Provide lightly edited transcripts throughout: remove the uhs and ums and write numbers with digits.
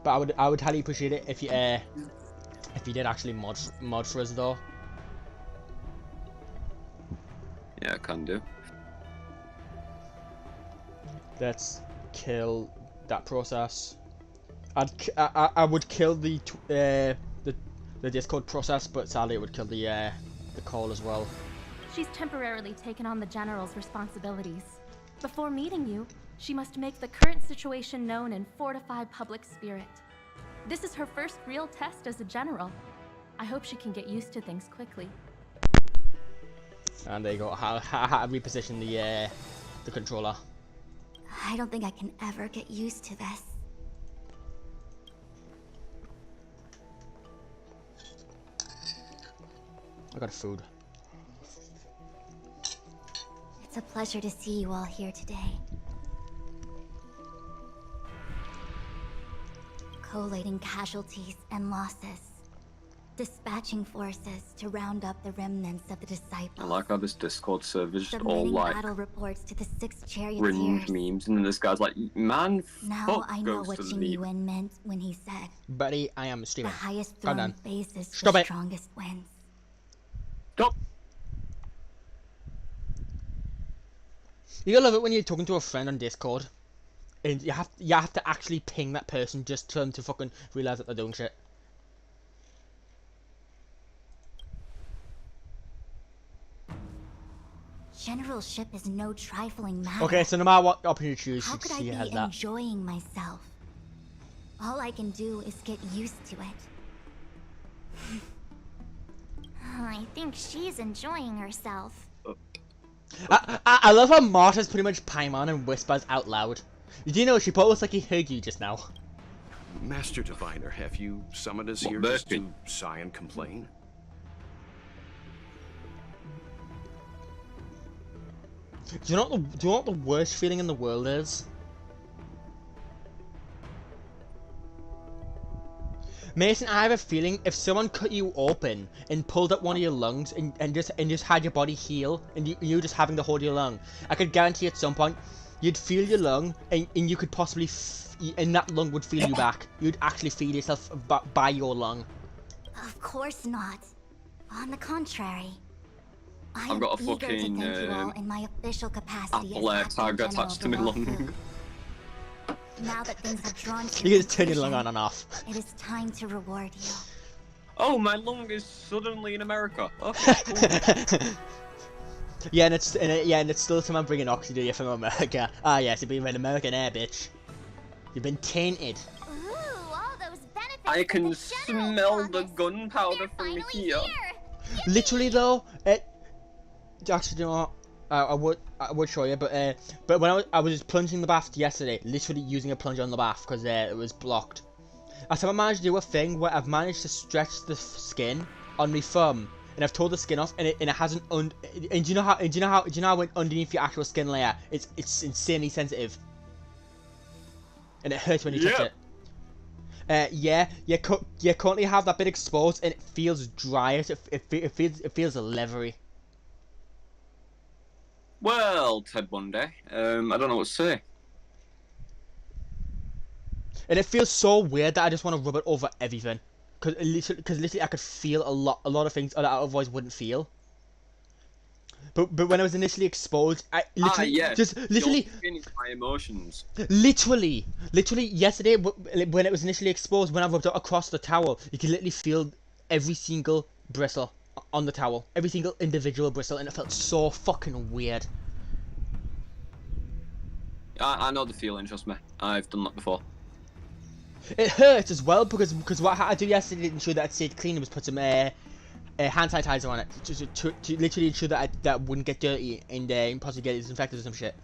But I would highly appreciate it if you did actually mod for us though. Yeah, I can do. Let's kill that process. I would kill the Discord process, but sadly it would kill the call as well. She's temporarily taken on the General's responsibilities. Before meeting you, she must make the current situation known and fortify public spirit. This is her first real test as a General. I hope she can get used to things quickly. And there you go. How reposition the controller. I don't think I can ever get used to this. I got food. It's a pleasure to see you all here today. Collating casualties and losses. Dispatching forces to round up the remnants of the disciples. I like how this Discord server is just all Submitting like battle reports to the 6 cringe charioteers. memes, and then this guy's like, "Man, Now fuck I know goes what to the Jimmy meme." Wynn meant when he said, Buddy, I am the streaming. highest Calm throne down. faces Stop the it. strongest wins. Stop. You gotta love it when you're talking to a friend on Discord, and you have to actually ping that person just for them to fucking realize that they're doing shit. Generalship is no trifling matter. Okay, so no matter what option you choose, How could I she be has that. enjoying myself? All I can do is get used to it. I think she's enjoying herself. I love how Marta's pretty much Paimon and whispers out loud. Did you know she probably looks like he heard you just now? Master Diviner, have you summoned us What, here just Murphy? to sigh and complain? Do you know what the worst feeling in the world is? Mason, I have a feeling if someone cut you open and pulled up one of your lungs and just had your body heal and you just having to hold your lung, I could guarantee at some point you'd feel your lung and you could possibly and that lung would feel you back. You'd actually feel yourself by your lung. Of course not. On the contrary. I I've am got a eager to fucking, thank you all in my official capacity Apple as AirTag Acting General attached of to the my World lung. Food. Now that things have drawn to You can just turn your lung conclusion, on and off. it is time to reward you. Oh, my lung is suddenly in America. Okay, cool. Yeah, and it's still someone bringing oxygen to you from America. Ah, yes, you've been an American air, bitch. You've been tainted. Ooh, all those benefits I that can the General smell the promised. gunpowder They're from finally here. Literally though, actually, you know what? I would show you, but when I was plunging the bath yesterday, literally using a plunger on the bath because it was blocked. I managed to do a thing where I've managed to stretch the skin on my thumb, and I've pulled the skin off, and it hasn't and do you know how when underneath your actual skin layer, it's insanely sensitive, and it hurts when you touch it. Yeah, you currently have that bit exposed, and it feels dry. It feels leathery. Well, Ted Bundy, I don't know what to say. And it feels so weird that I just want to rub it over everything, because literally I could feel a lot of things that I otherwise wouldn't feel. But when I was initially exposed, I literally yeah. just literally Your skin is my emotions. literally yesterday when it was initially exposed, when I rubbed it across the towel, you could literally feel every single bristle on the towel, every single individual bristle, and it felt so fucking weird. I know the feeling, trust me. I've done that before. It hurts as well because what I did yesterday to ensure that it stayed clean was put some hand sanitizer on it to literally ensure that that wouldn't get dirty and possibly get disinfected or some shit.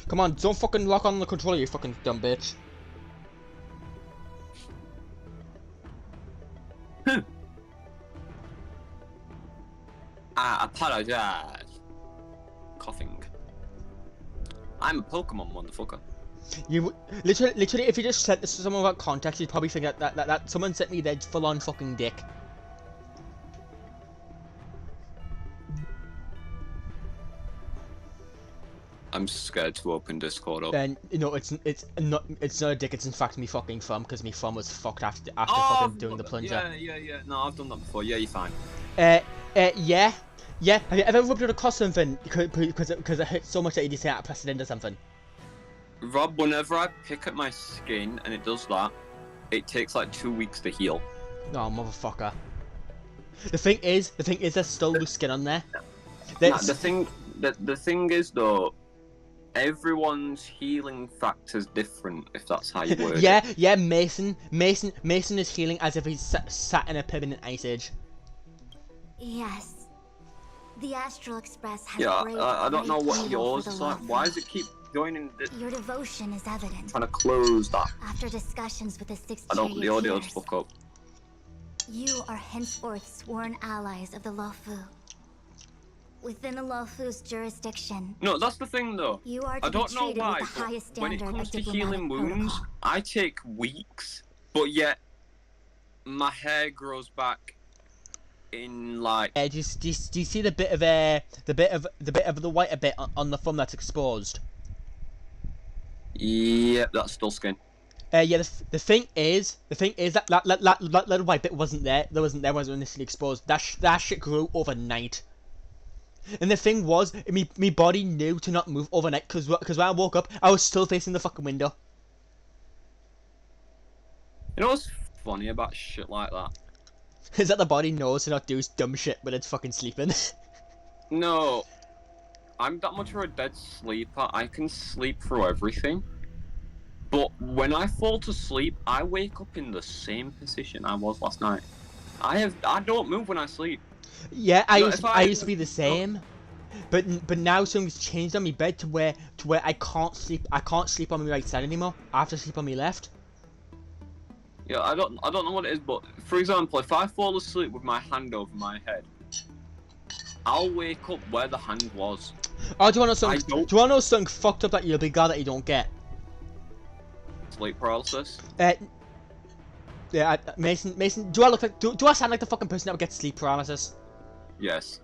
Come on, don't fucking lock on the controller, you fucking dumb bitch. I apologize. Coughing. I'm a Pokemon motherfucker. You literally, if you just said this to someone without context, you'd probably think that someone sent me their full-on fucking dick. I'm scared to open Discord up. Then you know it's not a dick. It's in fact me fucking thumb because me thumb was fucked after fucking doing the plunger. Yeah. No, I've done that before. Yeah, you're fine. Yeah. Have you ever rubbed it across something because it hurt so much that you just had to press it into something? Rob, whenever I pick at my skin and it does that, it takes like 2 weeks to heal. No, motherfucker. The thing is, there's still loose skin on there. Nah, the thing is though, everyone's healing factor's different. If that's how you word it. Yeah. Mason is healing as if he's sat in a permanent ice age. Yes. The Astral Express has Yeah, great I don't know what evil yours for the is like. Lawful. Why does it keep going in? Your devotion is evident. Trying to close that. After discussions with the Six I don't. The audio's Charioteers, fuck up. you are henceforth sworn allies of the Lawful. Within the Lawful's jurisdiction, No, that's the thing though. you are to I don't be know treated why, with the but highest when it standard comes of to diplomatic healing wounds, protocol. I take weeks, but yet my hair grows back in like. Do you see the bit of the white bit on the thumb that's exposed? Yep, that's still skin. Yeah. The thing is that little white bit wasn't there. Wasn't initially exposed. That shit grew overnight. And the thing was, me body knew to not move overnight because when I woke up, I was still facing the fucking window. You know what's funny about shit like that? Is that the body knows to not do dumb shit when it's fucking sleeping. No, I'm that much of a dead sleeper. I can sleep through everything. But when I fall to sleep, I wake up in the same position I was last night. I don't move when I sleep. Yeah, I No, used to be the same, but now something's changed on my bed to where I can't sleep on my right side anymore. I have to sleep on my left. Yeah, I don't know what it is, but for example, if I fall asleep with my hand over my head, I'll wake up where the hand was. Oh, do you want to know something fucked up that you'll be glad that you don't get? Sleep paralysis. Yeah, Mason, do I look like do I sound like the fucking person that would get sleep paralysis? Yes.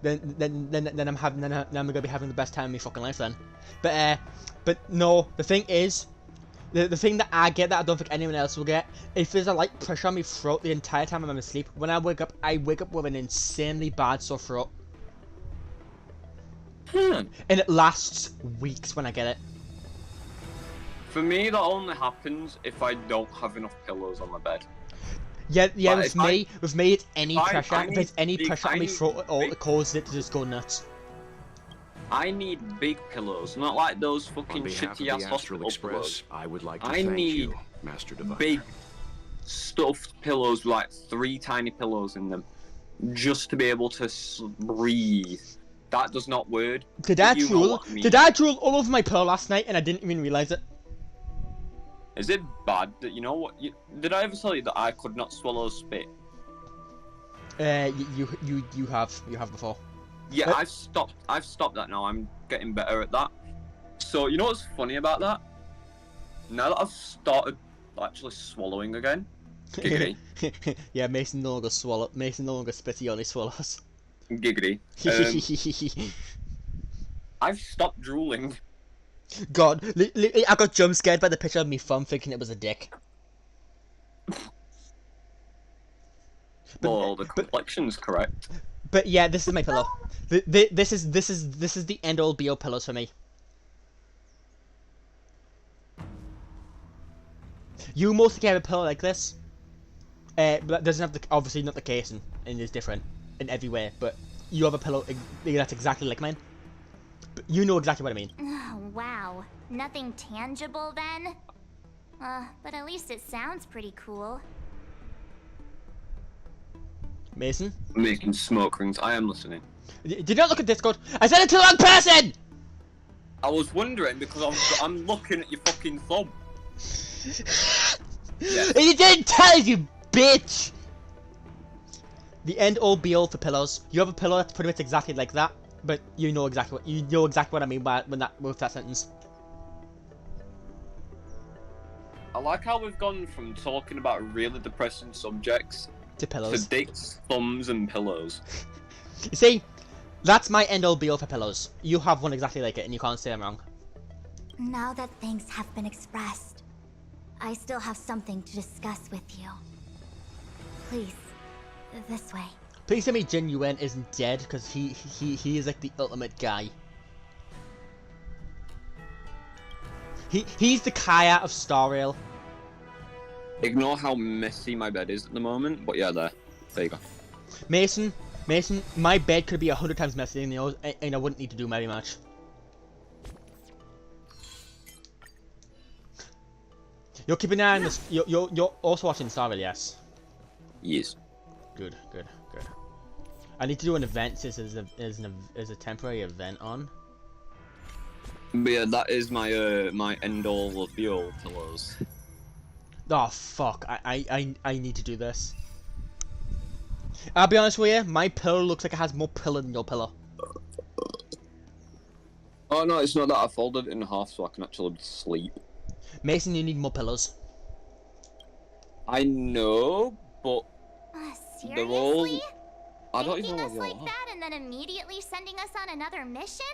Then I'm gonna be having the best time of my fucking life then. But no, the thing is, the thing that I get that I don't think anyone else will get, if there's a light pressure on my throat the entire time I'm asleep, when I wake up with an insanely bad sore throat. And it lasts weeks when I get it. For me, that only happens if I don't have enough pillows on my bed. Yeah, But with me, it's any pressure. If there's any big- pressure on I my need throat at all, big- it causes it to just go nuts. I need big pillows, not like those On fucking behalf of shitty the ass Astral hospital Express, pillows. I would like to I thank need you, Master Diviner. Big stuffed pillows with like 3 tiny pillows in them, just to be able to breathe. That does not word. Did I You know drool? what I mean. Did I drool all over my pillow last night and I didn't even realize it? Is it bad that you know what? Did I ever tell you that I could not swallow spit? You have before. Yeah, I've stopped that now. I'm getting better at that. So you know what's funny about that? Now that I've started actually swallowing again, giggity, Yeah, Mason no longer spits, he only swallows. giggity. I've stopped drooling. God, I got jump scared by the picture of me thumb thinking it was a dick. Well, the complexion's correct. But yeah, this is my pillow. This is the end all be all pillows for me. You mostly get a pillow like this. But that doesn't have the obviously not the casing and is different in every way. But you have a pillow that's exactly like mine. But you know exactly what I mean. Oh, wow. Nothing tangible then? But at least it sounds pretty cool. Mason, Making smoke rings. I am listening. did you not look at Discord? I said it to the wrong person. I was wondering because I'm looking at your fucking thumb. Yes. And you didn't tell us, you bitch! The end all be all for pillows. You have a pillow that's pretty much exactly like that, but you know exactly what I mean by with that sentence. I like how we've gone from talking about really depressing subjects To pillows. to dicks, thumbs, and pillows. You see, That's my end all be all for pillows. You have one exactly like it, and you can't say I'm wrong. Now that things have been expressed, I still have something to discuss with you. Please, this way. Please tell me Jin Yuan isn't dead, because he is like the ultimate guy. He's the Kaya of Star Rail. Ignore how messy my bed is at the moment, but yeah, there you go. Mason, my bed could be 100 times messier than yours, and I wouldn't need to do very much. You're keeping an eye on this. You're also watching Star Rail, yes? Yes. Good. I need to do an event since there's a temporary event on. But yeah, that is my my end all of the old pillows. Oh fuck! I need to do this. I'll be honest with you, my pillow looks like it has more pillow than your pillow. Oh no, it's not that. I folded it in half so I can actually sleep. Mason, you need more pillows. I know, but they're all. Seriously? I don't Making even know us what they like are. that and then immediately sending us on another mission?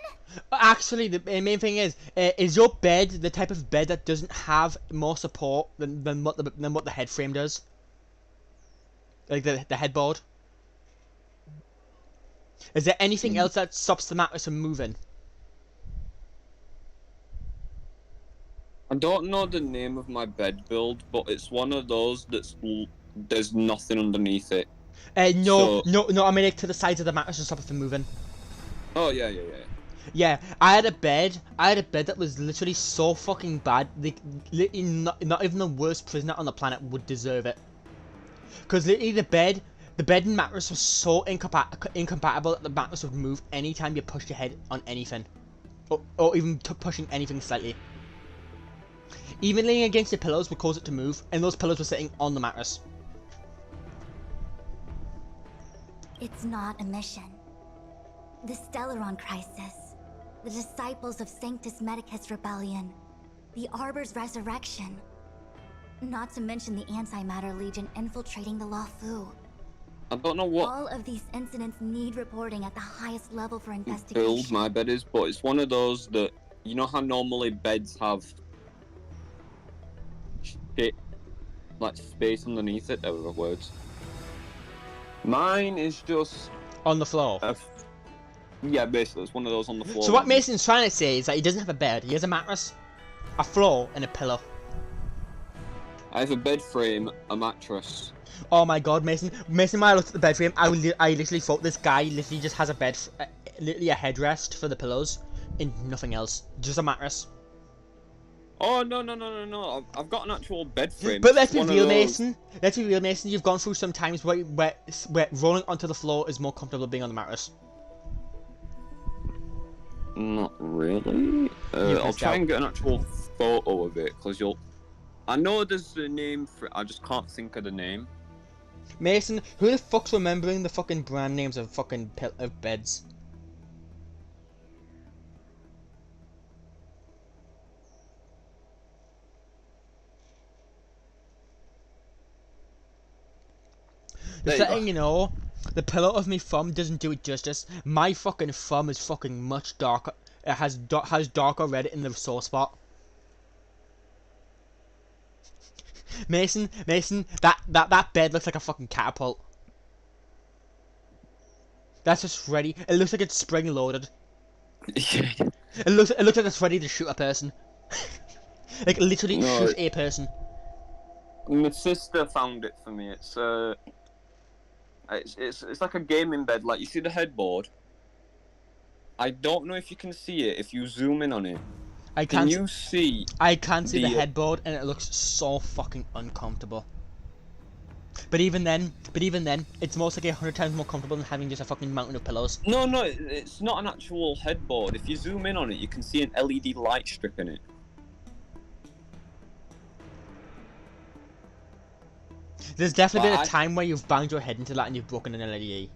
Actually, the main thing is your bed the type of bed that doesn't have more support than what the head frame does? Like the headboard. Is there anything else that stops the mattress from moving? I don't know the name of my bed build, but it's one of those there's nothing underneath it. No, I mean like to the sides of the mattress to stop it from moving. Oh yeah. Yeah, I had a bed that was literally so fucking bad. Literally not even the worst prisoner on the planet would deserve it. Cause literally the bed and mattress was so incompatible that the mattress would move anytime you pushed your head on anything, or even pushing anything slightly. Even laying against the pillows would cause it to move, and those pillows were sitting on the mattress. It's not a mission. The Stellaron Crisis, the Disciples of Sanctus Medicus Rebellion, the Arbor's Resurrection. Not to mention the Antimatter Legion infiltrating the Luofu. I don't know what All of these incidents need reporting at the highest level for build investigation. my bed is, but it's one of those that you know how normally beds have shit like space underneath it. There were words. Mine is just On the floor. yeah, basically it's one of those on the floor. So what Mason's trying to say is that he doesn't have a bed. He has a mattress, a floor, and a pillow. I have a bed frame, a mattress. Oh my god, Mason, when I looked at the bed frame, I literally thought this guy literally just has a bed, literally a headrest for the pillows, and nothing else. Just a mattress. Oh no! I've got an actual bed frame. But let's It's one be of real, those- Mason. Let's be real, Mason. You've gone through some times where rolling onto the floor is more comfortable than being on the mattress. Not really. I'll missed try out. and get an actual photo of it, because you'll... I know there's a name for it, I just can't think of the name. Mason, who the fuck's remembering the fucking brand names of fucking of beds? There Just you go. letting you know, the pillow of my thumb doesn't do it justice. My fucking thumb is fucking much darker. It has darker red in the sore spot. Mason, that bed looks like a fucking catapult. That's just ready. It looks like it's spring loaded. It looks like it's ready to shoot a person. Like literally No, shoot a person. My sister found it for me. It's like a gaming bed. Like you see the headboard. I don't know if you can see it if you zoom in on it. I Can can't. you see? I can't see the the- headboard, and it looks so fucking uncomfortable. But even then, it's most like 100 times more comfortable than having just a fucking mountain of pillows. No, it's not an actual headboard. If you zoom in on it, you can see an LED light strip in it. There's definitely been a But time where you've banged your head into that and you've broken an LED.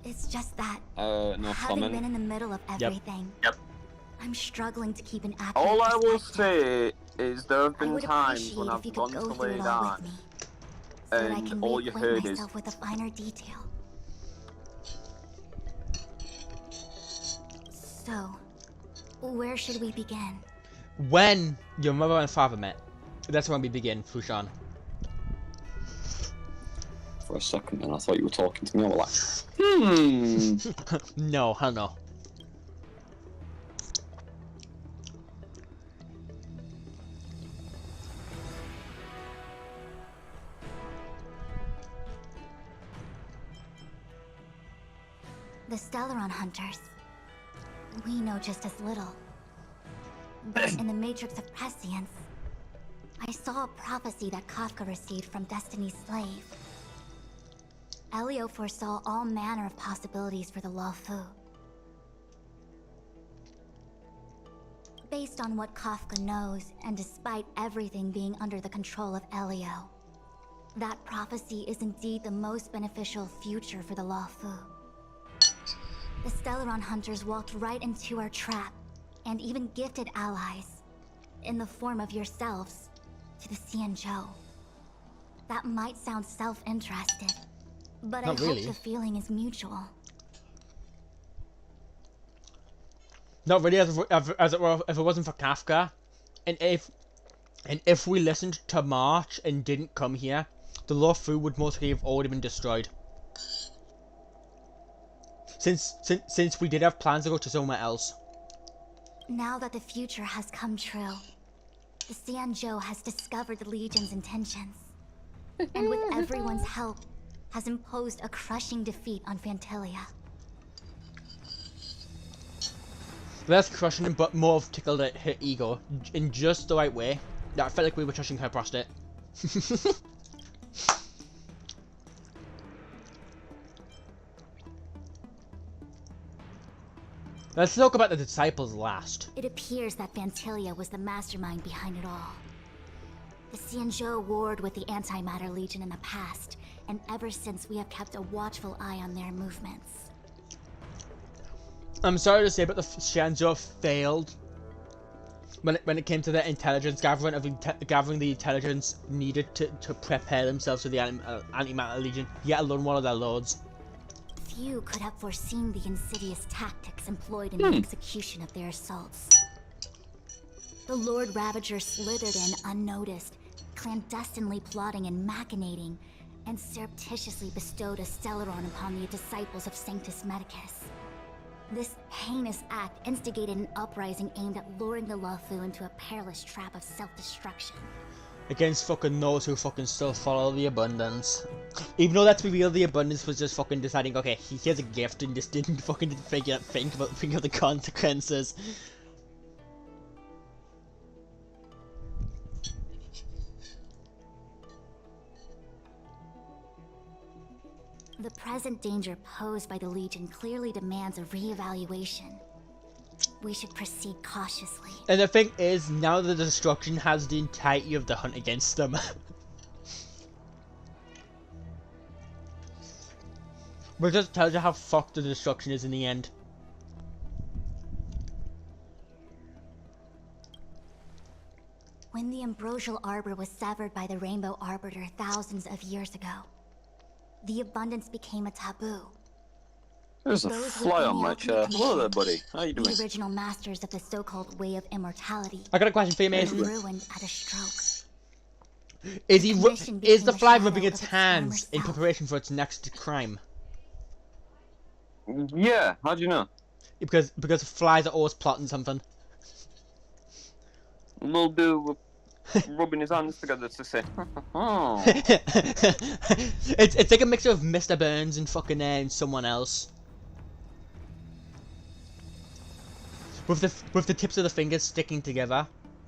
It's just that, No having been comment. in the middle of everything, Yep. I'm struggling to keep an accurate All I will perspective. say is there have I been would times appreciate when if I've you gone could to go through lay it all down with me, so that I and can all you reacquaint heard is- myself with a finer detail. So, where should we begin? When your mother and father met. That's when we begin, Fushan. For a second, and I thought you were talking to me. I was like, No, hell no. The Stellaron Hunters. We know just as little. But in the Matrix of Prescience, I saw a prophecy that Kafka received from Destiny's slave. Elio foresaw all manner of possibilities for the Luofu. Based on what Kafka knows, and despite everything being under the control of Elio, that prophecy is indeed the most beneficial future for the Luofu. The Stellaron Hunters walked right into our trap, and even gifted allies, in the form of yourselves, to the Xianzhou. That might sound self-interested, but Not I really. hope the feeling is mutual. Not really, as it were, if it wasn't for Kafka, and if we listened to March and didn't come here, the Luofu would mostly have already been destroyed. Since we did have plans to go to somewhere else. Now that the future has come true, the Xianzhou has discovered the Legion's intentions, and with everyone's help, has imposed a crushing defeat on Phantilia. Less crushing him, but more of tickled at her ego in just the right way. That I felt like we were touching her prostate. Let's talk about the disciples last. It appears that Phantilia was the mastermind behind it all. The Xianzhou warred with the Antimatter Legion in the past, and ever since we have kept a watchful eye on their movements. I'm sorry to say, but the Xianzhou failed when it came to their intelligence gathering, gathering the intelligence needed to prepare themselves for the Antimatter Legion, yet alone one of their lords. Few could have foreseen the insidious tactics employed in the execution of their assaults. The Lord Ravager slithered in unnoticed, clandestinely plotting and machinating, and surreptitiously bestowed a Stellaron upon the disciples of Sanctus Medicus. This heinous act instigated an uprising aimed at luring the Luofu into a perilous trap of self-destruction. Against fucking those who fucking still follow the abundance. Even though, let's be real, the abundance was just fucking deciding, okay, here's a gift, and just didn't fucking think of the consequences. The present danger posed by the Legion clearly demands a re-evaluation. We should proceed cautiously. And the thing is, now the destruction has the entirety of the hunt against them. Which just tells you how fucked the destruction is in the end. When the ambrosial arbor was severed by the Rainbow Arbiter thousands of years ago, the abundance became a taboo. there's a Those fly within on the my ultimate chair. Hello there, condition, buddy. How you doing? The original masters of the so-called Way of Immortality I got a question for you, were Mason. ruined at a stroke. Is Commission is the became a fly shadow rubbing of its its hands former in self. preparation for its next crime? Yeah, how do you know? Because flies are always plotting something. A little dude rubbing his hands together to say, oh. it's like a mixture of Mr. Burns and fucking and someone else. With the tips of the fingers sticking together,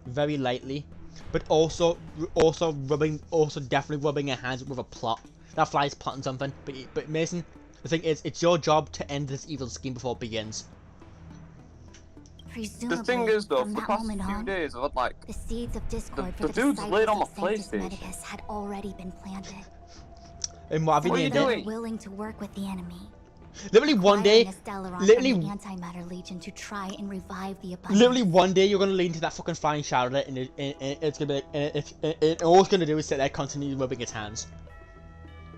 very lightly, but also definitely rubbing your hands with a plot. That fly's plotting something. But Mason, the thing is, it's your job to end this evil scheme before it begins. Presumably, The thing is, though, from for the that past moment few on, days, I've had like the seeds of discord The for the dude's disciples laid on of my Sanctus PlayStation. Medicus had already been planted. And what have you What are you named it? doing? Willing to work with the enemy. Literally one day, Acquiring a Stellaron literally- from the Antimatter Legion to try and revive the abundance. literally one day you're gonna lean to that fucking flying shadow, and it's gonna be, and all it's gonna do is sit there constantly rubbing its hands.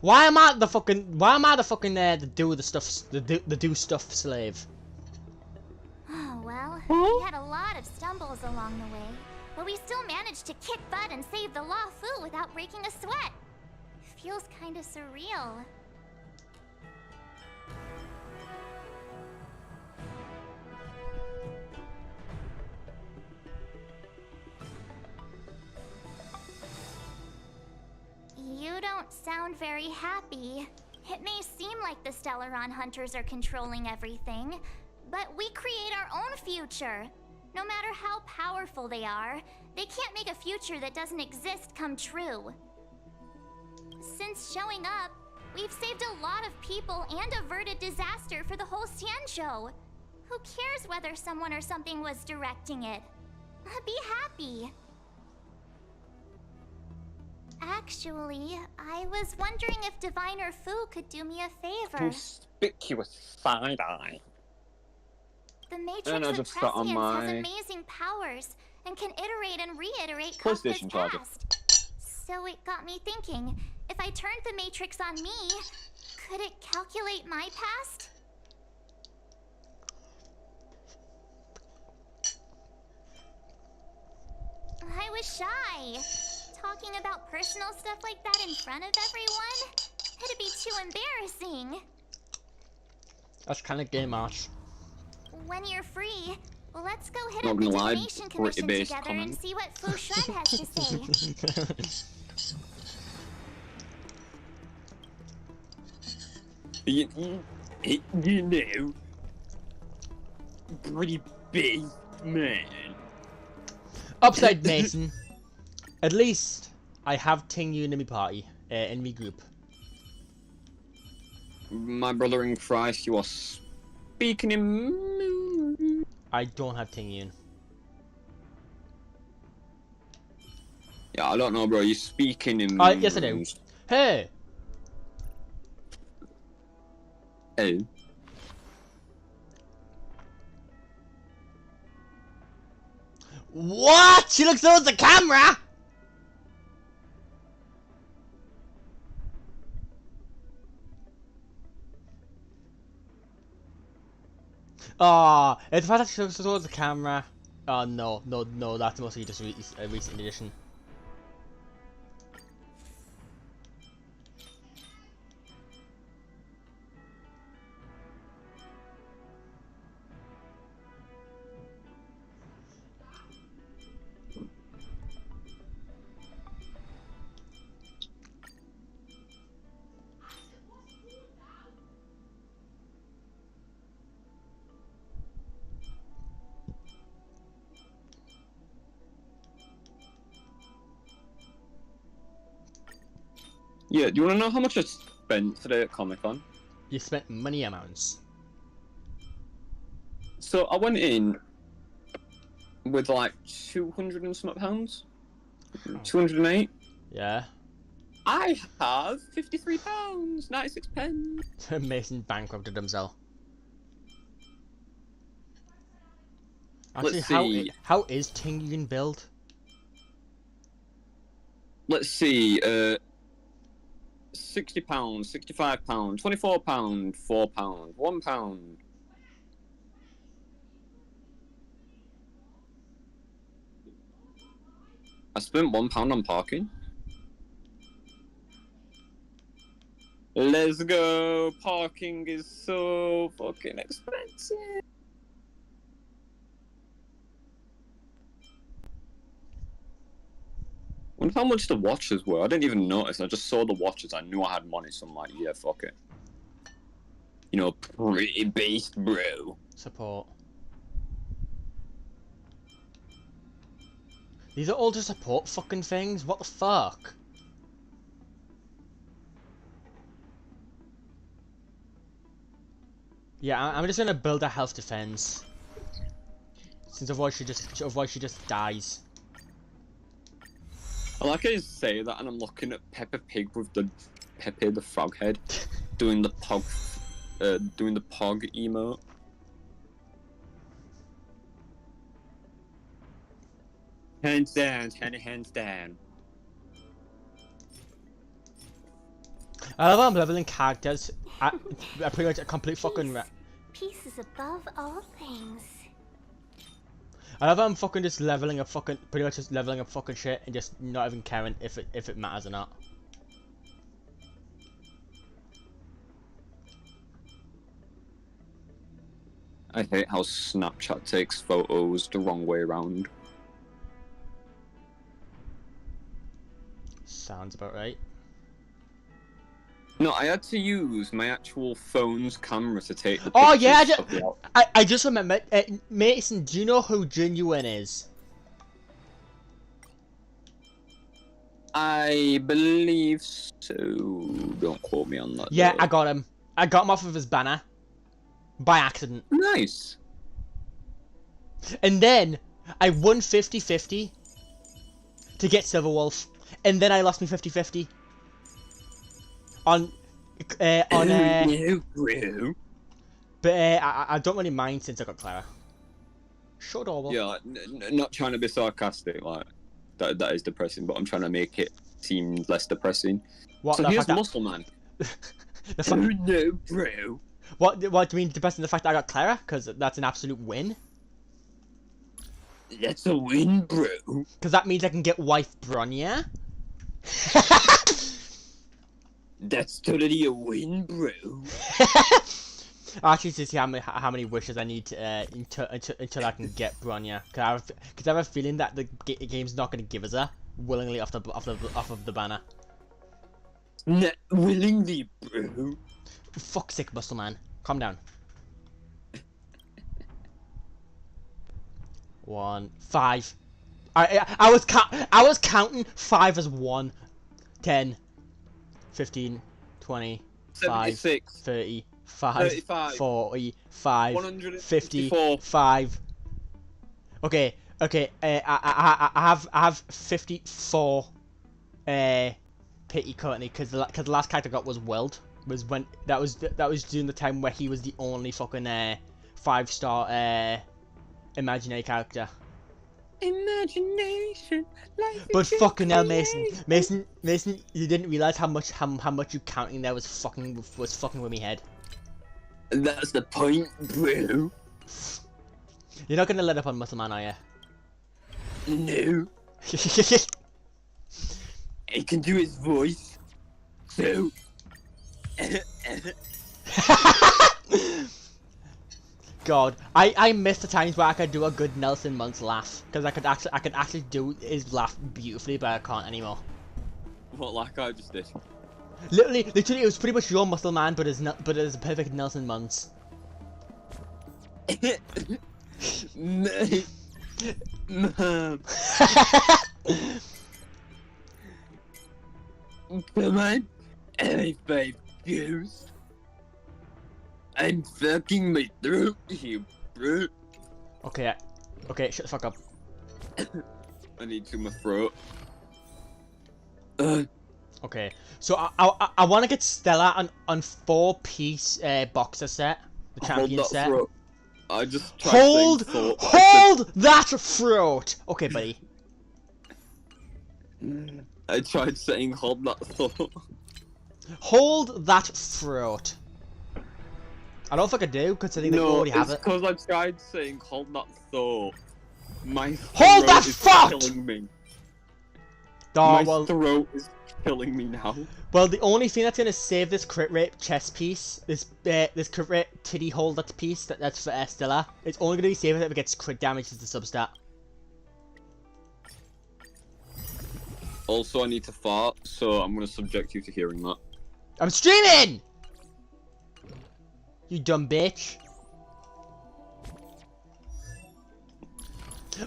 Why am I the fucking the do stuff slave? Oh, well, we had a lot of stumbles along the way, but we still managed to kick butt and save the Law Fu without breaking a sweat. Feels kinda surreal. You don't sound very happy. It may seem like the Stellaron Hunters are controlling everything, but we create our own future. No matter how powerful they are, they can't make a future that doesn't exist come true. Since showing up, we've saved a lot of people and averted disaster for the whole Xianzhou. Who cares whether someone or something was directing it? Be happy. Actually, I was wondering if Diviner Fu could do me a favor. Conspicuous side eye. The Matrix And I of just got on Prescience my has amazing powers and can iterate and reiterate Kafka's PlayStation charger. past. So it got me thinking, if I turned the Matrix on me, could it calculate my past? I was shy. Talking about personal stuff like that in front of everyone? It'd be too embarrassing. That's kind of gay, Marsh. When you're free, let's go hit Not up the gonna lie, Divination pretty Commission based together comment. and see what Fu Shuan has to say. You know, pretty big man. Upside Mason. At least I have Ting Yun in my party, in my group. My brother in Christ, you are speaking in. I don't have Ting Yun. Yeah, I don't know, bro. You're speaking in. Yes I do. Hey! Oh. What? She looks towards the camera! Ah, it's the fact that she looks towards the camera. Oh no, that's mostly just a recent edition. Yeah, do you want to know how much I spent today at Comic-Con? You spent money amounts. So I went in with like 200 and something pounds. 208. Yeah. I have £53, 96 pence. Mason bankrupted himself. Actually, Let's see. how is Ting Yun build? Let's see. £60, £65, £24, £4, £1. I spent £1 on parking. Let's go. Parking is so fucking expensive. Wonder how much the watches were. I didn't even notice. I just saw the watches. I knew I had money, so I'm like, yeah, fuck it. You know, pretty based, bro. Support. These are all just support fucking things? What the fuck? Yeah, I'm just gonna build a health defense. Since otherwise she just dies. I like how you say that, and I'm looking at Peppa Pig with the Pepe the Frog head, doing the pog emote. Hands down, hands down. I love how I'm leveling characters at pretty much a complete fucking. Peace is above all things. I love how I'm fucking just leveling up fucking pretty much just leveling up fucking shit and just not even caring if it matters or not. I hate how Snapchat takes photos the wrong way around. Sounds about right. No, I had to use my actual phone's camera to take the Oh pictures yeah, of the out- I just remembered. Mason, do you know who Genuine is? I believe so. Don't quote me on that. Yeah, though. I got him. I got him off of his banner. By accident. Nice. And then, I won 50-50 to get Silverwolf. And then I lost me 50-50. On No, bro. But I don't really mind since I got Clara. Sure, Dorble. Yeah, like, not trying to be sarcastic, like, that is depressing, but I'm trying to make it seem less depressing. What, So the here's fact that- Muscle Man. the fa- No, bro. what do you mean depressing the fact that I got Clara? Because that's an absolute win. That's a win, bro. Because that means I can get wife Bronya. That's totally a win, bro. I actually need to see how many wishes I need to, until I can get Bronya. Because I have a feeling that the game's not going to give us her willingly off of the banner. Not willingly, bro. For fuck's sake, Muscle Man. Calm down. 1, 5. I was counting 5 as 1. 10, 15, 20, 5, 76. 30, 5, 35, 40, 5, 154. 50, 5. Okay. I have 54 pity currently because the last character I got was Weld. That was during the time where he was the only fucking 5-star imaginary character. Imagination. But fucking hell, Mason, you didn't realize how much you counting there was fucking with me head. That's the point, bro. You're not gonna let up on Muscle Man, are you? No. He can do his voice. So. God, I miss the times where I could do a good Nelson Muntz laugh because I could actually do his laugh beautifully, but I can't anymore. What, like I just did? Literally, it was pretty much your Muscle Man, but as a perfect Nelson Muntz. Mom. Come on. High-five, goose. I'm fucking my throat here, bro. Okay, shut the fuck up. I need to my throat. Okay, so I want to get Stella on 4-piece boxer set, the champion Hold that set. throat. I just tried Hold saying throat, but I that throat. Okay, buddy. I tried saying hold that throat. Hold that throat. I don't know if I could do, considering they already have it. because I tried saying hold that throat. My Hold throat that is thought! killing me. Oh, My well, throat is killing me now. well, the only thing that's gonna save this crit rate chest piece, this crit rate titty holder piece that's for Stella, it's only gonna be saved if it gets crit damage as the substat. Also, I need to fart, so I'm gonna subject you to hearing that. I'm streaming! You dumb bitch.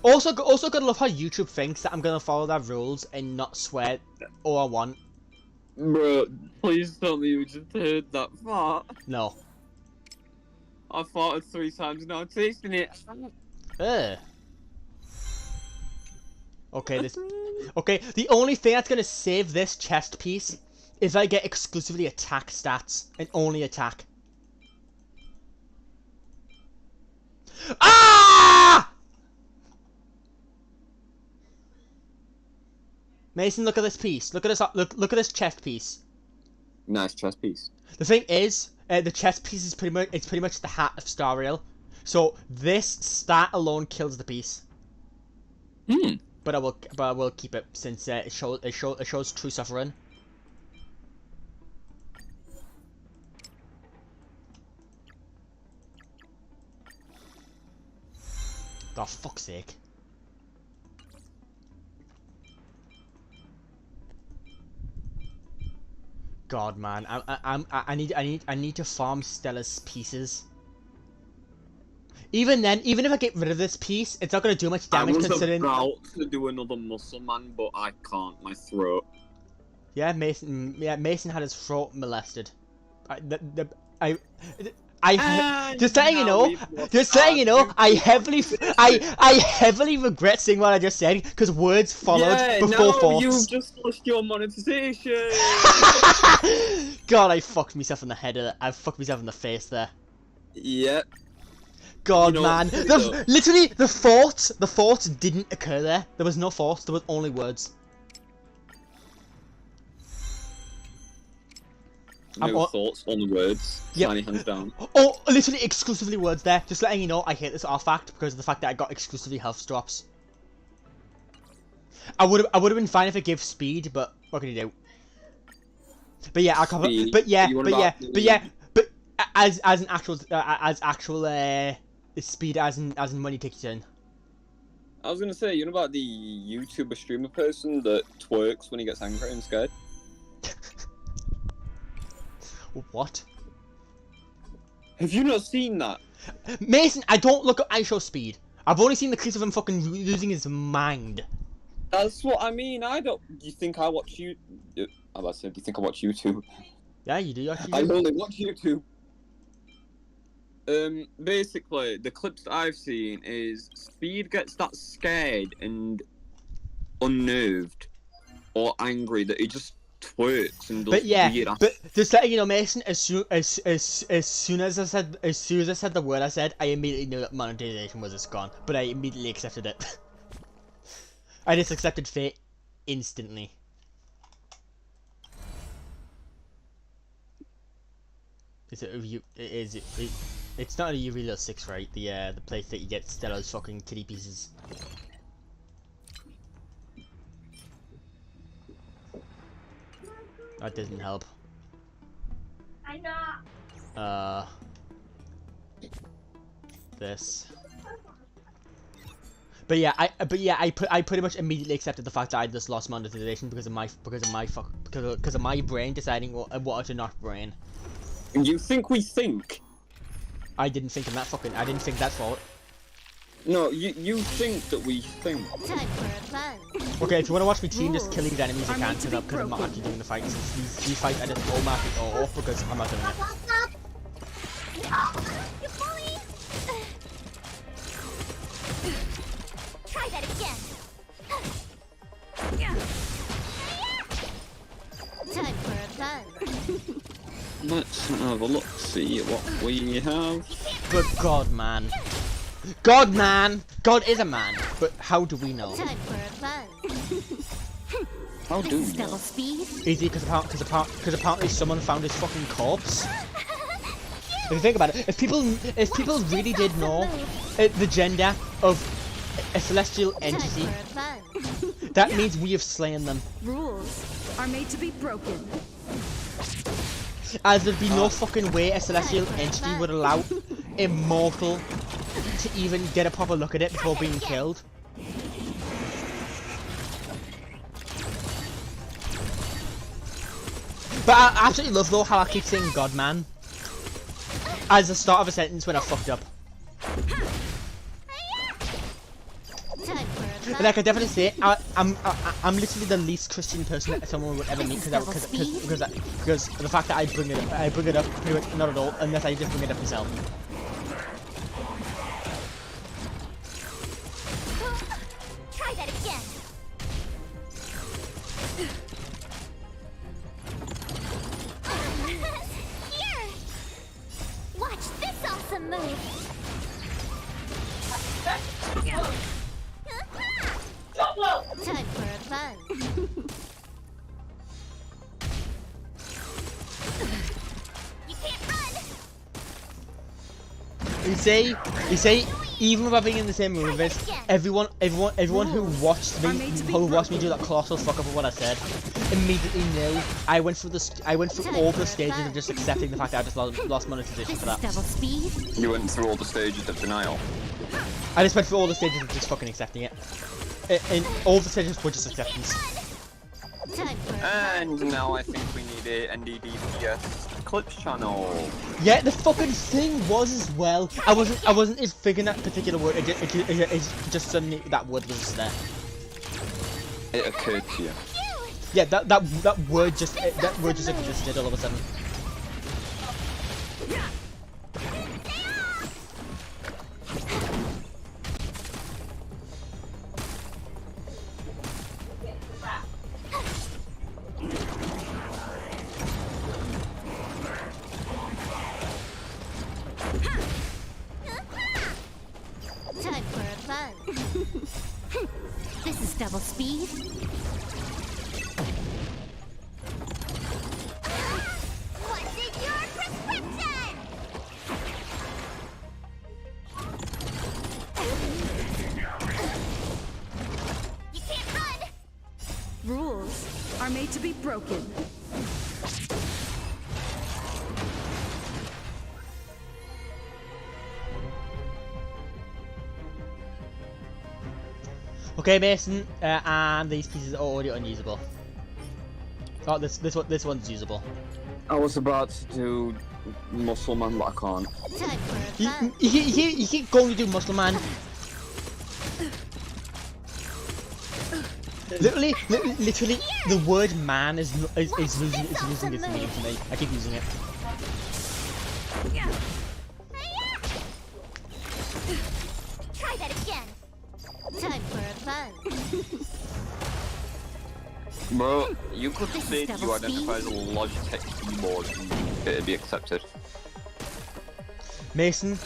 Also gotta love how YouTube thinks that I'm gonna follow their rules and not swear all I want. Bro, please tell me you just heard that fart. No. I farted 3 times now, I'm tasting it. Ugh. Okay, the only thing that's gonna save this chest piece is I get exclusively attack stats and only attack. Ah! Mason, look at this piece. Look at this chest piece. Nice chess piece. The thing is, the chess piece is pretty much the hat of Star Rail. So this stat alone kills the piece. But I will keep it since it shows true suffering. For fuck's sake. God, man, I need to farm Stella's pieces. Even then, even if I get rid of this piece, it's not gonna do much damage considering. I was about to do another muscle man, but I can't. My throat. Yeah, Mason. Yeah, Mason had his throat molested. Just letting you know, I heavily regret saying what I just said because words followed before thoughts. You've just lost your monetization. God, I fucked myself in the head. I fucked myself in the face there. Yep. God, man, literally the thoughts didn't occur there. There was no thoughts. There was only words. No thoughts, only words. Yep. Tiny hands down. Oh, literally exclusively words there. Just letting you know, I hate this artifact because of the fact that I got exclusively health drops. I would have been fine if it gave speed, but what can you do? But yeah, but as an actual speed as in money takes you in. I was gonna say, you know about the YouTuber streamer person that twerks when he gets angry and scared? What? Have you not seen that? Mason, I don't look at ISO speed. I've only seen the clips of him fucking losing his mind. That's what I mean. I don't. Do you think I watch you? I'm about to say, do you think I watch YouTube? Yeah, you do actually. I only watch YouTube. Basically, the clips that I've seen is Speed gets that scared and unnerved or angry that he just twerks and does weird ass. But just letting you know, Mason, as soon as I said the word I said, I immediately knew that monetization was just gone. But I immediately accepted it. I just accepted fate instantly. Is it you? Is it? It's not a Urela 6, right? The place that you get Stella's fucking titty pieces. That doesn't help. I know. This. But yeah, I pretty much immediately accepted the fact that I just lost monetization because of my brain deciding what to not brain. You think we think? I didn't think in that fucking. I didn't think that's fault. No, you think that we think. Time for a buzz. Okay, if you want to watch me team, just kill these enemies I can because I'm not actually doing the fights. These fights I just automatically off because I'm not doing it. You're falling. Try that again. Time for a buzz. Let's have a look, see what we have. Good God, man. God, man! God is a man, but how do we know? Time for a buzz. How do we Double know? speed. Easy, because apparently someone found his fucking corpse. If you think about it, if people really did know the gender of a celestial entity, Time for a buzz. that means we have slain them. Rules are made to be broken. As there'd be no fucking way a celestial entity would allow Immortal to even get a proper look at it before being killed. But I absolutely love though how I keep saying God, man as the start of a sentence when I fucked up. But like I definitely say, I'm literally the least Christian person that someone would ever meet because the fact that I bring it up pretty much not at all unless I just bring it up myself. Try that again. Here. Watch this awesome move. Time for a buzz. You say, even without being in the same room with us, everyone who watched me do that colossal fuck up of what I said, immediately knew I went through all the stages of just accepting the fact that I just lost monetization for that. Double speed. You went through all the stages of denial. I just went through all the stages of just fucking accepting it. And all the stages were just acceptance. And now I think we need a NDDPS clips channel. Yeah, the fucking thing was as well. I wasn't just thinking that particular word. It just suddenly that word was just there. It occurred to you. Yeah, that word just existed all of a sudden. Time for a buzz. This is double speed. What's in your prescription? You can't run. Rules are made to be broken. Okay, Mason, and these pieces are already unusable. Oh, this one's usable. I was about to do Muscle Man, but I can't. Time for a buzz. You keep going to do Muscle Man. Literally, the word man is losing its meaning for me. I keep using it. Try that again. Time for a buzz. Bro, you could This say is that double you identify as a Logitech keyboard and it'd be accepted. Mason,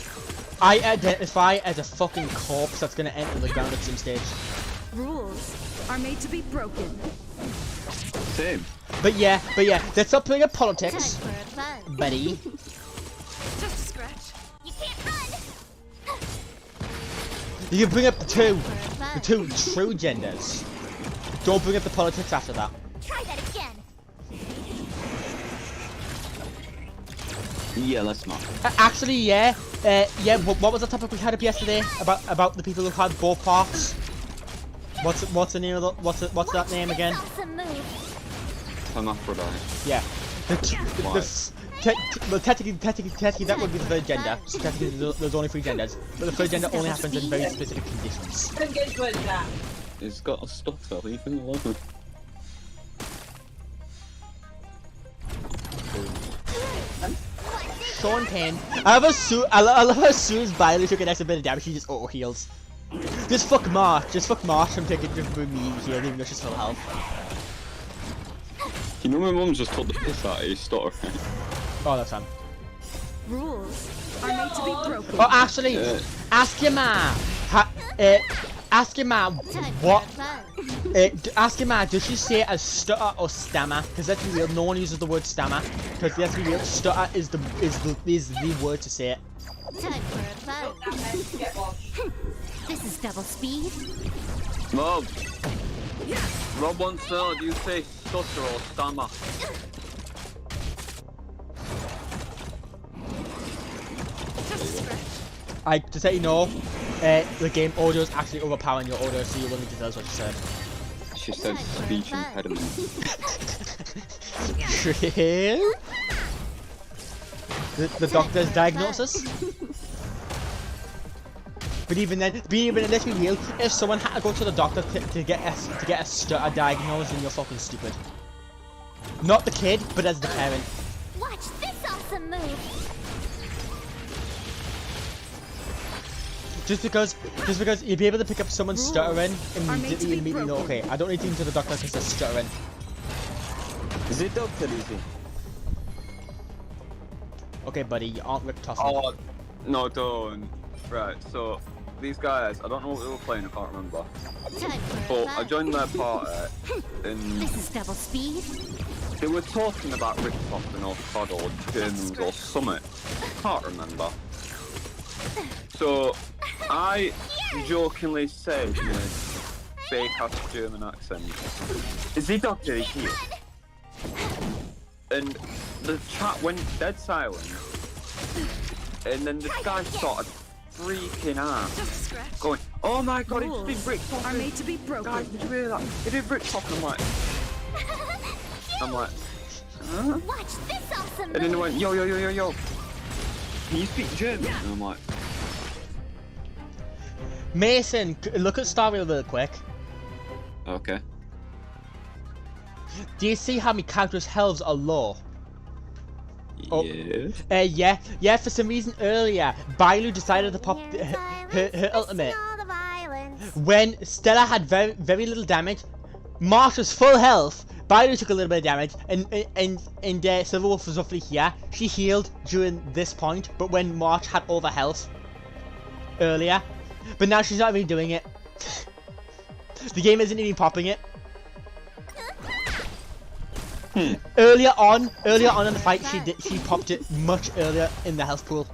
I identify as a fucking corpse that's gonna enter the ground at some stage. Rules are made to be broken. Same. But yeah, let's stop playing at Time politics, for a buzz. buddy. Just a scratch. You can't run. You can bring up the two For a buzz. true genders. Don't bring up the politics after that. Try that again. Yeah, let's not. Actually, yeah. What was the topic we had up yesterday about the people who had both parts? What's the name of the, what's that name again? Awesome move. Hermaphrodite. Yeah. Well, technically, that would be the third gender. So technically, there's only 3 genders, but the third gender only happens in very specific conditions. It's got a stutter, leave him alone. Sean Payne. I love how Sue's Violet took an extra bit of damage. She just auto heals. Just fuck March from taking just me here, even though she's full health. You know my mum just told the piss out of his stutter. Oh, that's fine. Rules are made to be broken. Oh, actually, ask your ma. Ask your ma what. Ask your ma, does she say it as stutter or stammer? Because let's be real, no one uses the word stammer. Because let's be real, stutter is the word to say it. Time for a buzz. This is double speed. Rob! Rob wants to know, do you say stutter or stammer? Just let you know, the game audio is actually overpowering your audio, so you will need to tell us what you said. She said speech impediment. Real? The doctor's diagnosis? But even then, let's be real, if someone had to go to the doctor to get a stutter diagnosed, then you're fucking stupid. Not the kid, but as the parent. Watch this awesome move. Just because you'd be able to pick up someone stuttering immediately know, okay, I don't need to go to the doctor because they're stuttering. Is it Dr. Lizzie? Okay, buddy, you aren't Rick Toffman. Oh, no, don't. Right, so, these guys, I don't know what they were playing, I can't remember. Time for a But I buzz. joined their party, and This is double speed. they were talking about Rick Toffman or Todd or Germans or something. Can't remember. So, I jokingly said in a fake-ass German accent, "Is the doctor here?" And the chat went dead silent. And then this guy started freaking out, Just a scratch. going, "Oh my god, it's Rules been bricked off." are made to be broken. Guys, did you hear that? It did bricked off. And I'm like, huh? Watch this awesome And then they move. went, yo. Can you speak German? And I'm like, Mason, look at Star Rail real quick. okay. Do you see how many characters' healths are low? Oh. Yes. Yeah. For some reason earlier, Bailu decided to pop her ultimate when Stella had very little damage. March was full health. Bailu took a little bit of damage, and Silverwolf was roughly here. She healed during this point, but when March had over health earlier, but now she's not even doing it. The game isn't even popping it. Earlier on in the fight, she popped it much earlier in the health pool.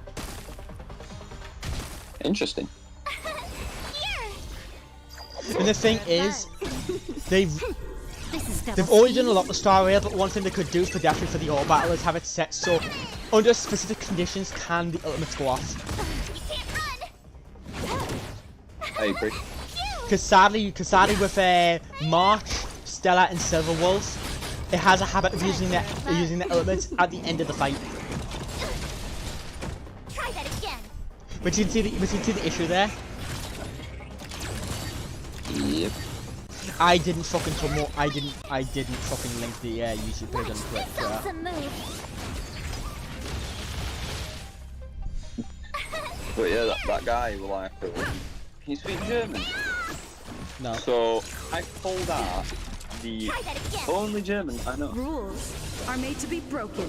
Interesting. And the thing is, they've This is already done a lot with Star Rail, but one thing they could do for the auto battle is have it set so under specific conditions can the ultimates go off. I agree. Because sadly with March, Stella, and Silverwolf, it has a habit of using the ultimates at the end of the fight. Try that again. But you can see the issue there. Yep. I didn't fucking promote. I didn't fucking link the YouTube page on Watch Twitter. this awesome move. But yeah, that guy was like, "Can you speak German?" No. So I pulled out the Try that again. only German I know. Rules are made to be broken.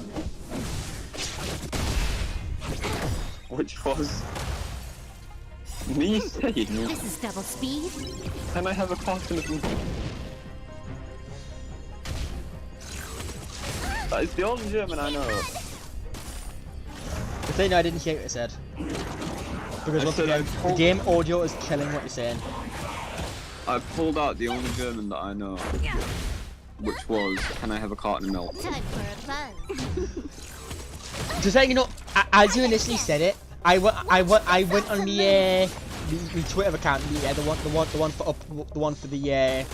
Which was me saying, This is double speed. "Can I have a carton of milk?" That is the only German I know. The thing I didn't hear what it said. Because I once said again, I the told- game audio is killing what you're saying. I pulled out the only German that I know, which was, "Can I have a carton of milk?" Time for a buzz. Just saying, you know, as you initially said it, I went on the Twitter account, the one for the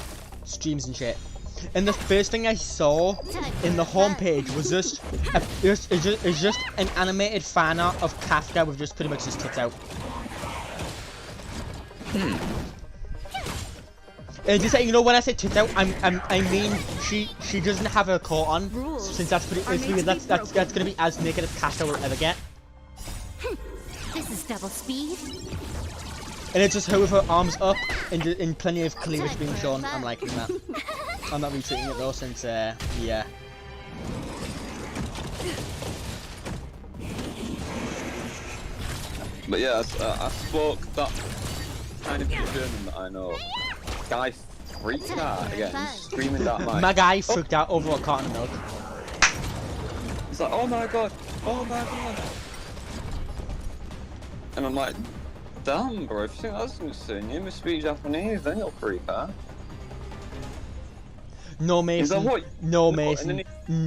streams and shit. And the first thing I saw in the homepage was just an animated fan art of Kafka with just pretty much his tits out. And just saying, you know, when I say tits out, I mean she doesn't have her coat on, Rules since that's gonna be as naked as Kafka will ever get. This is double speed. And it's just her with her arms up and plenty of cleavage being shown. I'm liking that. I'm not retweeting it though, since yeah. But yeah, I spoke that kind of German that I know. Guy freaked out again, screaming that mic. My guy freaked out over a carton of milk. He's like, "Oh my god, oh my god." And I'm like, "Damn, bro, if you think that's insane, you must speak Japanese, then you'll freak out." No, He's like, Mason. "What?" No, And then Mason.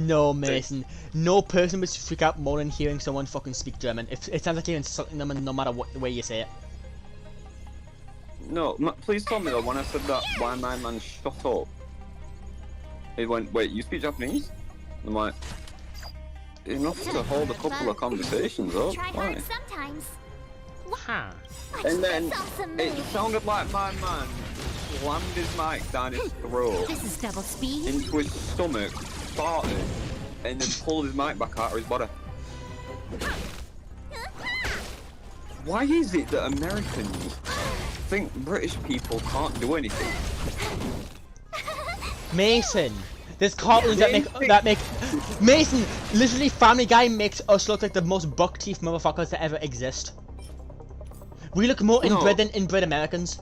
No, Mason. No person would freak out more than hearing someone fucking speak German. It sounds like you're insulting them, and no matter what the way you say it. No, please tell me though, when I said that, why my man shut up? He went, "Wait, you speak Japanese?" I'm like, "Enough to hold a couple of conversations up, Try why?" hard sometimes. Huh. Watch And then this awesome it move. sounded like my man slammed his mic down his throat This is double speed. into his stomach, farted, and then pulled his mic back out of his body. Why is it that Americans think British people can't do anything? Mason. There's cartoons that make Mason. Literally, Family Guy makes us look like the most buck teeth motherfuckers that ever exist. We look more inbred than inbred Americans.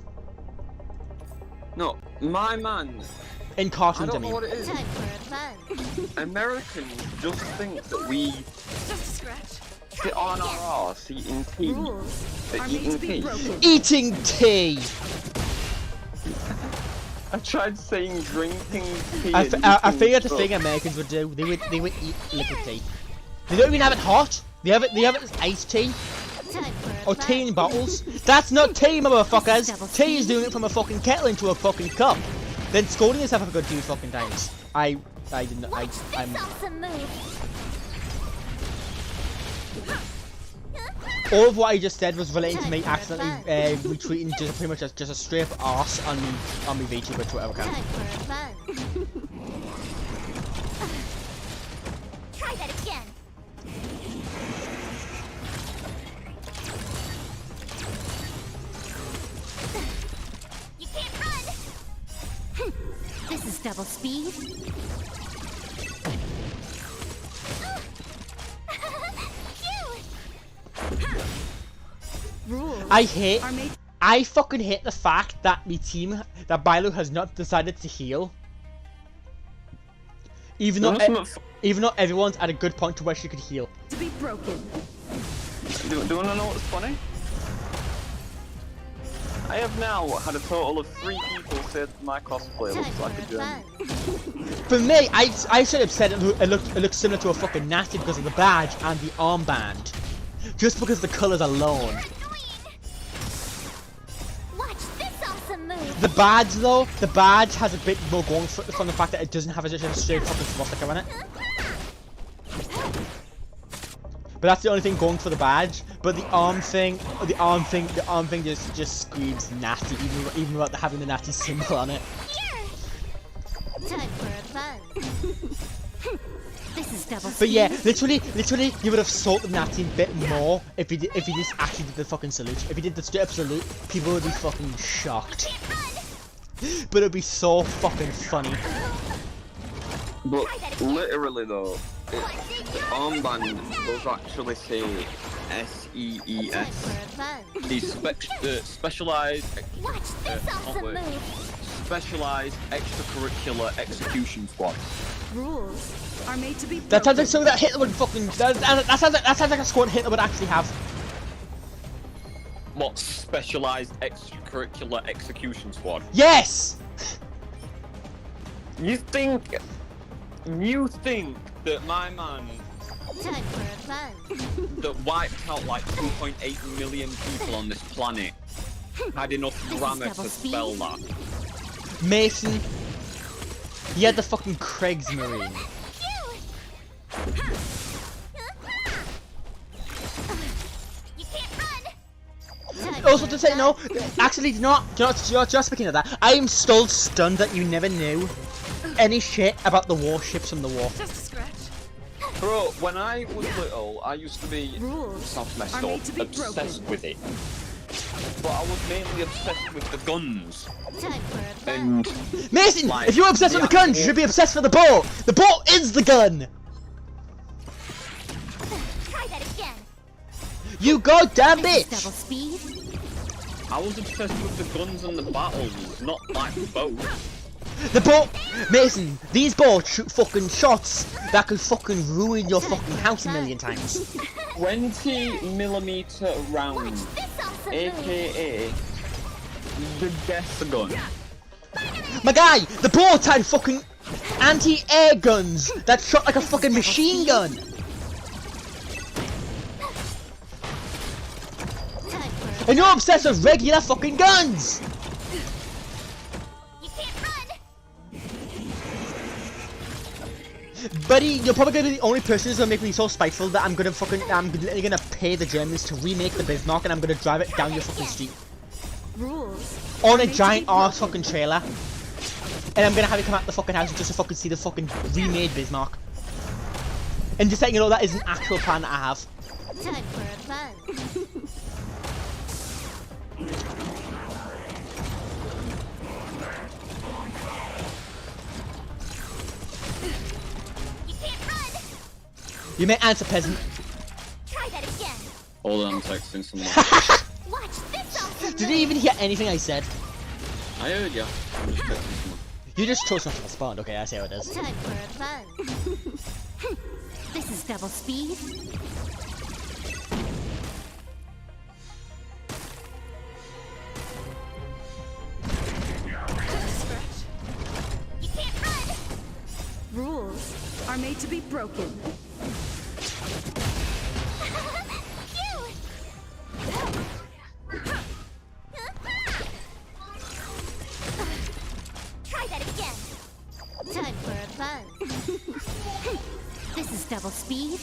No, my man. In I cartoons, I don't know mean. what it is. Time for a buzz. Americans just think that we Just a scratch. sit on our arse eating tea. Rules are made Eating to be tea. broken. Eating tea. I tried saying drinking tea. I and figured the eating thing Americans would do. They would eat liquid tea. They don't even have it hot. They have it as iced tea Time for a or fun. tea in bottles. That's not tea, motherfuckers. Tea is doing it from a fucking kettle into a fucking cup, then scolding yourself for a good 2 fucking times. I didn't. Watch this I'm. awesome move. All of what I just said was relating to me accidentally retweeting just pretty much just a straight arse on me VTuber Twitter account. Time for a fun. Try that again. You can't run. This is double speed. Phew. Rules I are made. fucking hate the fact that my team, that Bilo has not decided to heal. Even though, even though everyone's at a good point to where she could heal. To be broken. Do you wanna know what's funny? I have now had a total of 3 people say that my cosplay Time looks like a for a German. fun. For me, I should have said it looked similar to a fucking nasty because of the badge and the armband. Just because of the colours alone. Annoying. Watch this awesome move. The badge though, the badge has a bit more going for it from the fact that it doesn't have a straight fucking swastika on it. But that's the only thing going for the badge. But the arm thing just screams nasty, even without having the nasty symbol on it. Here. Time for a fun. This is double speed. But yeah, literally, you would have sold the nasty a bit more if he just actually did the fucking salute. If he did the straight up salute, people would be fucking shocked. But it'd be so fucking funny. But literally though, the armband does actually say Time SEES. for a fun. The specialized Watch this awesome wait. move. Specialized extracurricular execution squad. Rules are made to be broken. That sounds like something that Hitler would fucking. That sounds like a squad Hitler would actually have. What specialized extracurricular execution squad? Yes. You think that my man Time for a fun. that wiped out like 2.8 million people on this planet had enough grammar double to speed. spell that? Mason. He had the fucking Kriegsmarine. You can't run. Time Also for to a say fun. no, actually just speaking of that, I am still stunned that you never knew any shit about the warships from the war. Just a scratch. Bro, when I was little, I used to be Rules sounds messed are made up, to be obsessed broken. with it. But I was mainly obsessed with the guns. Time for a fun. And Mason, Like, if you're obsessed with the guns, you should be obsessed with the boat. The boat is the gun. Try that again. You goddamn This is bitch. double speed. I was obsessed with the guns and the battles, not like the boats. The boat, Mason. These boats shoot fucking shots that could fucking ruin your fucking house a million times. 20mm round, This awesome move. aka the death gun. My guy, the boat had fucking anti-air guns that shot like a fucking machine gun. Time for a And you're obsessed with regular fucking guns. You can't run. Buddy, you're probably gonna be the only person who's gonna make me so spiteful that I'm literally gonna pay the Germans to remake the Bismarck and I'm gonna drive it down your fucking street Rules on are a made to giant be arse broken. fucking trailer. And I'm gonna have you come out the fucking house just to fucking see the fucking remade Bismarck. And just letting you know that is an actual plan that I have. Time for a fun. You can't run. You may answer, peasant. Try that again. Hold on, I'm texting someone. Watch this awesome Did you even hear anything I said? I heard ya. I'm just texting someone. You just chose something to spawn. Okay, I see how it is. Time for a fun. This is double speed. are made to be broken. Cute! Try that again. Time for a buzz. This is double speed.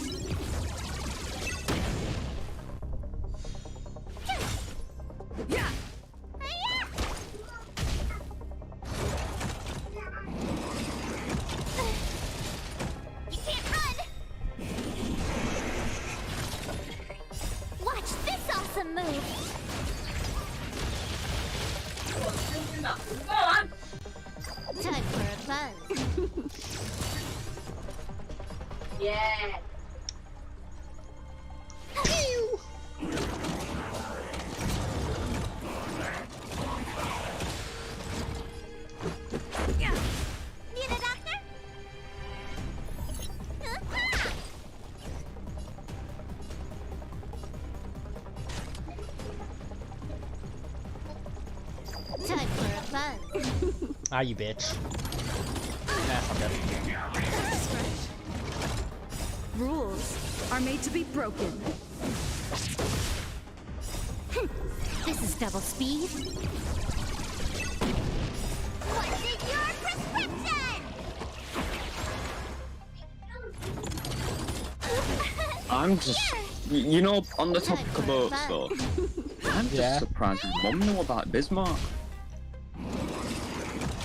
Yeah. You can't run. Watch this awesome move. Time for a buzz. Yeah. Need a doctor? Time for a buzz. Ah, you bitch. Nah, fuck it. Rules are made to be broken. This is double speed. What's in your prescription? I'm just, you know, on the topic of boats though, I'm just Yeah. surprised Mum knew about Bismarck.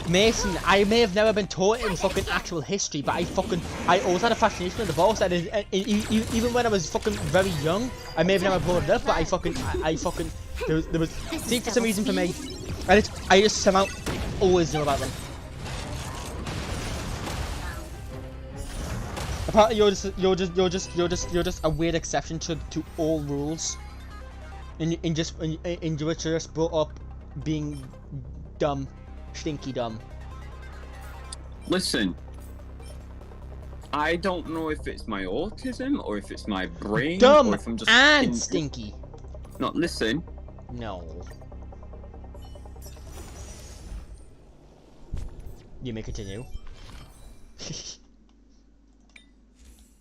Mason, I may have never been taught it in fucking actual history, but I always had a fascination with the boss. And even when I was fucking very young, I may have never brought it up, but I fucking, there was, see, for some reason for me, I just somehow always knew about them. Apparently, you're just a weird exception to all rules, and you just brought up being dumb. Stinky dumb. Listen, I don't know if it's my autism or if it's my brain Dumb or if I'm just and stinky. No, listen. No. You may continue.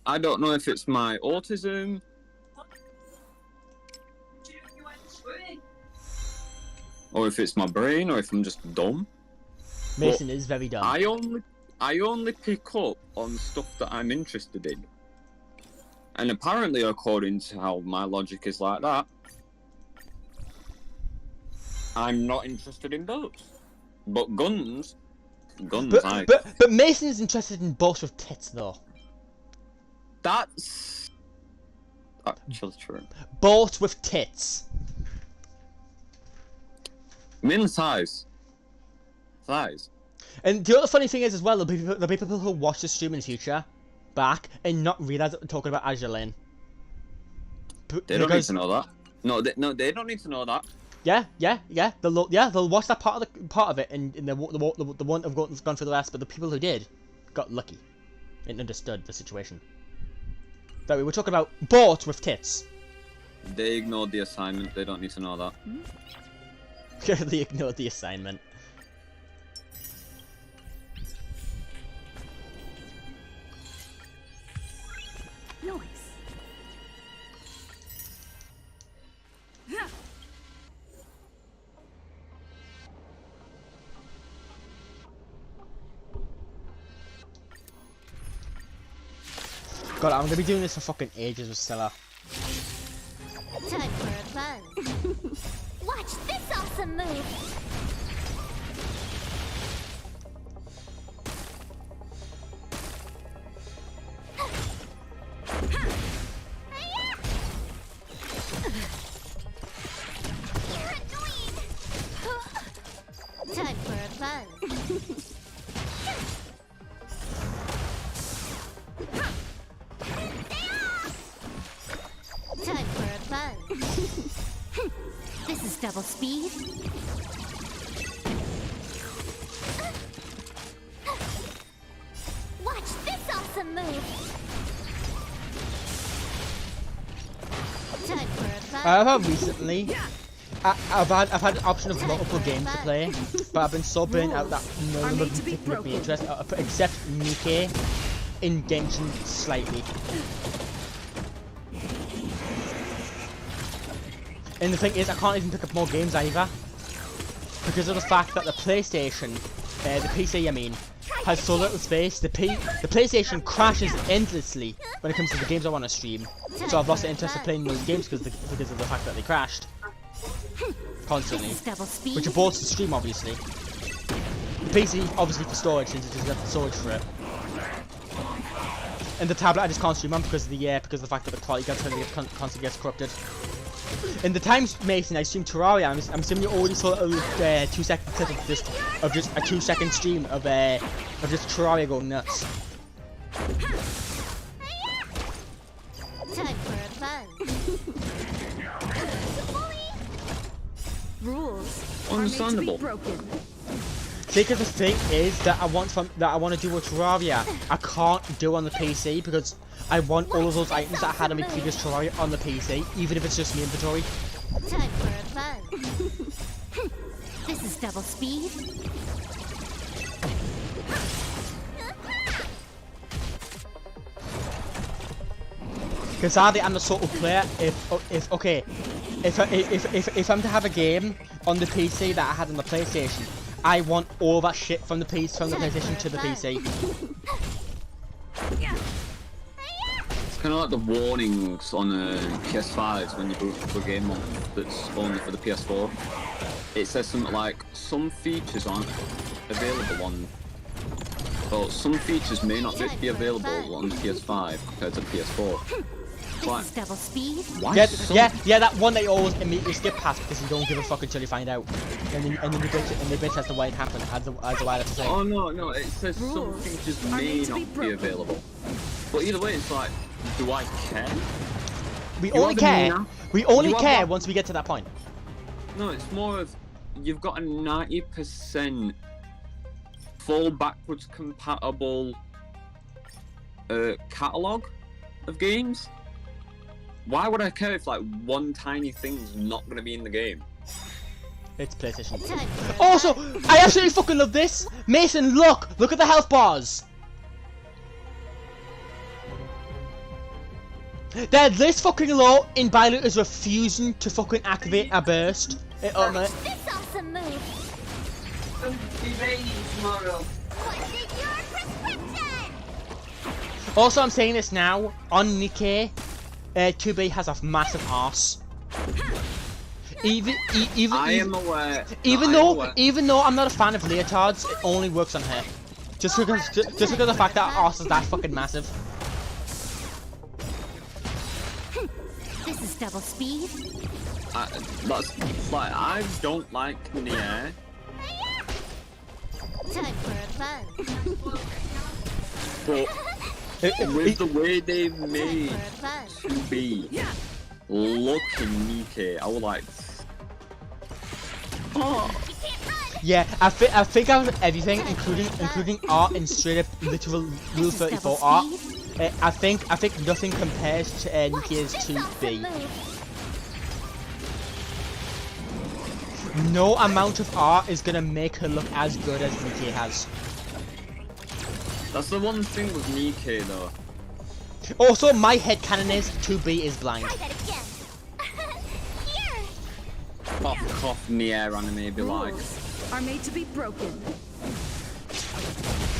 I don't know if it's my autism. Or if it's my brain, or if I'm just dumb. Mason is very dumb. I only pick up on stuff that I'm interested in. And apparently, according to how my logic is like that, I'm not interested in boats. But guns, But Mason is interested in boats with tits, though. That's actually true. Boats with tits. Min thighs. And the other funny thing is as well, there'll be people who watch the stream in the future back and not realise that we're talking about Azulane. They don't need to know that. No, they don't need to know that. Yeah. They'll watch that part of it, and they won't have gone through the rest. But the people who did got lucky and understood the situation. That we were talking about boats with tits. They ignored the assignment. They don't need to know that. They ignored the assignment. Noise. God, I'm gonna be doing this for fucking ages with Stella. Time for a buzz. Watch this awesome move. You're annoying. Time for a buzz. Time for a buzz. This is double speed. Watch this awesome move. Time for a buzz. I've had recently. I've had an option of multiple games to play, but I've been so burnt out that none of them piqued me interest, except Mickey. in Genshin slightly. And the thing is, I can't even pick up more games either. Because of the fact that the PlayStation, the PC I mean, has so little space. The PlayStation crashes endlessly when it comes to the games I want to stream. So I've lost the interest of playing those games because of the fact that they crashed. Constantly. Which aborts the stream, obviously. The PC, obviously for storage, since it doesn't have the storage for it. And the tablet I just can't stream on because of the fact that the quality constantly gets corrupted. In the times, Mason, I streamed Terraria. I'm assuming you already saw a 2-second clip of just a 2-second stream of just Terraria going nuts. Time for a fun. Rules Understandable. are made to be broken. See, because the thing is that I want to do with Terraria, I can't do on the PC because I want all of those items that I had on my previous Terraria on the PC, even if it's just my inventory. Time for a fun. This is double speed. Because I'm the sort of player, if I'm to have a game on the PC that I had on the PlayStation, I want all that shit from the PlayStation to the PC. It's kind of like the warnings on PS5s when you boot up a game that's only for the PS4. It says something like, some features aren't available on... Well, some features may not be available on the PS5 compared to the PS4. This is double speed. Why Yeah, that one that you always immediately skip past because you don't give a fuck until you find out. And then you bitch as to why it happened, as to why that's the same. Oh no, it says some features may not be available. But either way, it's like, do I care? We only care once we get to that point. No, it's more of, you've got a 90% full backwards compatible catalogue of games. Why would I care if like one tiny thing's not gonna be in the game? It's PlayStation. Also, I absolutely fucking love this! Mason, look at the health bars! They're this fucking low in Bailu is refusing to fucking activate a burst. This awesome move. Be ready tomorrow. What's in your prescription? Also, I'm saying this now, on Nikkei, 2B has a massive arse. Even though I'm not a fan of leotards, it only works on her. Just because of the fact that her arse is that fucking massive. This is double speed. That's like, I don't like Nier. Time for a fun. But with the way they've made 2B look in Nikkei, I was like, oh. Yeah, I think out of everything, including art and straight up literal Rule 34 art, I think nothing compares to Nikkei's 2B. No amount of art is gonna make her look as good as Nikkei has. That's the one thing with Nikkei though. Also, my headcanon is 2B is blind. Try that again. Here. Cough Nier anime be like. Are made to be broken.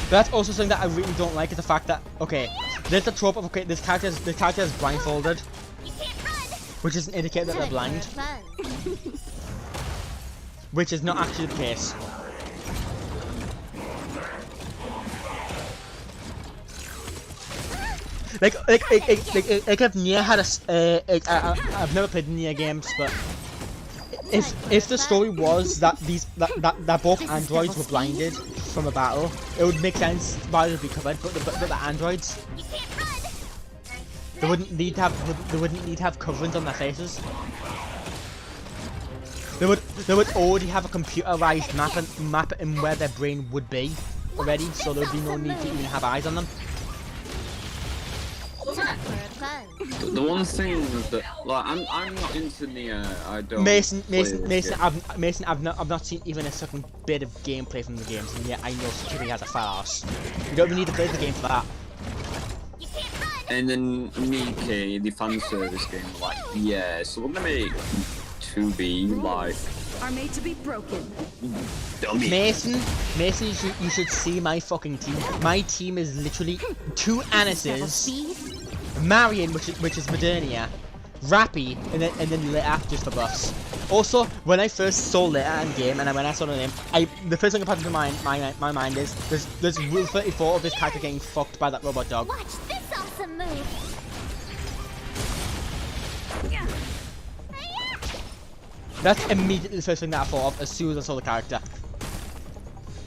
That's also something that I really don't like is the fact that, okay, there's the trope of, okay, this character is blindfolded, You can't run. which is an indicator that they're blind, which is not actually the case. Like if Nier had I've never played Nier games, but if the story was that that both androids were blinded from a battle, it would make sense why it would be covered. But the androids, they wouldn't need to have coverings on their faces. They would already have a computerized map in where their brain would be already, so there would be no need to even have eyes on them. The one thing that, like, I'm not into Nier. I don't. Mason, I've not seen even a second bit of gameplay from the games, and yet I know security has a fat ass. You don't even need to play the game for that. And then Nikkei, the fan service game, were like, yeah, so we're gonna make 2B like Are made to be broken. dummy. Mason, you should see my fucking team. My team is literally 2 Anises, Marion, which is Modernia, Rappy, and then Litter just for buffs. Also, when I first saw Litter in game, and when I saw the name, the first thing that popped into my mind is there's Rule 34 of this character getting fucked by that robot dog. Watch this awesome move. That's immediately the first thing that I thought of as soon as I saw the character.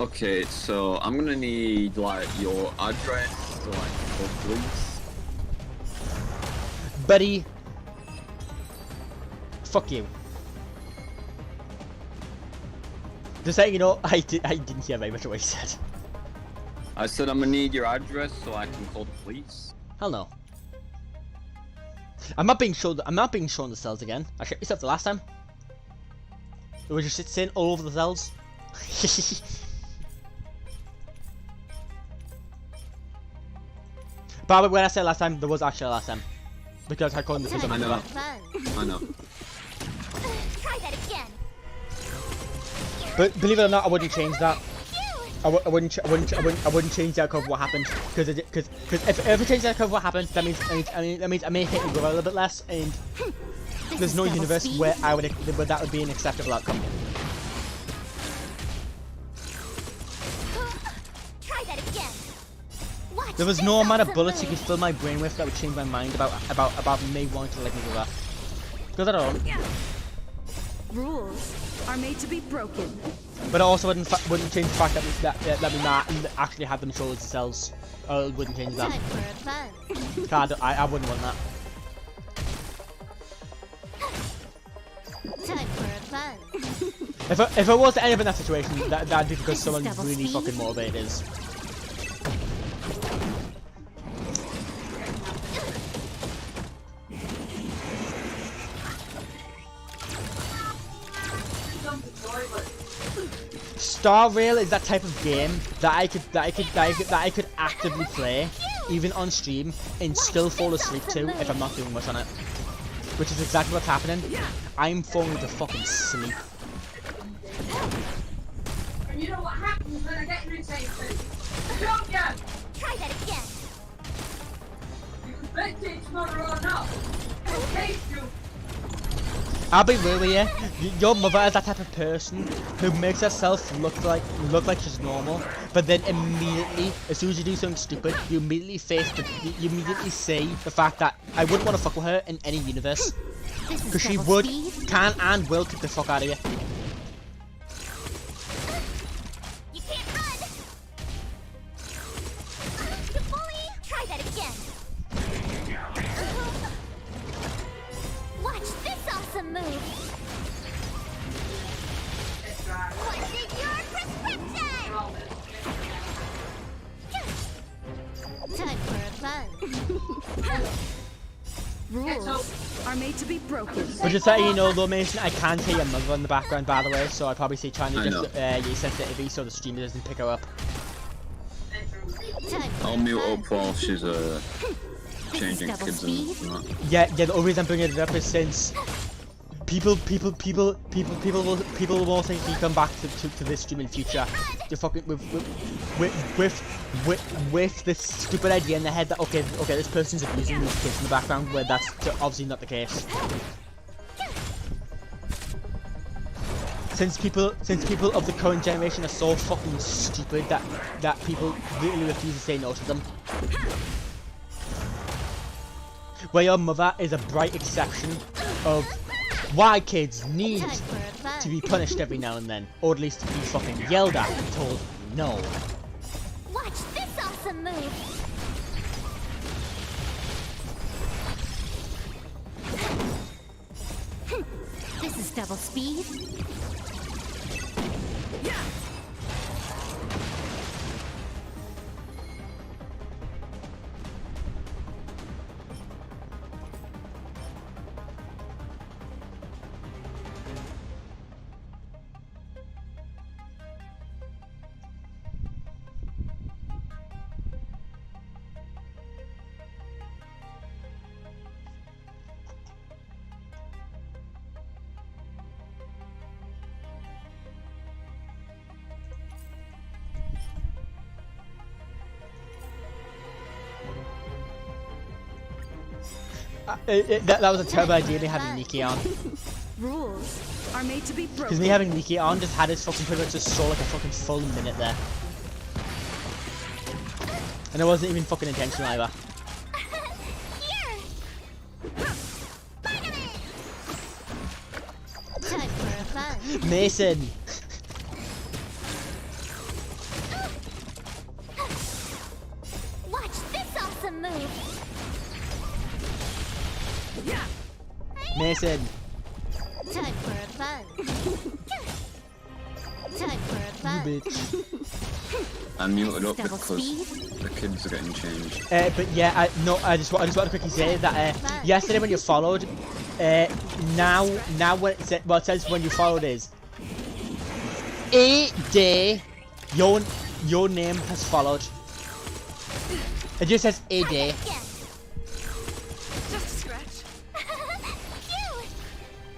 Okay, so I'm gonna need like your address to like call police. Buddy, fuck you. Just saying, you know, I didn't hear very much of what he said. I said I'm gonna need your address so I can call the police. Hell no. I'm not being shown the cells again. I checked myself the last time. It was just sitting all over the cells. But when I said last time, there was actually a last time. Because I called him the I know. I know. Try that again. But believe it or not, I wouldn't change that. I wouldn't change the outcome of what happened. Because if I change the outcome of what happened, that means I may hit you a little bit less, and there's no universe where that would be an acceptable outcome. Try that again. Watch There was this no amount of awesome bullets you move. could fill my brain with that would change my mind about me wanting to let me do that. Because I don't. Rules are made to be broken. But I also wouldn't change the fact that we might actually have them show us themselves. I wouldn't change that. Time for a buzz. I wouldn't want that. Time for a buzz. If it was anyone in that situation, that'd be because This is someone double really speed. fucking motivated is. Star Rail is that type of game that I could actively play, even on stream, and still fall asleep to if I'm not doing much on it. Which is exactly what's happening. I'm falling to fucking sleep. And you know what happens when I get irritated? Don't you? Try that again. You can bet it tomorrow or not. I'll taste you. I'll be real with you. Your mother is that type of person who makes herself look like she's normal, but then immediately, as soon as you do something stupid, you immediately you immediately say the fact that I wouldn't want to fuck with her in any universe, This is because she double would, speed. can, and will kick the fuck out of you. You can't run. You bully. Try that again. Watch this awesome move. What's in your prescription? Time for a buzz. Rules are made to be broken. But just letting you know though, Mason, I can hear your mother in the background, by the way, so I'd probably say trying to I just use sensitivity so the streamer doesn't pick her up. Time for I'll a mute buzz. up while she's changing double kids speed. and that. Yeah, the only reason I'm bringing it up is since people will also come back to this stream in future to fucking with this stupid idea in their head that okay this person's abusing these kids in the background, where that's obviously not the case. Since people of the current generation are so fucking stupid that people literally refuse to say no to them. Where your mother is a bright exception of why kids need Time for a buzz. to be punished every now and then, or at least to be fucking yelled at and told no. Watch this awesome move. This is double speed. that was a terrible idea, me having Nikki on. Rules are made to be Because broken. me having Nikki on just had his fucking pretty much just stole like a fucking full minute there. And it wasn't even fucking intentional either. Time for a fun. Mason! Watch this awesome move. Mason! Time for a fun. Time for a fun. Bitch. I muted up Double because speed. the kids are getting changed. But yeah, I just want to quickly say that yesterday when you followed, now when it says when you followed is a day, your name has followed. It just says a day. Again. Just a scratch.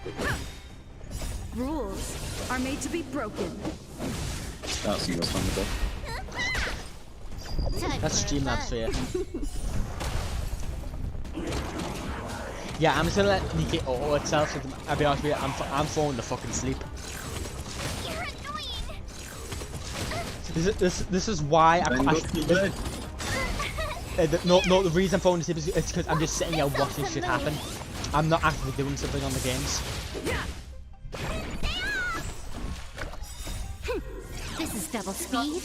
Cute. Rules are made to be broken. That's your fun with Time That's for a Streamlabs fun. for you. Yeah, I'm just gonna let Nikki auto itself. So I'll be honest with you, I'm falling to fucking sleep. You're annoying. This is why no, the reason I'm falling asleep is it's because I'm just sitting here watching shit happen. I'm not actually doing something on the games. This is double speed.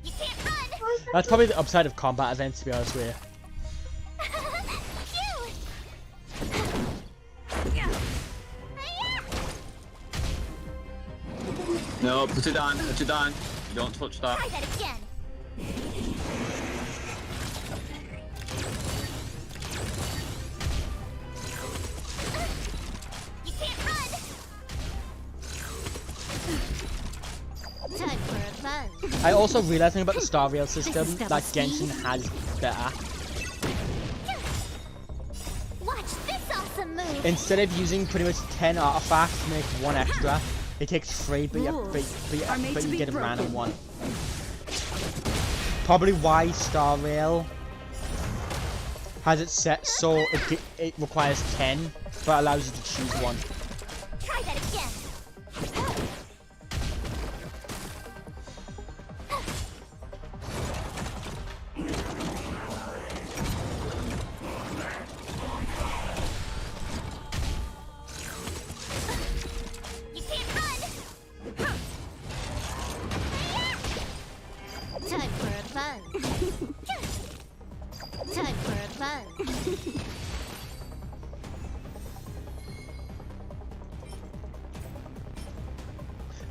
You can't run. That's probably the upside of combat events, to be honest with you. No, put it down, put it down. You don't touch that. Try that again. You can't run. Time for a fun. I also realizing about the star rail system that Genshin has better. Watch this awesome move. Instead of using pretty much 10 artifacts to make one extra, it takes 3, but you get a random one. Probably why Star Rail has it set so it requires 10, but allows you to choose one. Try that again. You can't run. Time for a fun. Time for a fun.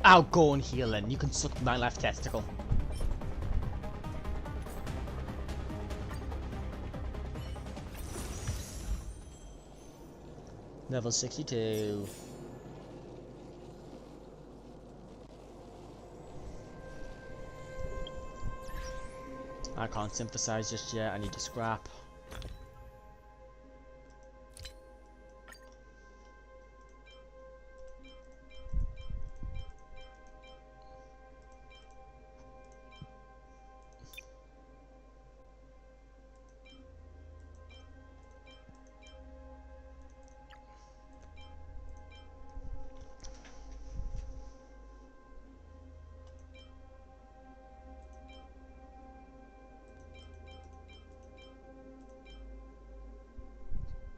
I'll go and heal and you can suck my left testicle. Level 62. I can't synthesize just yet, I need to scrap.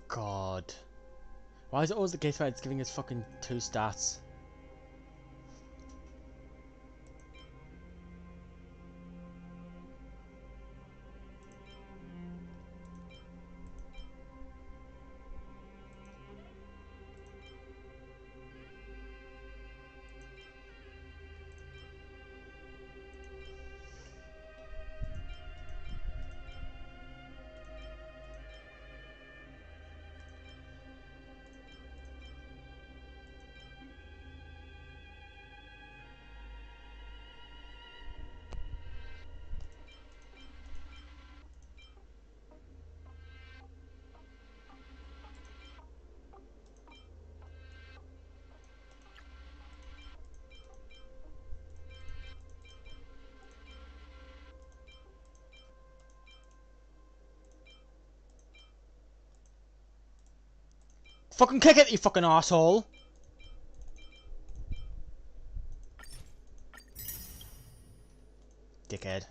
God. Why is it always the case where it's giving us fucking 2 stats? Fucking kick it, you fucking asshole. Dickhead.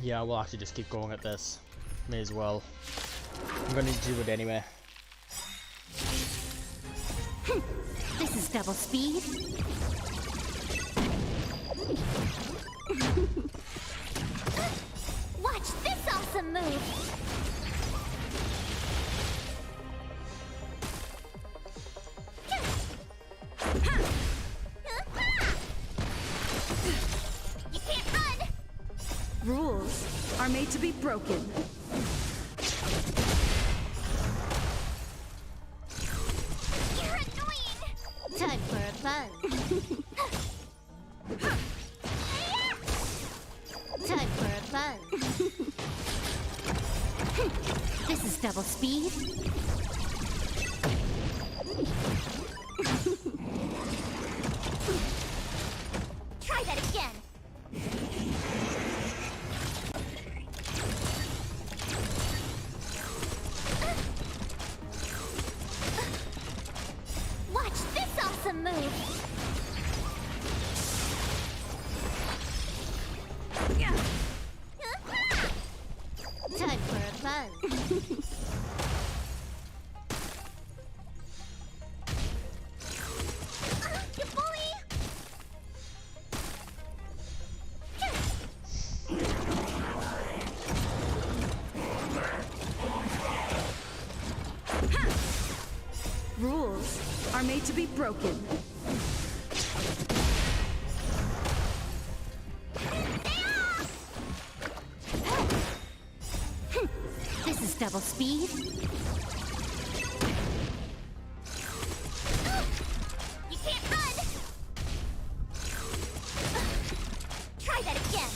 Yeah, we'll actually just keep going at this. May as well. I'm gonna do it anyway. This is double speed. Watch this awesome move! You can't run! Rules are made to be broken. You're annoying! Time for a fun. Time for a fun. This is double speed. Try that again! Watch this awesome move! Time for a fun. You bully! Rules are made to be broken. This is double speed. You can't run! Try that again!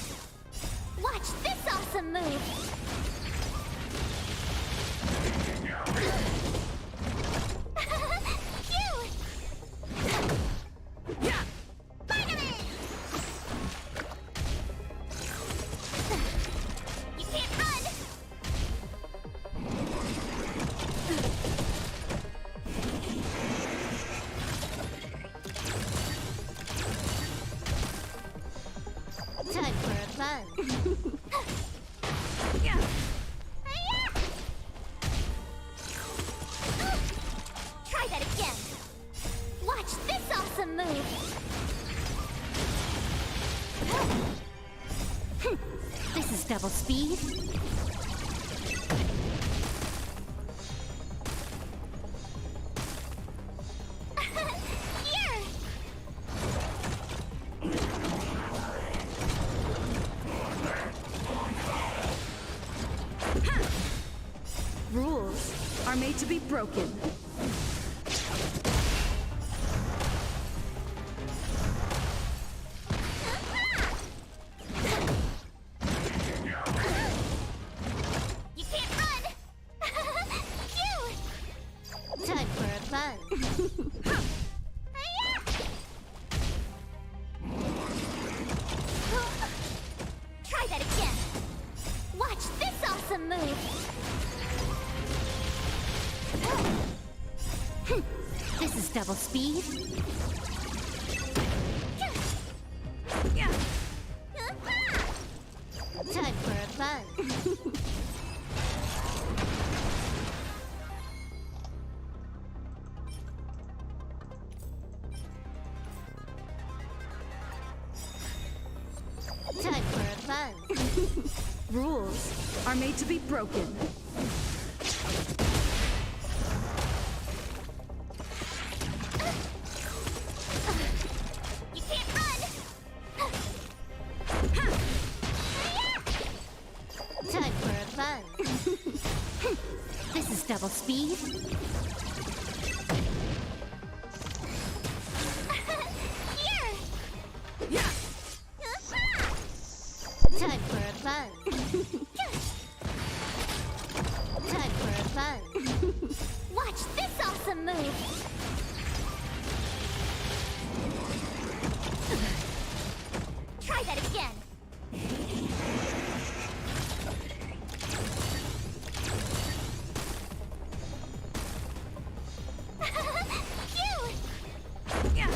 Watch this awesome move! Phew! Finally! You can't run! Time for a fun. Try that again! Watch this awesome move! This is double speed. Here! are made to be broken. You can't run! Cute! Time for a buzz. Hi-ya! Try that again. Watch this awesome move. This is double speed. Time for a buzz. Time for a buzz. Rules are made to be broken. You can't run! Time for a buzz. This is double speed. Here! Time for a buzz. Time for a buzz. Watch this awesome move. Try that again. Cute! Hi-ya!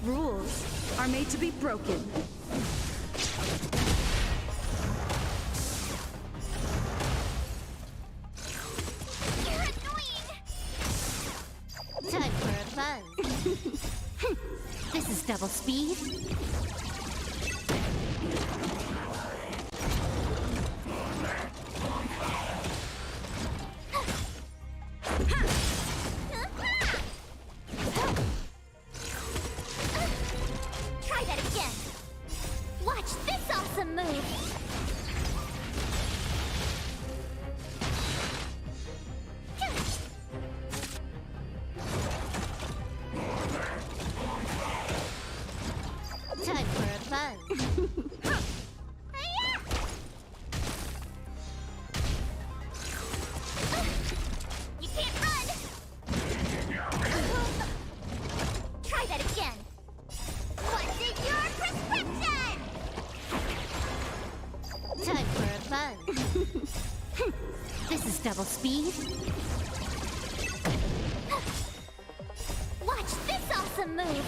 Rules are made to be broken. You're annoying! Time for a buzz. This is double speed. Try that again. Watch this awesome move. Time for a buzz. Hi-ya! You can't run! Try that again. What's in your prescription? Time for a buzz. This is double speed. Watch this awesome move.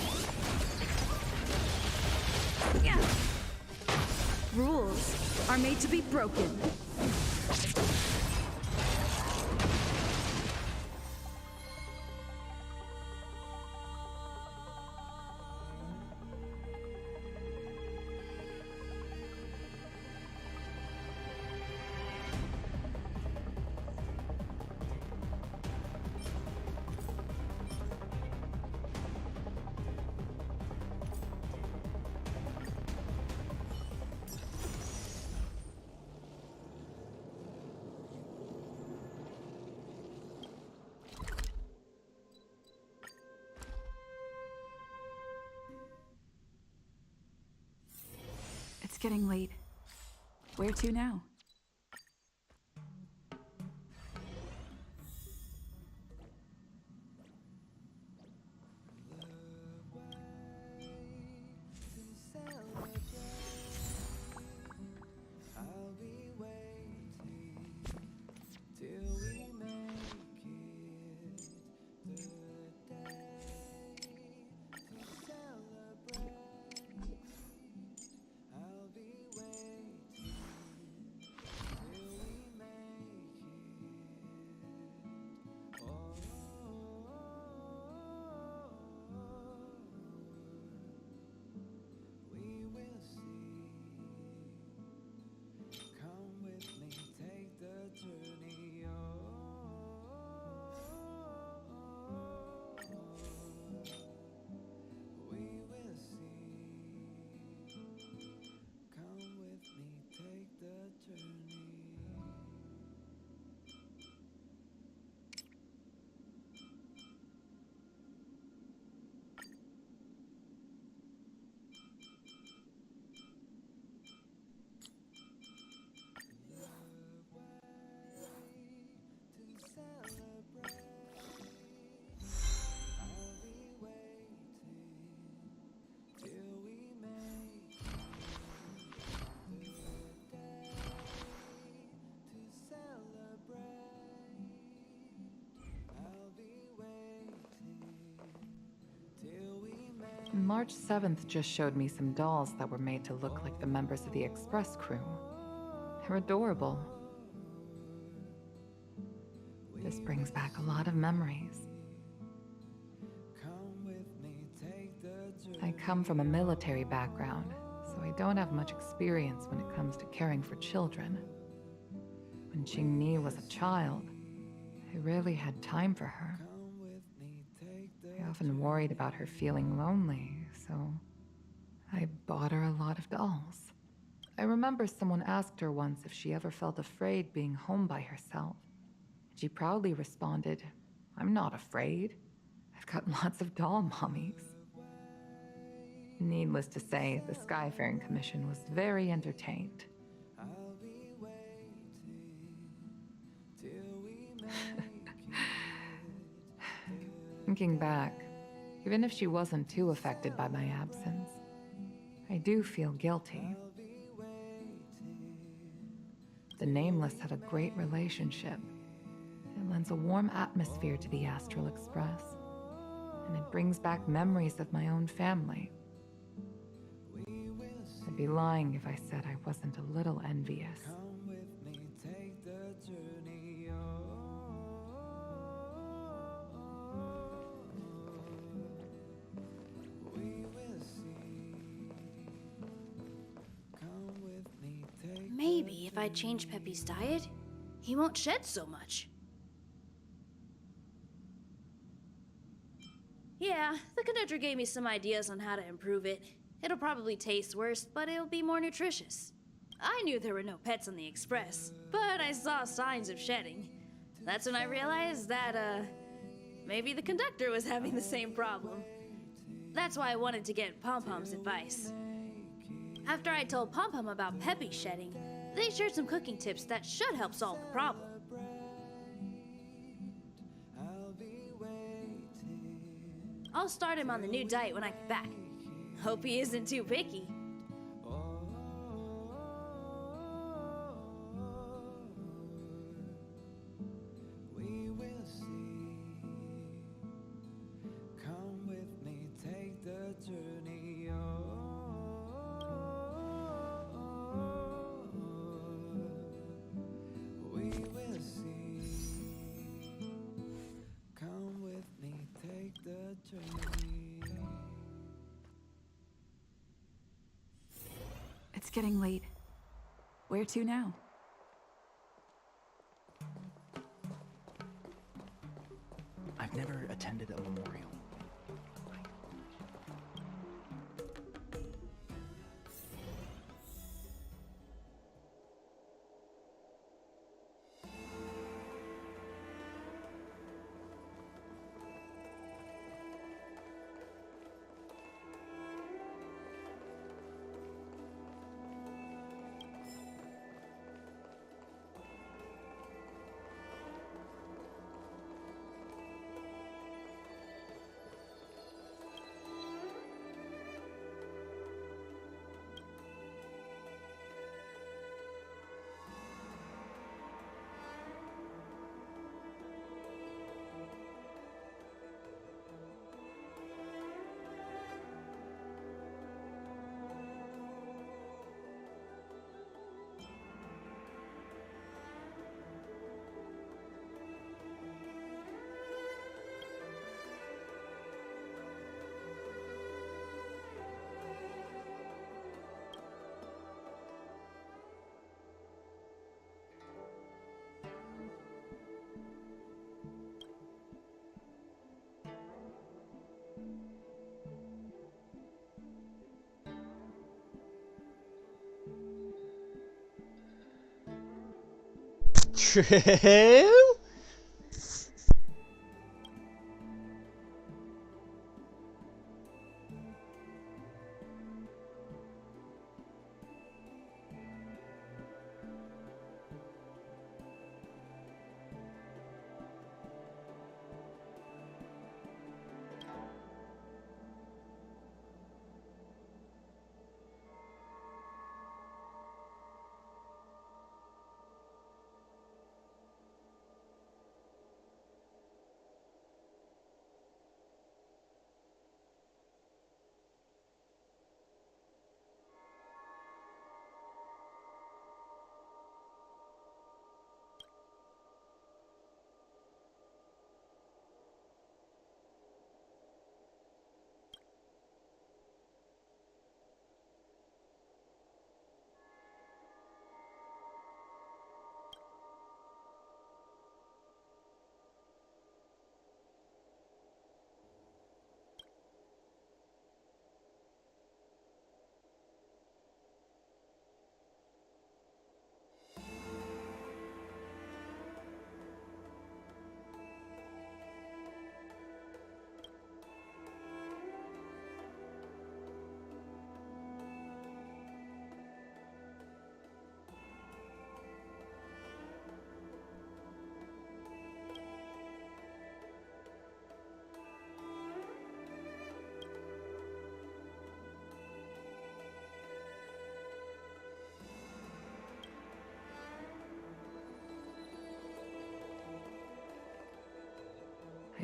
Rules are made to be broken. It's getting late. Where to now? March 7th just showed me some dolls that were made to look like the members of the Express crew. They're adorable. This brings back a lot of memories. I come from a military background, so I don't have much experience when it comes to caring for children. When Qingni was a child, I rarely had time for her. I often worried about her feeling lonely, so I bought her a lot of dolls. I remember someone asked her once if she ever felt afraid being home by herself. She proudly responded, "I'm not afraid. I've got lots of doll mommies." Needless to say, the Skyfaring Commission was very entertained. Thinking back, even if she wasn't too affected by my absence, I do feel guilty. The Nameless have a great relationship. It lends a warm atmosphere to the Astral Express, and it brings back memories of my own family. I'd be lying if I said I wasn't a little envious. Maybe if I change Peppy's diet, he won't shed so much. Yeah, the conductor gave me some ideas on how to improve it. It'll probably taste worse, but it'll be more nutritious. I knew there were no pets on the Express, but I saw signs of shedding. That's when I realized that, maybe the conductor was having the same problem. That's why I wanted to get Pom-Pom's advice. After I told Pom-Pom about Peppy shedding, they shared some cooking tips that should help solve the problem. I'll start him on the new diet when I get back. Hope he isn't too picky. It's getting late. Where to now? I've never attended a memorial. True.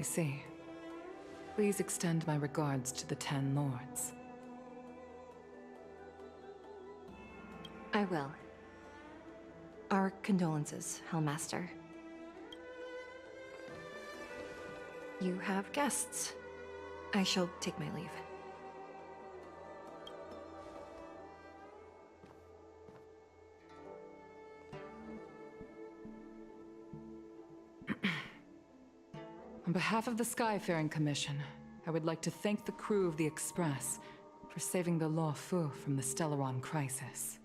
see. Please extend my regards to the 10 Lords. I will. Our condolences, Hellmaster. You have guests. I shall take my leave. On behalf of the Skyfaring Commission, I would like to thank the crew of the Express for saving the Law Fu from the Stellaron crisis.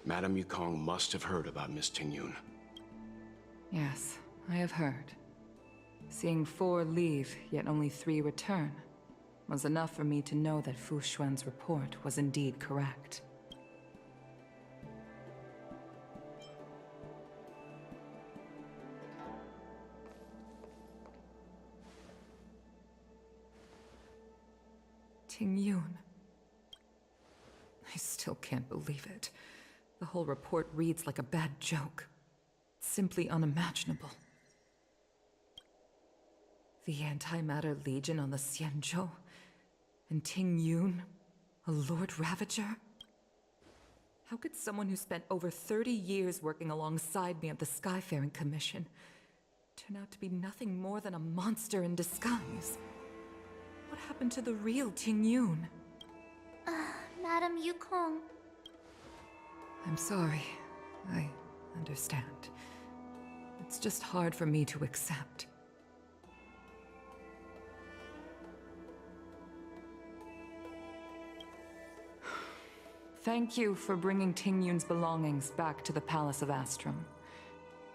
Madame Yukong must have heard about Miss Tingyun. Yes, I have heard. Seeing 4 leave, yet only 3 return, was enough for me to know that Fu Xuan's report was indeed correct. Tingyun. I still can't believe it. The whole report reads like a bad joke. It's simply unimaginable. The Antimatter Legion on the Xianzhou, and Tingyun, a Lord Ravager? How could someone who spent over 30 years working alongside me at the Skyfaring Commission turn out to be nothing more than a monster in disguise? What happened to the real Tingyun? Madame Yukong. I'm sorry. I understand. It's just hard for me to accept. Thank you for bringing Tingyun's belongings back to the Palace of Astrum.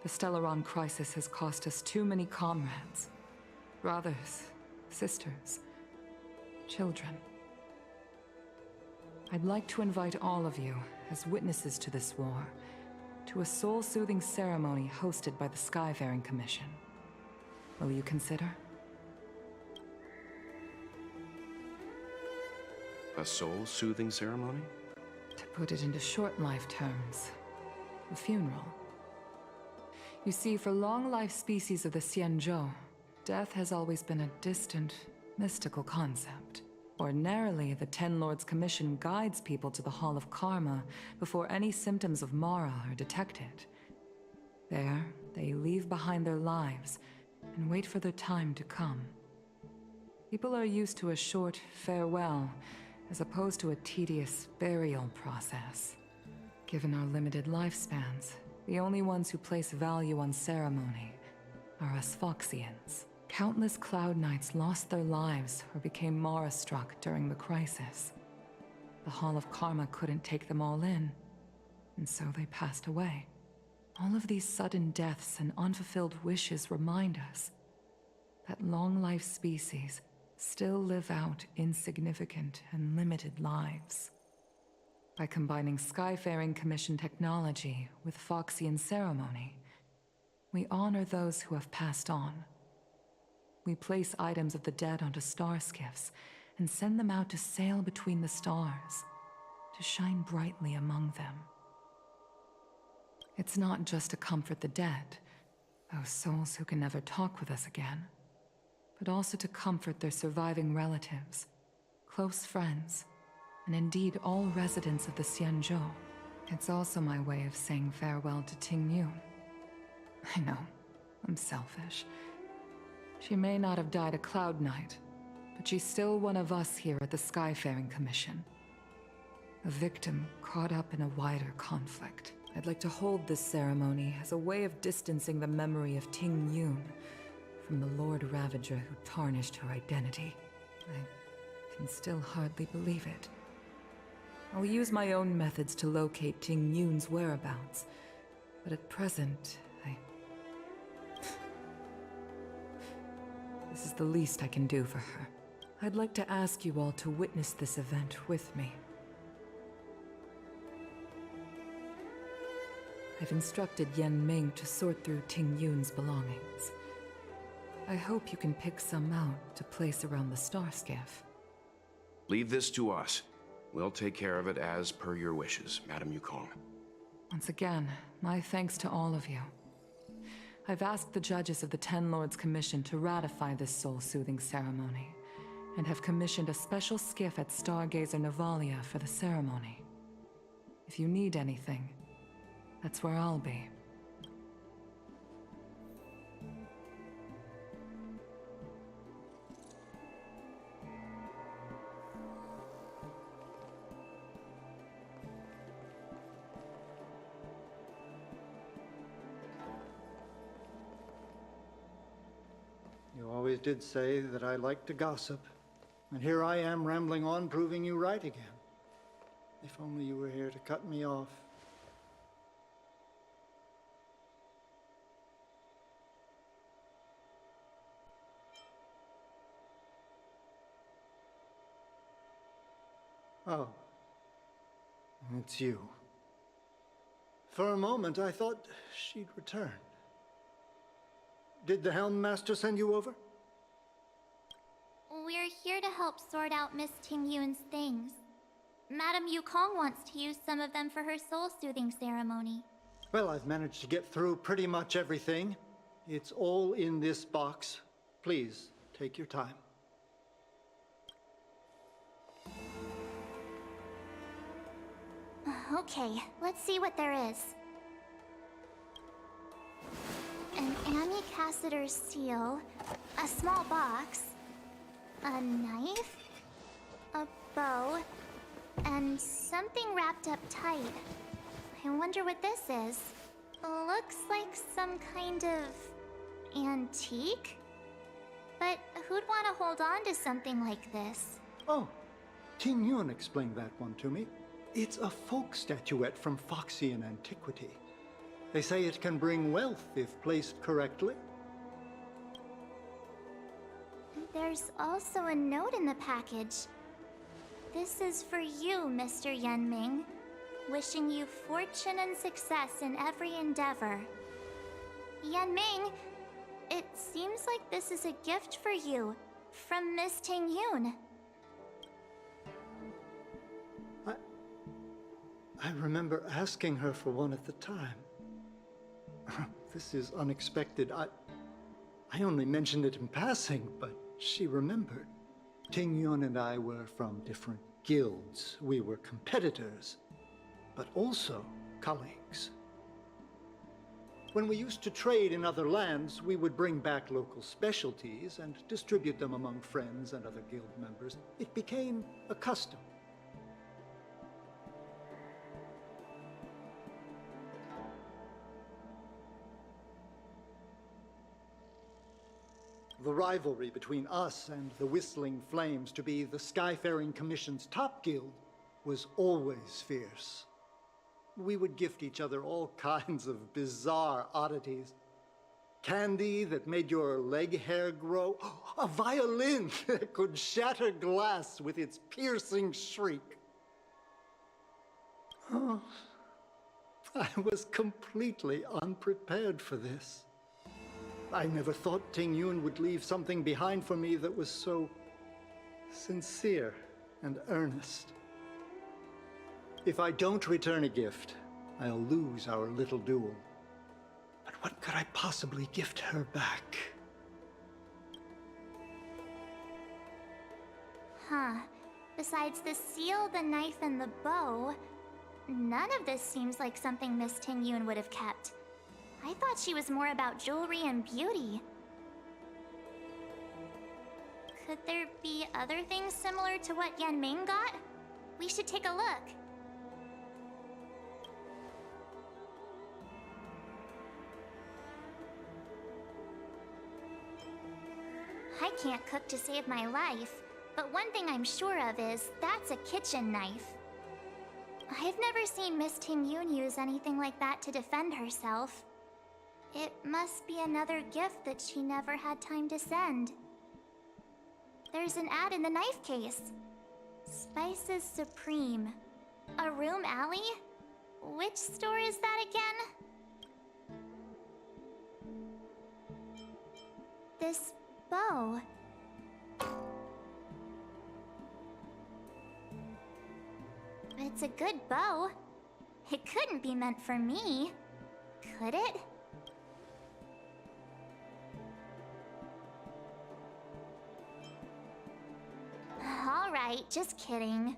The Stellaron crisis has cost us too many comrades. Brothers, sisters, children. I'd like to invite all of you, as witnesses to this war, to a soul-soothing ceremony hosted by the Skyfaring Commission. Will you consider? A soul-soothing ceremony? To put it into short life terms, a funeral. You see, for long-life species of the Xianzhou, death has always been a distant, mystical concept. Ordinarily, the 10 Lords Commission guides people to the Hall of Karma before any symptoms of Mara are detected. There, they leave behind their lives and wait for their time to come. People are used to a short farewell as opposed to a tedious burial process. Given our limited lifespans, the only ones who place value on ceremony are us Foxians. Countless Cloud Knights lost their lives or became Mara-struck during the crisis. The Hall of Karma couldn't take them all in, and so they passed away. All of these sudden deaths and unfulfilled wishes remind us that long-life species still live out insignificant and limited lives. By combining Skyfaring Commission technology with Foxian ceremony, we honor those who have passed on. We place items of the dead onto star skiffs and send them out to sail between the stars, to shine brightly among them. It's not just to comfort the dead, those souls who can never talk with us again, but also to comfort their surviving relatives, close friends, and indeed all residents of the Xianzhou. It's also my way of saying farewell to Tingyun. I know, I'm selfish. She may not have died a Cloud Knight, but she's still one of us here at the Skyfaring Commission. A victim caught up in a wider conflict. I'd like to hold this ceremony as a way of distancing the memory of Tingyun from the Lord Ravager who tarnished her identity. I can still hardly believe it. I'll use my own methods to locate Tingyun's whereabouts, but at present, This is the least I can do for her. I'd like to ask you all to witness this event with me. I've instructed Yen Ming to sort through Tingyun's belongings. I hope you can pick some out to place around the star skiff. Leave this to us. We'll take care of it as per your wishes, Madame Yukong. Once again, my thanks to all of you. I've asked the judges of the Ten Lords Commission to ratify this soul-soothing ceremony, and have commissioned a special skiff at Stargazer Navalia for the ceremony. If you need anything, that's where I'll be. You always did say that I like to gossip. And here I am rambling on, proving you right again. If only you were here to cut me off. Oh. It's you. For a moment, I thought she'd returned. Did the Helm Master send you over? We're here to help sort out Miss Ting-Yun's things. Madame Yukong wants to use some of them for her soul-soothing ceremony. Well, I've managed to get through pretty much everything. It's all in this box. Please, take your time. Okay, let's see what there is. An Ami Cassider's seal, a small box, a knife, a bow, and something wrapped up tight. I wonder what this is. Looks like some kind of antique? But who'd want to hold on to something like this? Oh, Ting-Yun explained that one to me. It's a folk statuette from Foxian antiquity. They say it can bring wealth if placed correctly. There's also a note in the package. This is for you, Mr. Yenming. Wishing you fortune and success in every endeavor. Yenming, it seems like this is a gift for you from Miss Ting-Yun. I remember asking her for one at the time. This is unexpected. I only mentioned it in passing, but she remembered. Ting-Yun and I were from different guilds. We were competitors, but also colleagues. When we used to trade in other lands, we would bring back local specialties and distribute them among friends and other guild members. It became a custom. The rivalry between us and the Whistling Flames, to be the Skyfaring Commission's top guild, was always fierce. We would gift each other all kinds of bizarre oddities. Candy that made your leg hair grow. A violin that could shatter glass with its piercing shriek. Oh, I was completely unprepared for this. I never thought Ting-Yun would leave something behind for me that was so sincere and earnest. If I don't return a gift, I'll lose our little duel. But what could I possibly gift her back? Huh. Besides the seal, the knife, and the bow, none of this seems like something Miss Ting-Yun would have kept. I thought she was more about jewelry and beauty. Could there be other things similar to what Yenming got? We should take a look. I can't cook to save my life, but one thing I'm sure of is that's a kitchen knife. I've never seen Miss Ting-Yun use anything like that to defend herself. It must be another gift that she never had time to send. There's an ad in the knife case. Spices Supreme. A room alley? Which store is that again? This bow. It's a good bow. It couldn't be meant for me, could it? right, just kidding.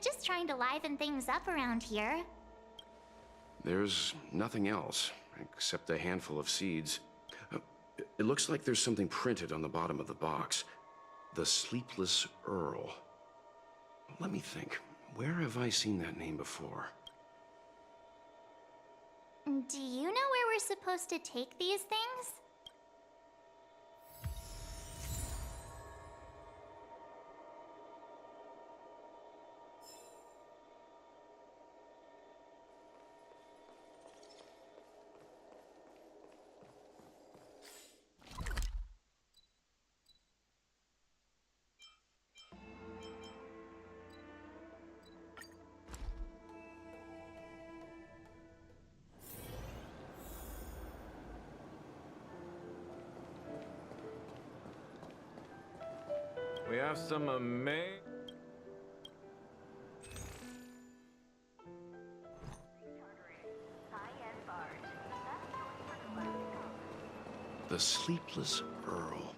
Just trying to liven things up around here. There's nothing else, except a handful of seeds. It looks like there's something printed on the bottom of the box. The Sleepless Earl. Let me think. Where have I seen that name before? Do you know where we're supposed to take these things? We have some amazing... The Sleepless Earl.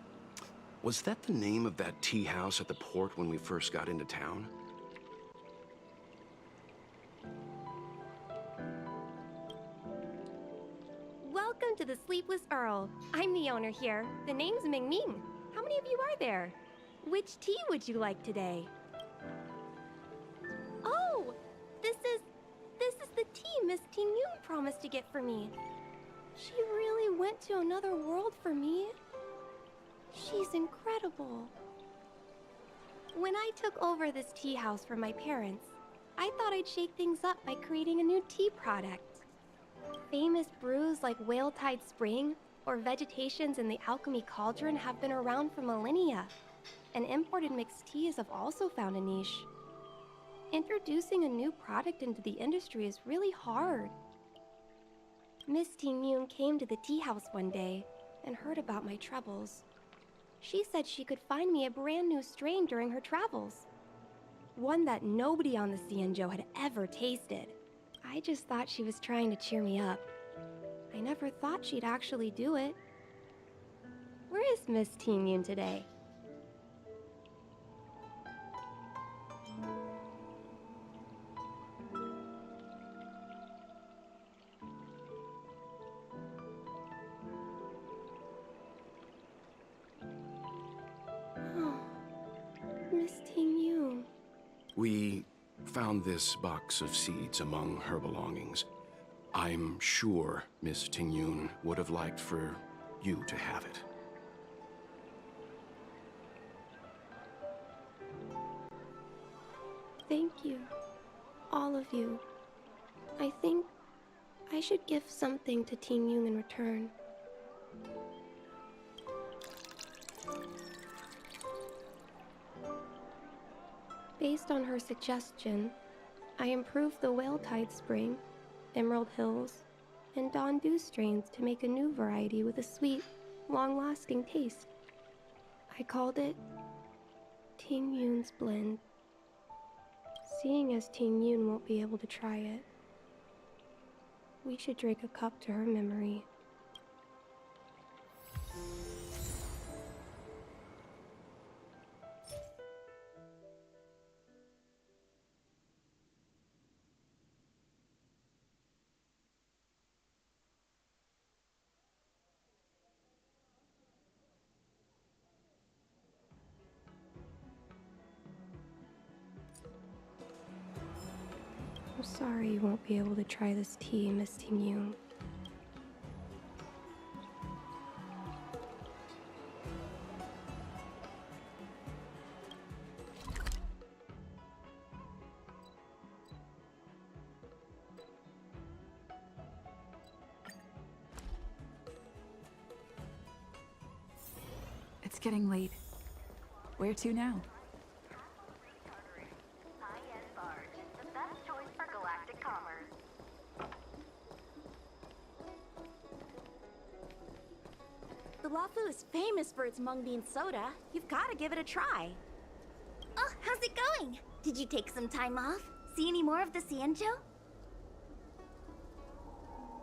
Was that the name of that tea house at the port when we first got into town? Welcome to the Sleepless Earl. I'm the owner here. The name's Ming Ming. How many of you are there? Which tea would you like today? Oh, this is the tea Miss Ting Yun promised to get for me. She really went to another world for me. She's incredible. When I took over this tea house from my parents, I thought I'd shake things up by creating a new tea product. Famous brews like Whale Tide Spring or Vegetations in the Alchemy Cauldron have been around for millennia, and imported mixed teas have also found a niche. Introducing a new product into the industry is really hard. Miss Ting Yun came to the tea house one day and heard about my troubles. She said she could find me a brand new strain during her travels. One that nobody on the Xianzhou had ever tasted. I just thought she was trying to cheer me up. I never thought she'd actually do it. Where is Miss Ting Yun today? Miss Ting Yun. We found this box of seeds among her belongings. I'm sure Miss Ting Yun would have liked for you to have it. Thank you. All of you. I think I should give something to Ting Yun in return. Based on her suggestion, I improved the Whale Tide Spring, Emerald Hills, and Dawn Dew strains to make a new variety with a sweet, long-lasting taste. I called it Ting Yun's Blend. Seeing as Ting Yun won't be able to try it, we should drink a cup to her memory. I'm sorry you won't be able to try this tea, Miss Ting Yun. It's getting late. Where to now? The Lafu is famous for its mung bean soda. You've got to give it a try. Oh, how's it going? Did you take some time off? See any more of the Xianzhou?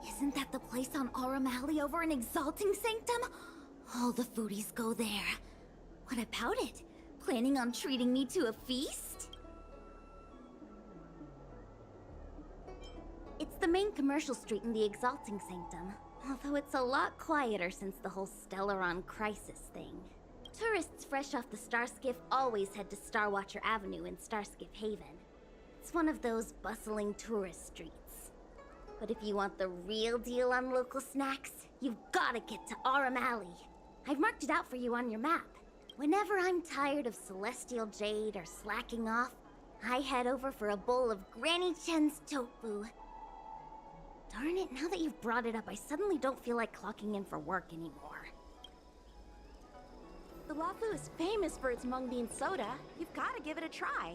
Isn't that the place on Aurum Alley over in Exalting Sanctum? All the foodies go there. What about it? Planning on treating me to a feast? It's the main commercial street in the Exalting Sanctum, although it's a lot quieter since the whole Stellaron crisis thing. Tourists fresh off the Starskiff always head to Starwatcher Avenue in Starskiff Haven. It's one of those bustling tourist streets. But if you want the real deal on local snacks, you've gotta get to Aurum Alley. I've marked it out for you on your map. Whenever I'm tired of Celestial Jade or slacking off, I head over for a bowl of Granny Chen's tofu. Darn it, now that you've brought it up, I suddenly don't feel like clocking in for work anymore. The Lafu is famous for its mung bean soda. You've got to give it a try.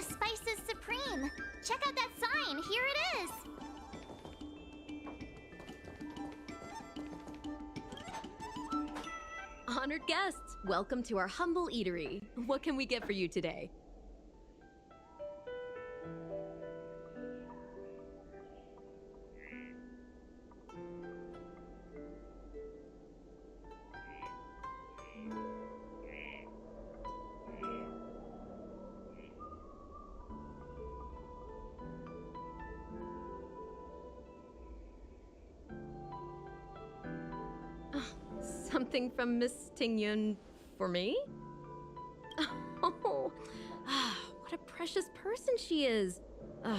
Spice is supreme! Check out that sign! Here it is! Honored guests, welcome to our humble eatery. What can we get for you today? Something from Miss Tingyun for me? Oh, what a precious person she is. A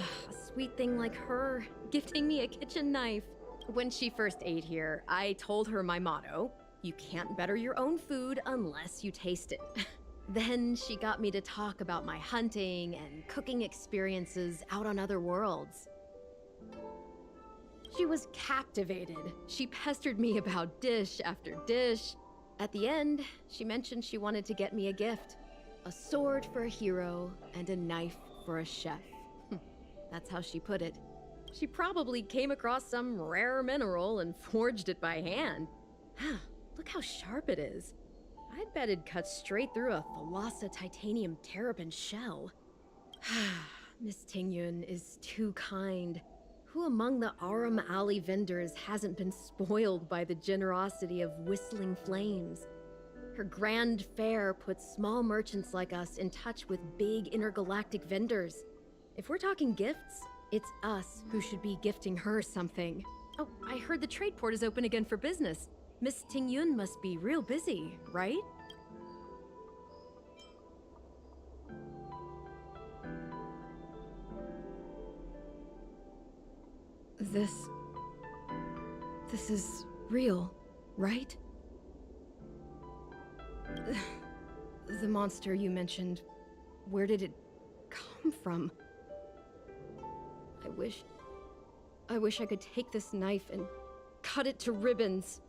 sweet thing like her, gifting me a kitchen knife. When she first ate here, I told her my motto, you can't better your own food unless you taste it. Then she got me to talk about my hunting and cooking experiences out on other worlds. She was captivated. She pestered me about dish after dish. At the end, she mentioned she wanted to get me a gift. A sword for a hero and a knife for a chef. That's how she put it. She probably came across some rare mineral and forged it by hand. Look how sharp it is. I'd bet it'd cut straight through a Thalassa titanium terrapin shell. Miss Tingyun is too kind. Who among the Aurum Alley vendors hasn't been spoiled by the generosity of Whistling Flames? Her grand fare puts small merchants like us in touch with big intergalactic vendors. If we're talking gifts, it's us who should be gifting her something. Oh, I heard the trade port is open again for business. Miss Tingyun must be real busy, right? This is real, right? The monster you mentioned, where did it come from? I wish I could take this knife and cut it to ribbons.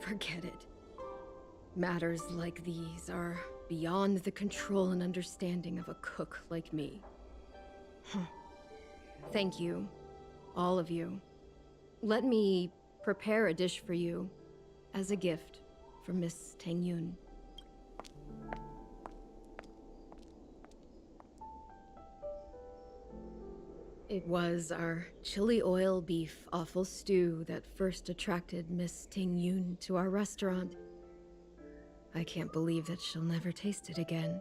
Forget it. Matters like these are beyond the control and understanding of a cook like me. Thank you, all of you. Let me prepare a dish for you as a gift from Miss Tingyun. It was our chili oil beef offal stew that first attracted Miss Ting Yun to our restaurant. I can't believe that she'll never taste it again.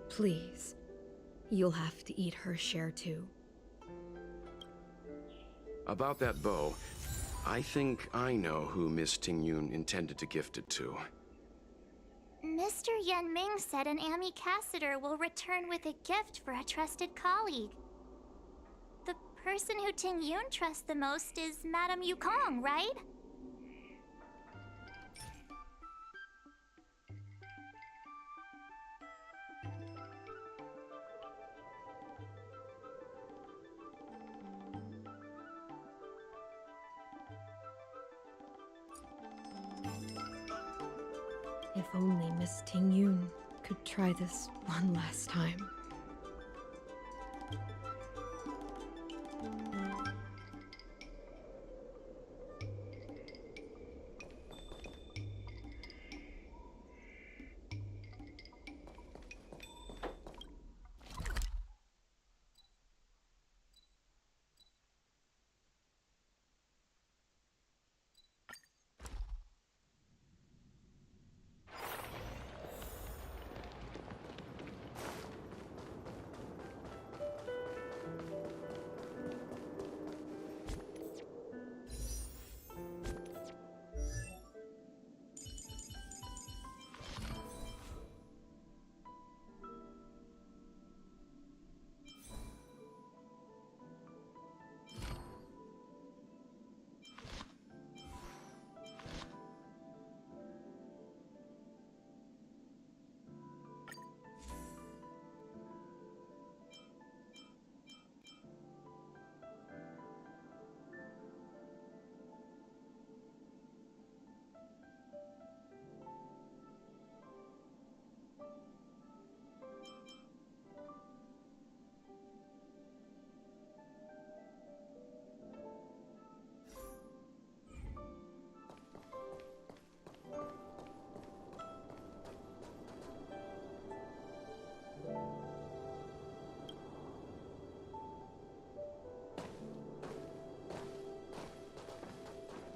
Please, you'll have to eat her share too. About that bow, I think I know who Miss Ting Yun intended to gift it to. Mr. Yan Ming said an ambassador will return with a gift for a trusted colleague. The person who Ting Yun trusts the most is Madame Yukong, right? If only Miss Ting Yun could try this one last time.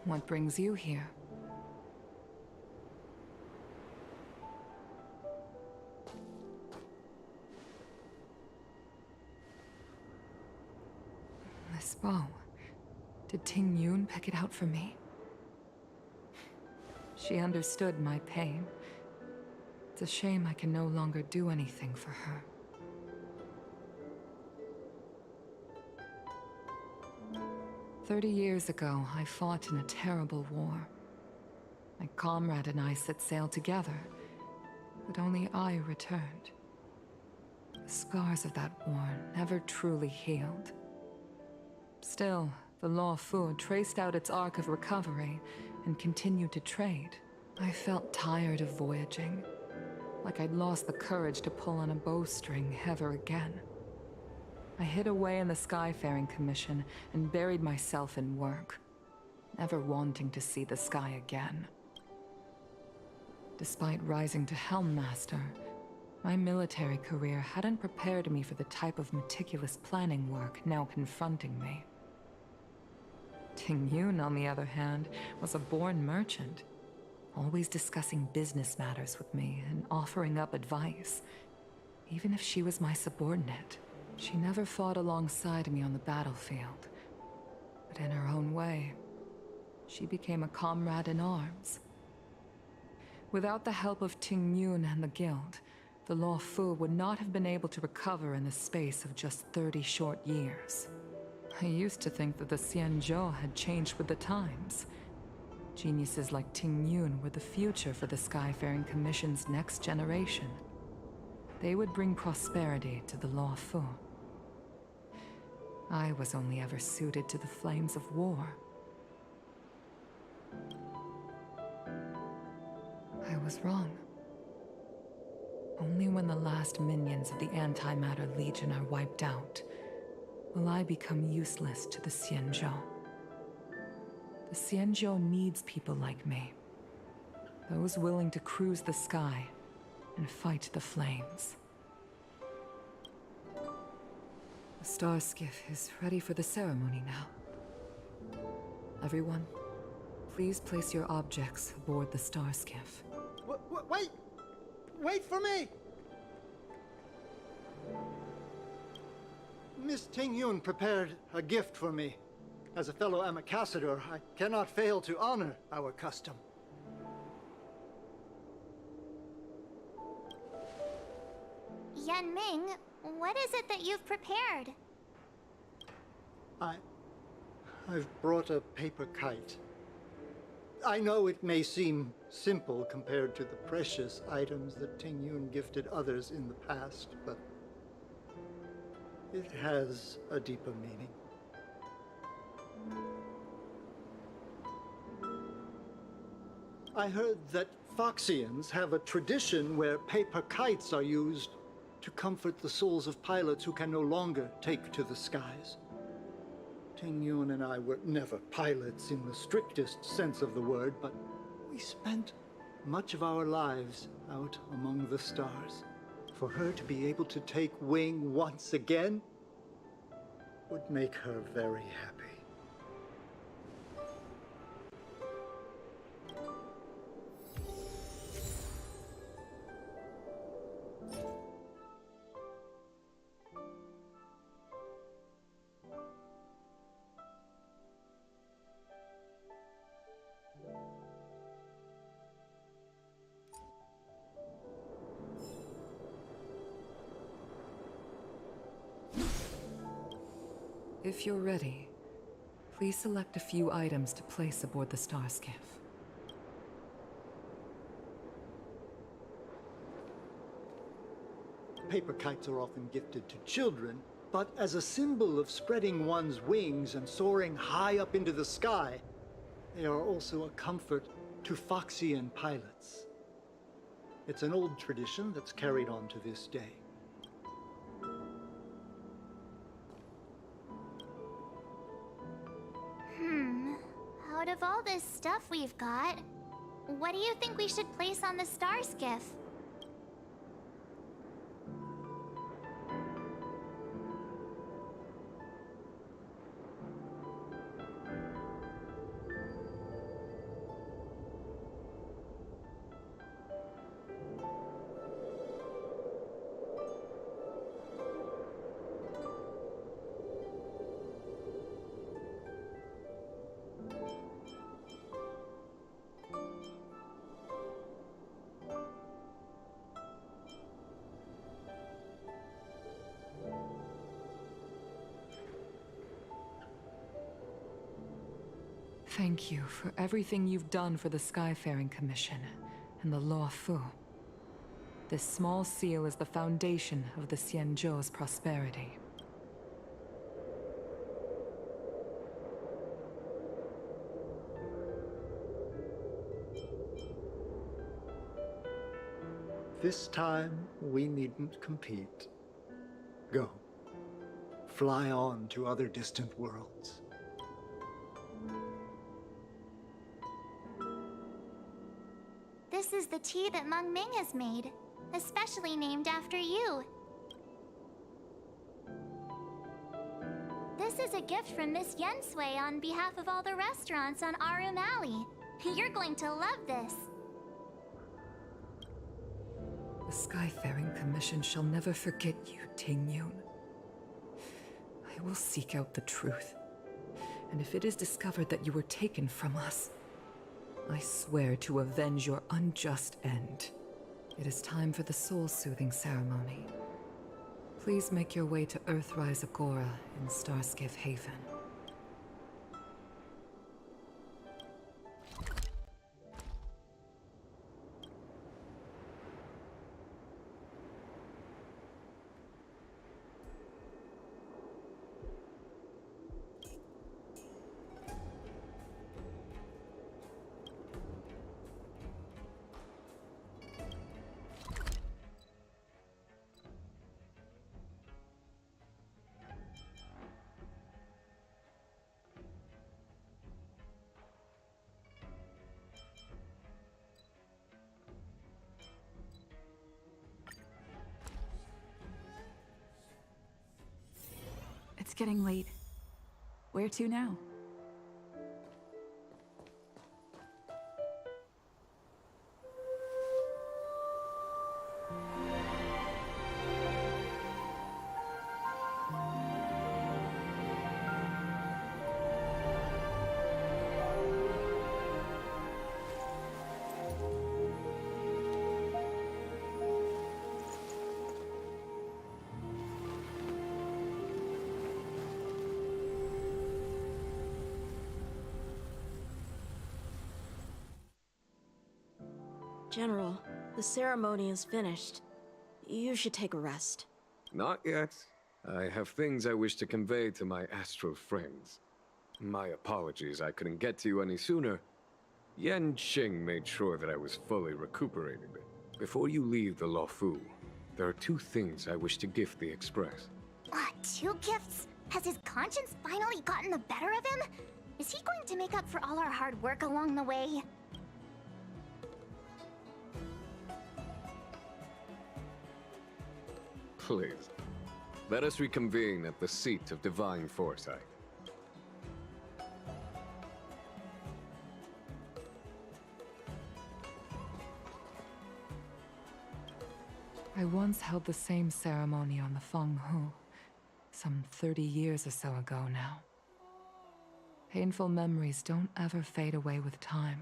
What brings you here? This bow. Did Ting Yun pick it out for me? She understood my pain. It's a shame I can no longer do anything for her. "30 years ago, I fought in a terrible war. My comrade and I set sail together, but only I returned. The scars of that war never truly healed. Still, the Law Fu traced out its arc of recovery and continued to trade. I felt tired of voyaging, like I'd lost the courage to pull on a bowstring ever again. I hid away in the Skyfaring Commission and buried myself in work, never wanting to see the sky again. Despite rising to Helm Master, my military career hadn't prepared me for the type of meticulous planning work now confronting me. Ting Yun, on the other hand, was a born merchant, always discussing business matters with me and offering up advice, even if she was my subordinate. She never fought alongside me on the battlefield, but in her own way, she became a comrade in arms. Without the help of Ting Yun and the Guild, the Law Fu would not have been able to recover in the space of just 30 short years. I used to think that the Xianzhou had changed with the times. Geniuses like Ting Yun were the future for the Skyfaring Commission's next generation. They would bring prosperity to the Law Fu. I was only ever suited to the flames of war. I was wrong. Only when the last minions of the Antimatter Legion are wiped out will I become useless to the Xianzhou. The Xianzhou needs people like me. Those willing to cruise the sky and fight the flames. The star skiff is ready for the ceremony now. Everyone, please place your objects aboard the star skiff. Wait! Wait for me! Miss Ting Yun prepared a gift for me. As a fellow ambassador, I cannot fail to honor our custom. Yan Ming, what is it that you've prepared? I've brought a paper kite. I know it may seem simple compared to the precious items that Ting Yun gifted others in the past, but it has a deeper meaning. I heard that Foxians have a tradition where paper kites are used to comfort the souls of pilots who can no longer take to the skies. Ting Yun and I were never pilots in the strictest sense of the word, but we spent much of our lives out among the stars. For her to be able to take wing once again would make her very happy. If you're ready, please select a few items to place aboard the star skiff. Paper kites are often gifted to children, but as a symbol of spreading one's wings and soaring high up into the sky, they are also a comfort to Foxian pilots. It's an old tradition that's carried on to this day. Out of all this stuff we've got, what do you think we should place on the star skiff? Thank you for everything you've done for the Skyfaring Commission and the Law Fu. This small seal is the foundation of the Xianzhou's prosperity. This time, we needn't compete. Go. Fly on to other distant worlds. This is the tea that Meng Ming has made, especially named after you. This is a gift from Miss Yensui on behalf of all the restaurants on Arum Alley. You're going to love this. The Skyfaring Commission shall never forget you, Ting Yun. I will seek out the truth, and if it is discovered that you were taken from us, I swear to avenge your unjust end. It is time for the soul-soothing ceremony. Please make your way to Earthrise Agora in Starskiff Haven. getting late. Where to now? General, the ceremony is finished. You should take a rest. Not yet. I have things I wish to convey to my astral friends. My apologies I couldn't get to you any sooner. Yan Qing made sure that I was fully recuperated. Before you leave the Luofu, there are 2 things I wish to gift the Express. 2 gifts? Has his conscience finally gotten the better of him? Is he going to make up for all our hard work along the way? Please, let us reconvene at the seat of divine foresight. I once held the same ceremony on the Fenghu, some 30 years or so ago now. Painful memories don't ever fade away with time.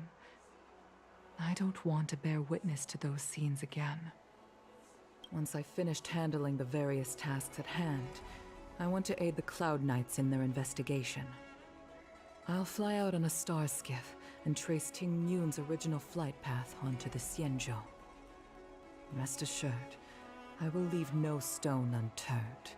I don't want to bear witness to those scenes again. Once I've finished handling the various tasks at hand, I want to aid the Cloud Knights in their investigation. I'll fly out on a star skiff and trace Ting Yun's original flight path onto the Xianzhou. Rest assured, I will leave no stone unturned.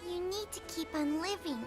You need to keep on living.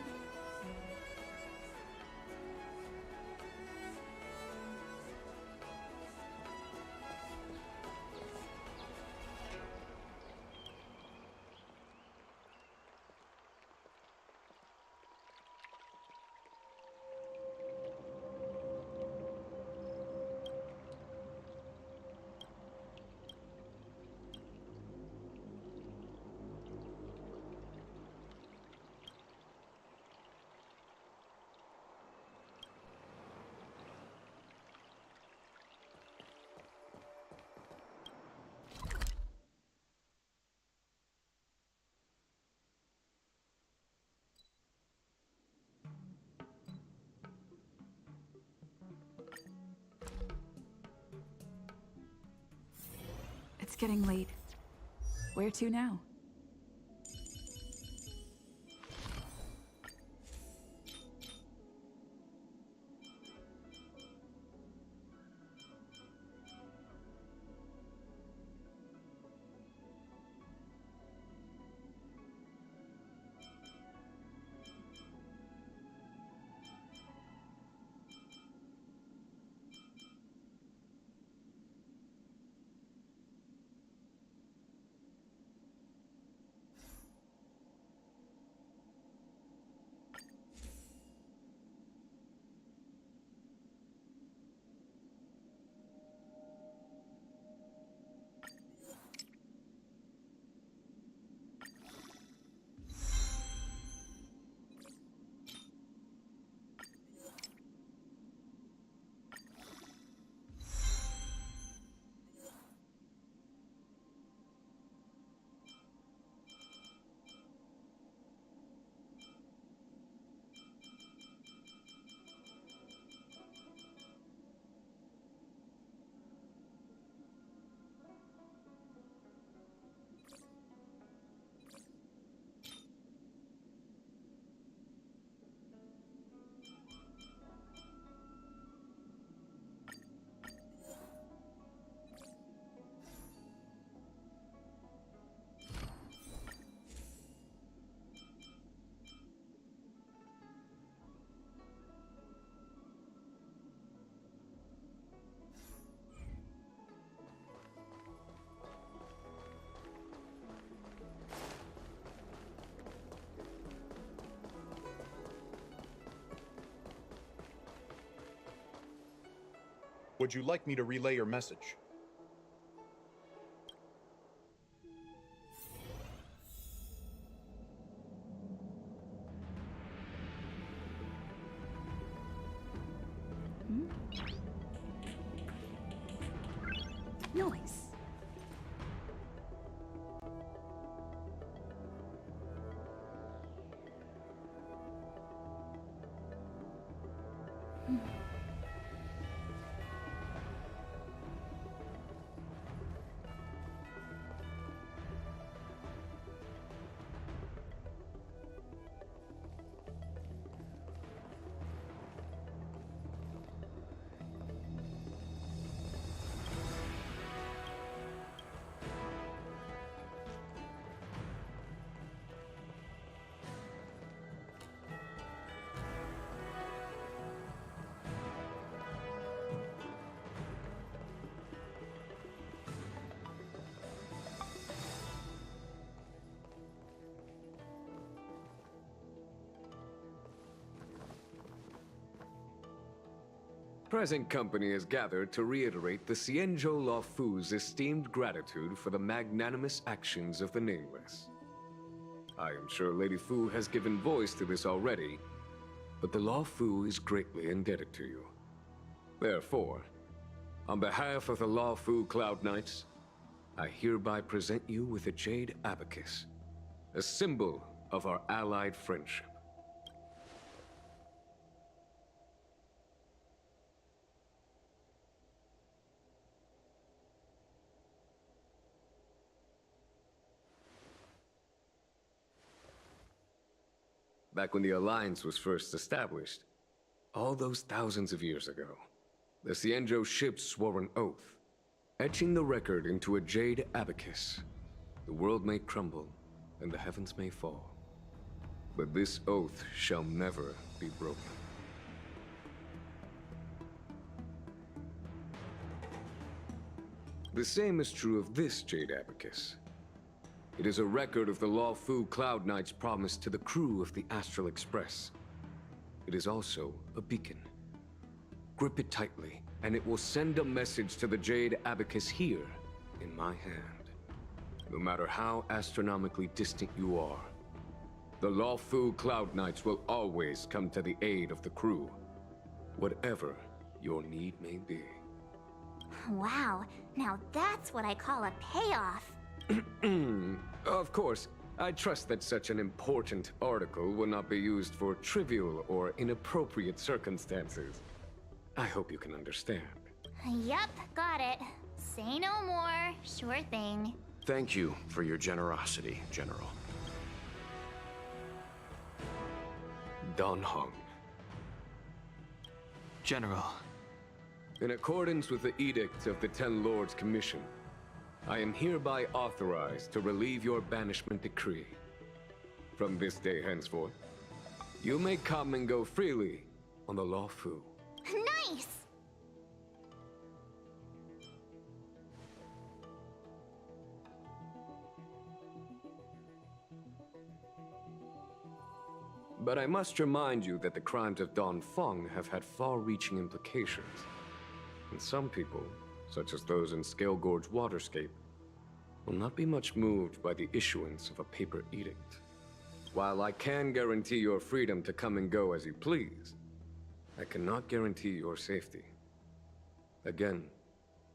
It's getting late. Where to now? would you like me to relay your message? Nice. Present company is gathered to reiterate the Xianzhou Luofu's esteemed gratitude for the magnanimous actions of the Nameless. I am sure Lady Fu has given voice to this already, but the Luofu is greatly indebted to you. Therefore, on behalf of the Luofu Cloud Knights, I hereby present you with a Jade Abacus, a symbol of our allied friendship. Back when the Alliance was first established, all those thousands of years ago, the Xianzhou ships swore an oath, etching the record into a Jade Abacus. The world may crumble, and the heavens may fall, but this oath shall never be broken. The same is true of this Jade Abacus. It is a record of the Luofu Cloud Knight's promise to the crew of the Astral Express. It is also a beacon. Grip it tightly, and it will send a message to the Jade Abacus here, in my hand. No matter how astronomically distant you are, the Luofu Cloud Knights will always come to the aid of the crew, whatever your need may be. Wow, now that's what I call a payoff. Of course, I trust that such an important article will not be used for trivial or inappropriate circumstances. I hope you can understand. Yup, got it. Say no more. Sure thing. Thank you for your generosity, General. Don Hong. General. In accordance with the Edict of the Ten Lords Commission, I am hereby authorized to relieve your banishment decree. From this day henceforth, you may come and go freely on the Luofu. Nice! But I must remind you that the crimes of Don Feng have had far-reaching implications. And some people, such as those in Scale Gorge Waterscape, will not be much moved by the issuance of a paper edict. While I can guarantee your freedom to come and go as you please, I cannot guarantee your safety. Again,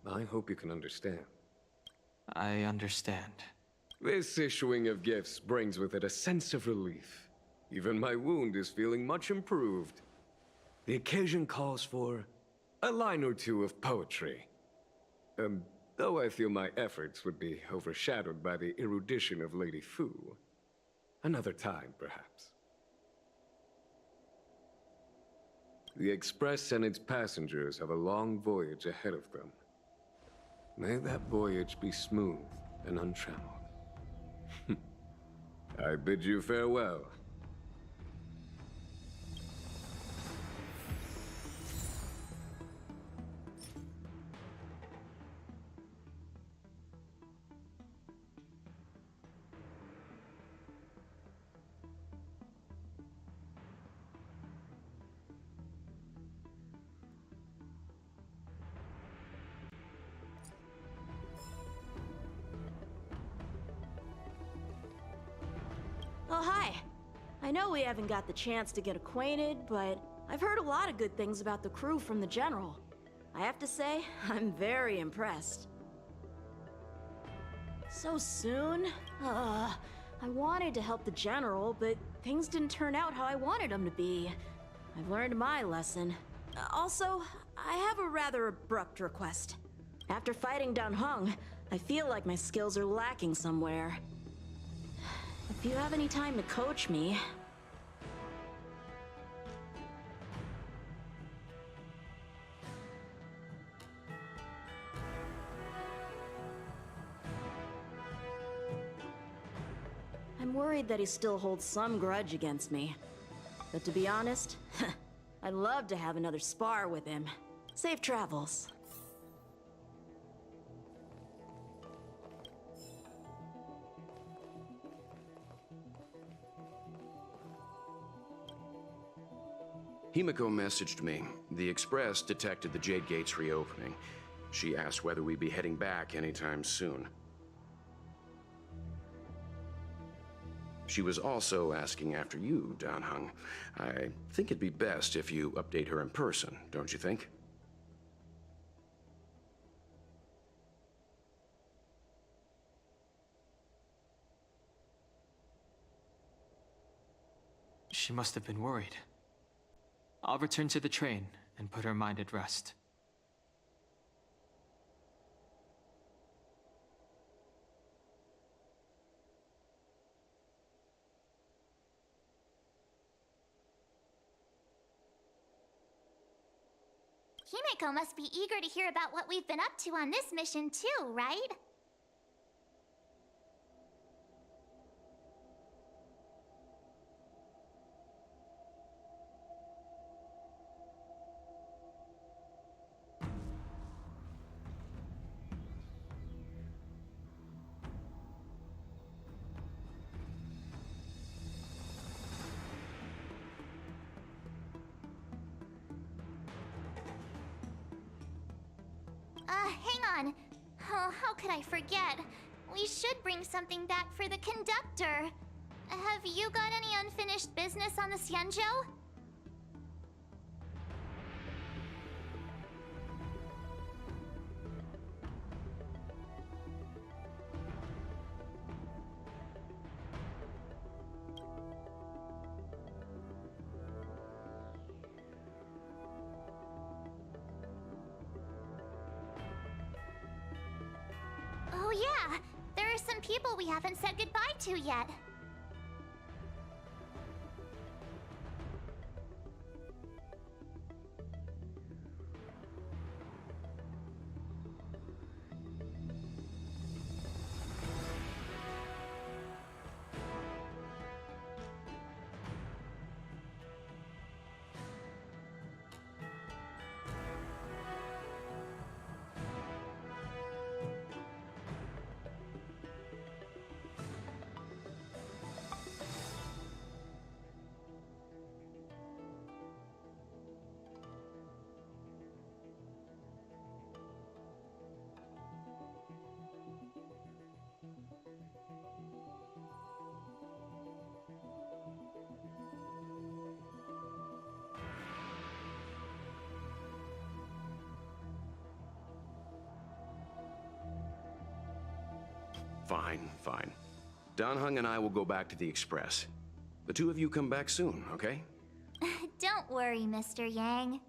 I hope you can understand. I understand. This issuing of gifts brings with it a sense of relief. Even my wound is feeling much improved. The occasion calls for a line or two of poetry. Though I feel my efforts would be overshadowed by the erudition of Lady Fu. Another time, perhaps. The Express and its passengers have a long voyage ahead of them. May that voyage be smooth and untrammeled. I bid you farewell. Oh, hi. I know we haven't got the chance to get acquainted, but I've heard a lot of good things about the crew from the General. I have to say, I'm very impressed. So soon? I wanted to help the General, but things didn't turn out how I wanted them to be. I've learned my lesson. Also, I have a rather abrupt request. After fighting Dan Heng, I feel like my skills are lacking somewhere. If you have any time to coach me... I'm worried that he still holds some grudge against me. But to be honest, I'd love to have another spar with him. Safe travels. Himiko messaged me. The Express detected the Jade Gate's reopening. She asked whether we'd be heading back anytime soon. She was also asking after you, Dan Heng. I think it'd be best if you update her in person, don't you think? She must have been worried. I'll return to the train and put her mind at rest. Himiko must be eager to hear about what we've been up to on this mission too, right? Hang on. Oh, how could I forget? We should bring something back for the conductor. Have you got any unfinished business on the Xianzhou? Oh yeah, there are some people we haven't said goodbye to yet. Fine, fine. Dan Heng and I will go back to the Express. The two of you come back soon, okay? Don't worry, Mr. Yang.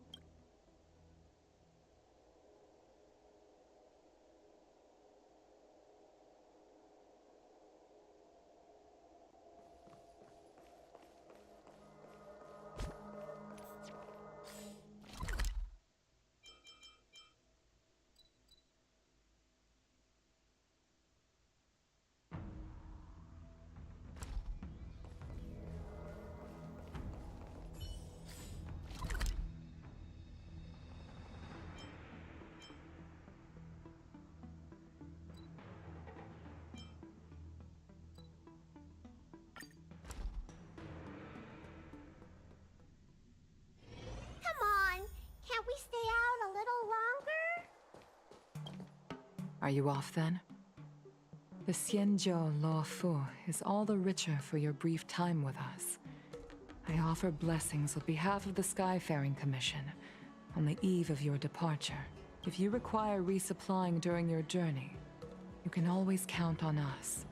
Can't we stay out a little longer? Are you off then? The Xianzhou Law Fu is all the richer for your brief time with us. I offer blessings on behalf of the Skyfaring Commission on the eve of your departure. If you require resupplying during your journey, you can always count on us.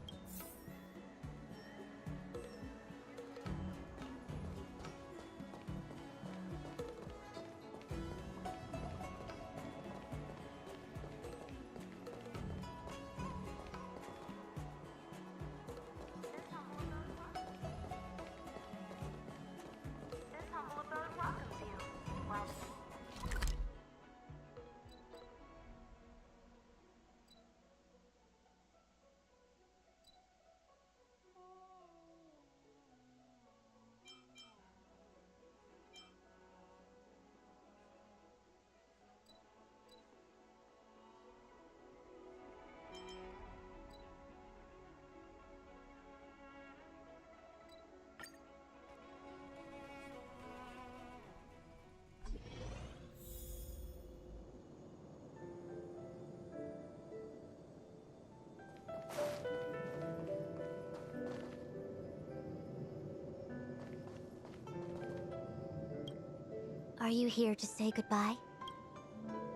Are you here to say goodbye?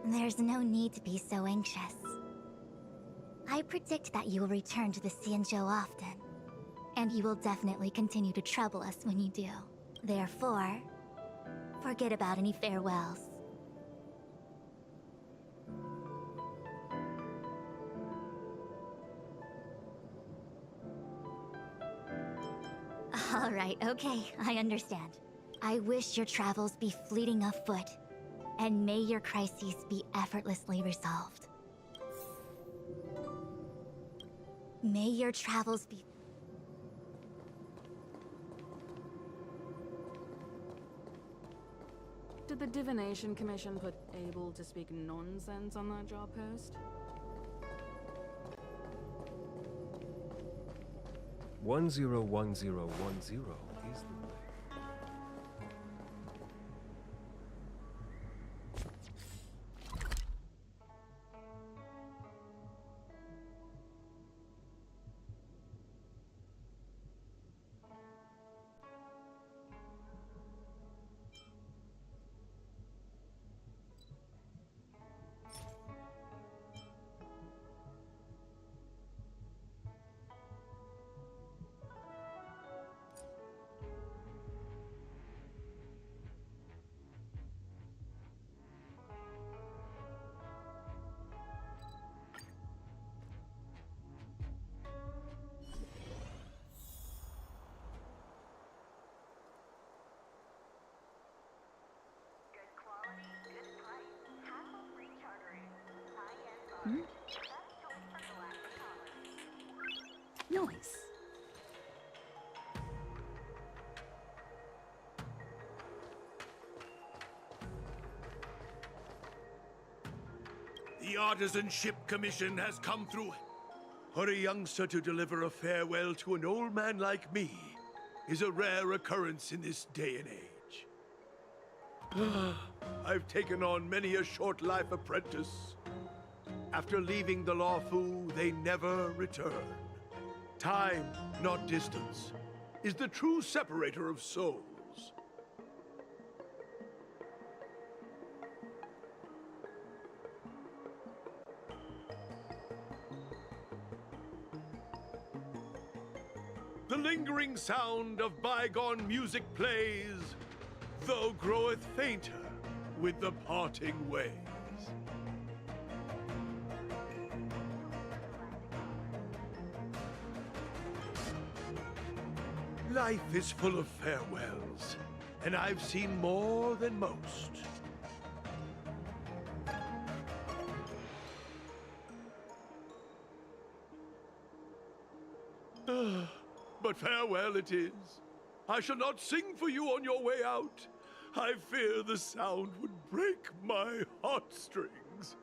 There's no need to be so anxious. I predict that you will return to the Xianzhou often, and you will definitely continue to trouble us when you do. Therefore, forget about any farewells. Alright, okay, I understand. I wish your travels be fleeting of foot, and may your crises be effortlessly resolved. May your travels be... Did the Divination Commission put able to speak nonsense on that job post? 101010 is the way. Nice. The Artisanship Commission has come through. For a youngster to deliver a farewell to an old man like me is a rare occurrence in this day and age. I've taken on many a short-life apprentice. After leaving the Law Fu, they never return. Time, not distance, is the true separator of souls. The lingering sound of bygone music plays, though groweth fainter with the parting ways. Life is full of farewells, and I've seen more than most. But farewell it is. I shall not sing for you on your way out. I fear the sound would break my heartstrings.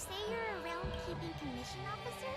say you're a realm-keeping commission officer?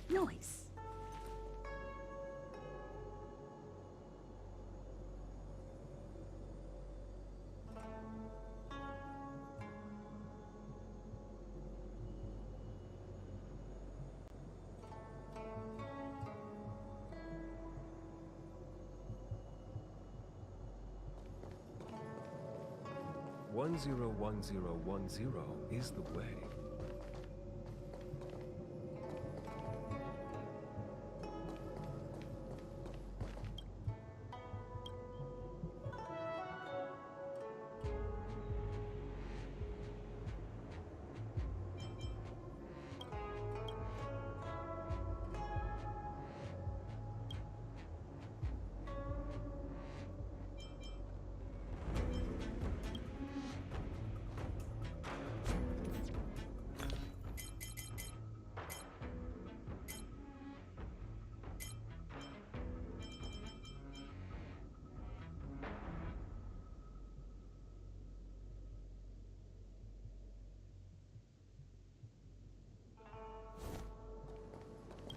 Nice. One zero 101010 is the way.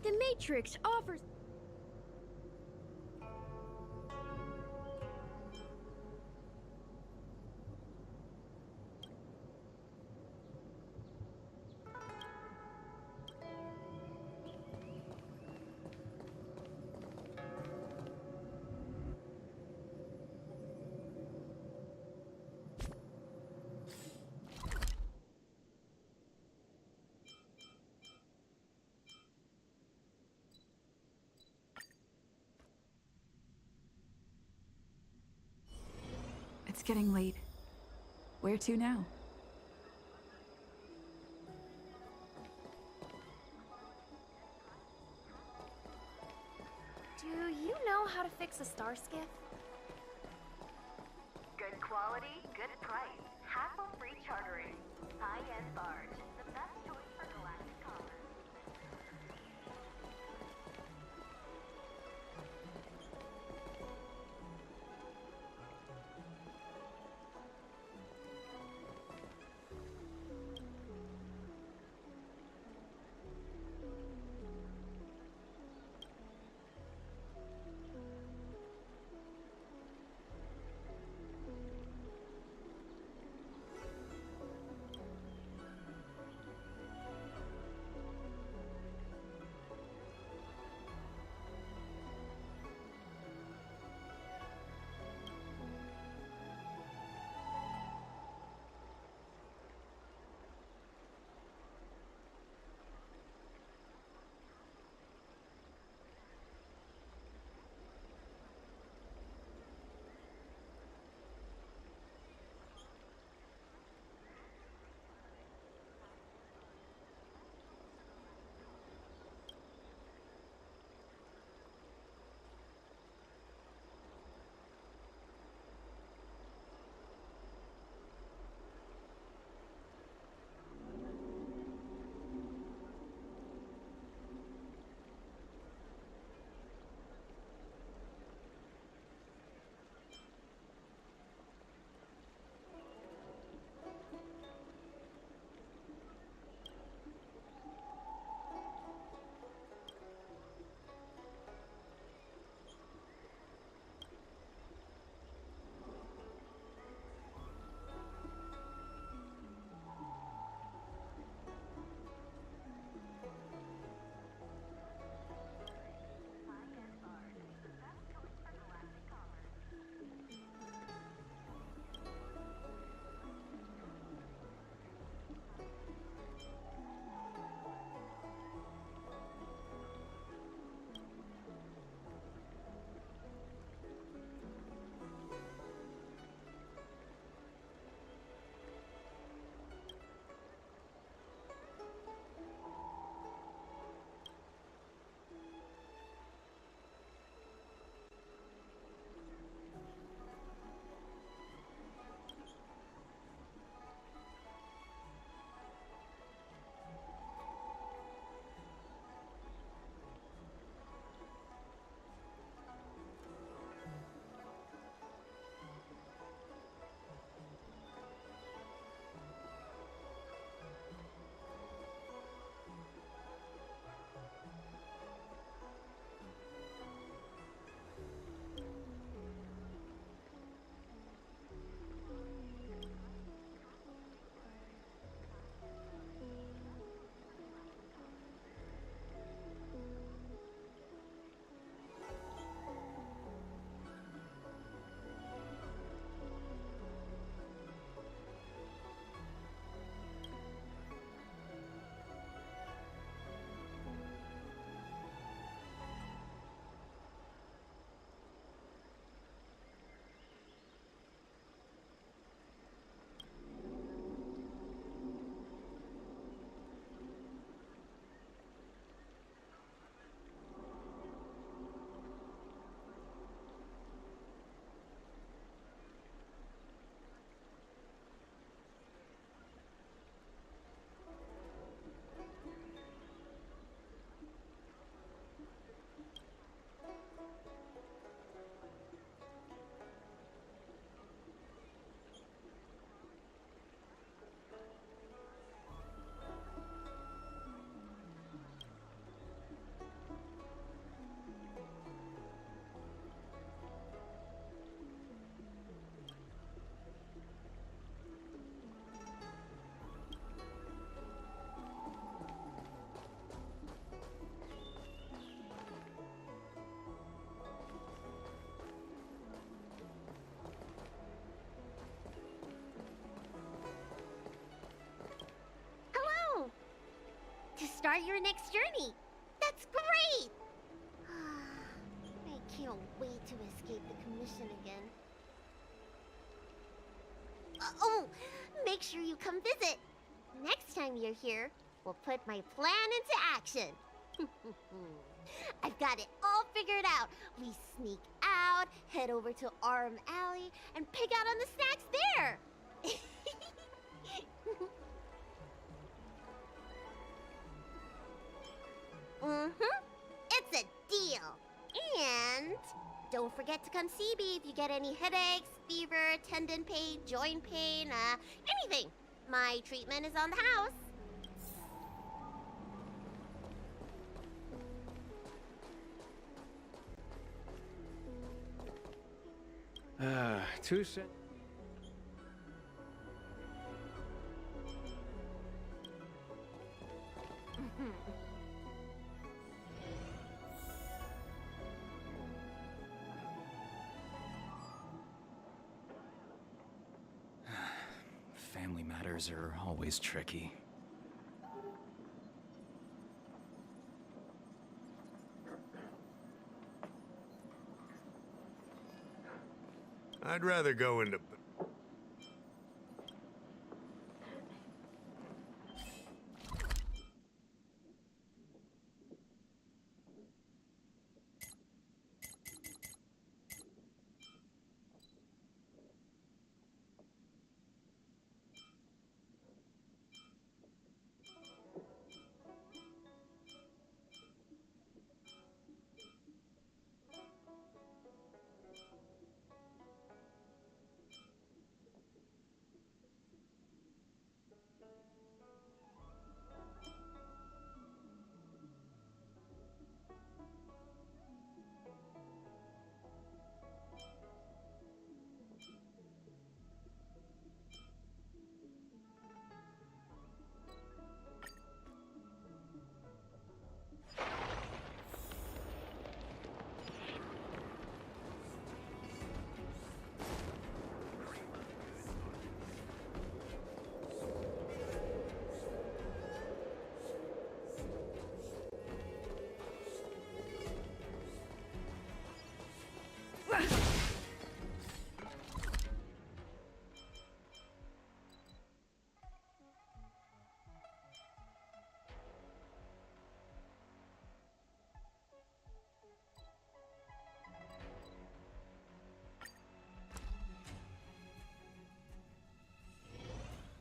The Matrix offers... It's getting late. Where to now? Do you know how to fix a star skiff? Good quality, good price. Hassle-free chartering. High-end barge. The best choice for galactic commerce. To start your next journey. That's great! I can't wait to escape the commission again. Oh, make sure you come visit. Next time you're here, we'll put my plan into action. I've got it all figured out. We sneak out, head over to Arm Alley, and pick out on the snacks there. It's a deal. And don't forget to come see me if you get any headaches, fever, tendon pain, joint pain, anything. My treatment is on the house. Two cents. Family matters are always tricky. I'd rather go into...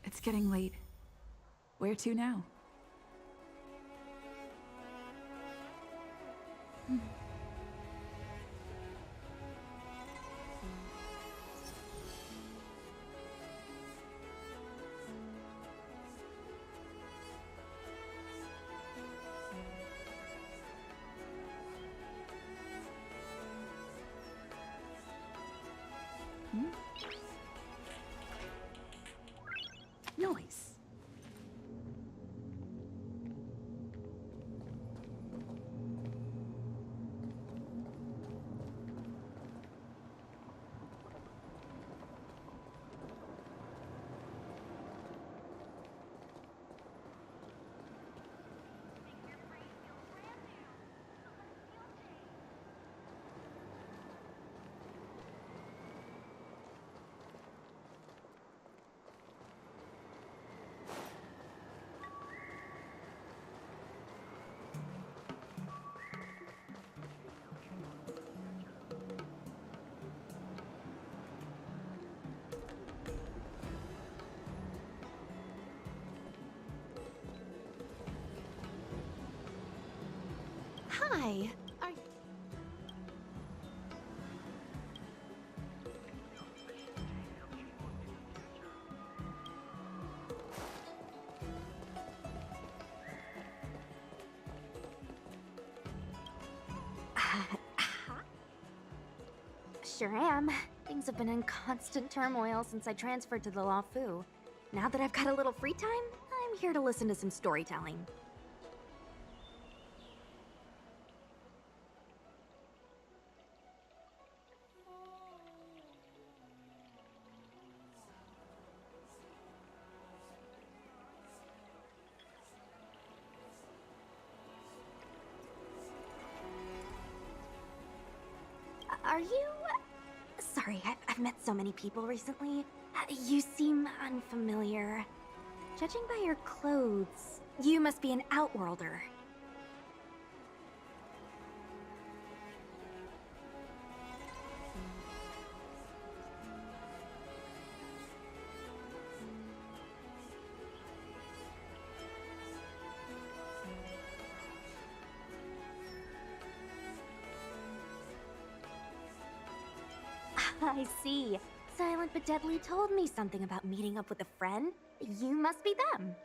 It's getting late. Where to now? Noise. Hi. Sure am. Things have been in constant turmoil since I transferred to the Law Fu. Now that I've got a little free time, I'm here to listen to some storytelling. Are you... Sorry, sorry. I've met so many people recently. You seem unfamiliar. Judging by your clothes, you must be an outworlder. I see. Silent but Deadly told me something about meeting up with a friend. You must be them.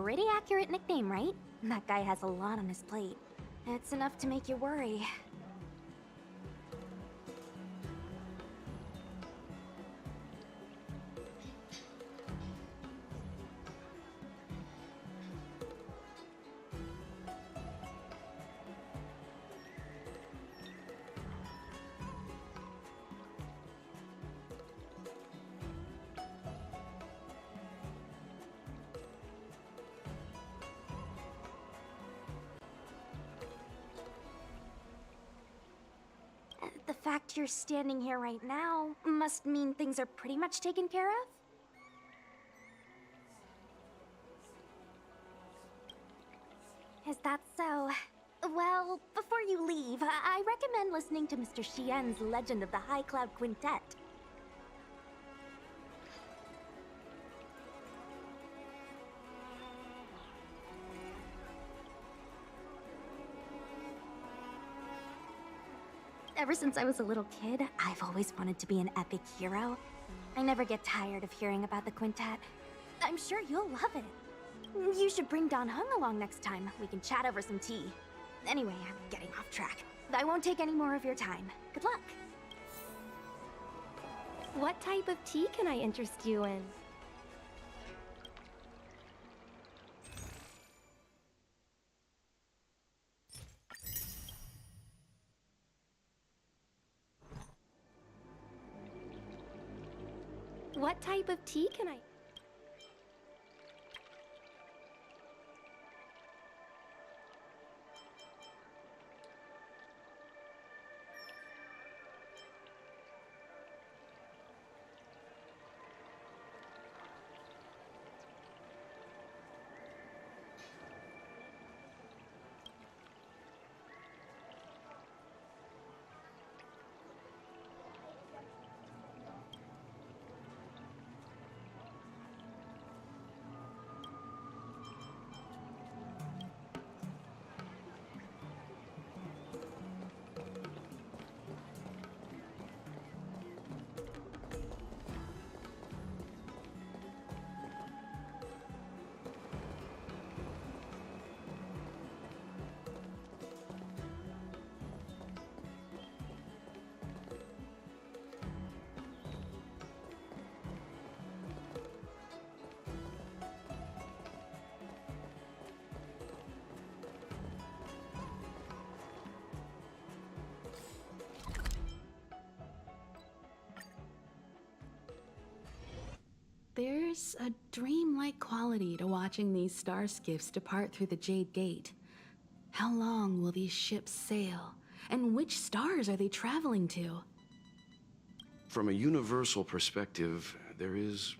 Pretty accurate nickname, right? That guy has a lot on his plate. It's enough to make you worry. The fact you're standing here right now must mean things are pretty much taken care of? Is that so? Well, before you leave, I recommend listening to Mr. Xian's Legend of the High Cloud Quintet. Ever since I was a little kid, I've always wanted to be an epic hero. I never get tired of hearing about the quintet. I'm sure you'll love it. You should bring Don Hung along next time. We can chat over some tea. Anyway, I'm getting off track. I won't take any more of your time. Good luck. What type of tea can I interest you in? What type of tea can I... There's a dreamlike quality to watching these star skiffs depart through the Jade Gate. How long will these ships sail? And which stars are they traveling to? From a universal perspective, there is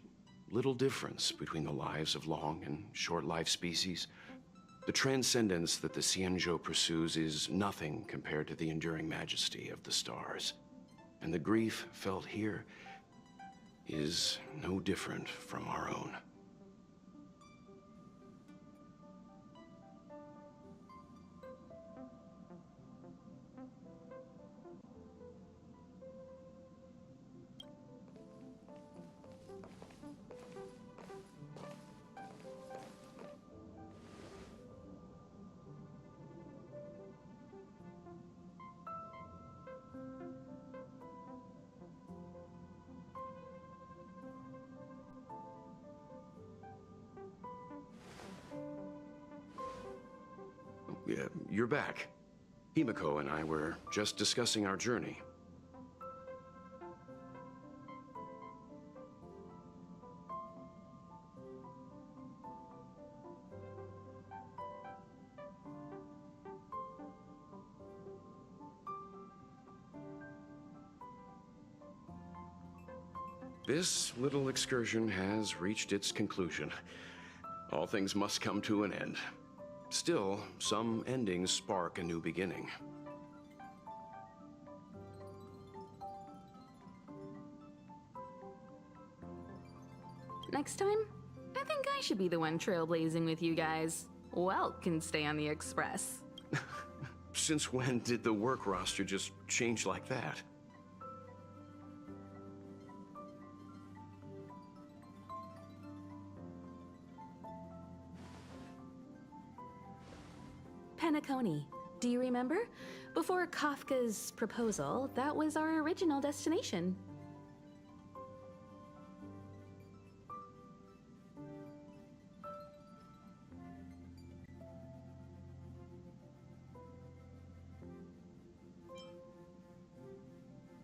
little difference between the lives of long and short-lived species. The transcendence that the Xianzhou pursues is nothing compared to the enduring majesty of the stars. And the grief felt here is no different from our own. you're back. Himiko and I were just discussing our journey. This little excursion has reached its conclusion. All things must come to an end. Still, some endings spark a new beginning. Next time, I think I should be the one trailblazing with you guys. Welt can stay on the Express. Since when did the work roster just change like that? Penacony. Do you remember? Before Kafka's proposal, that was our original destination.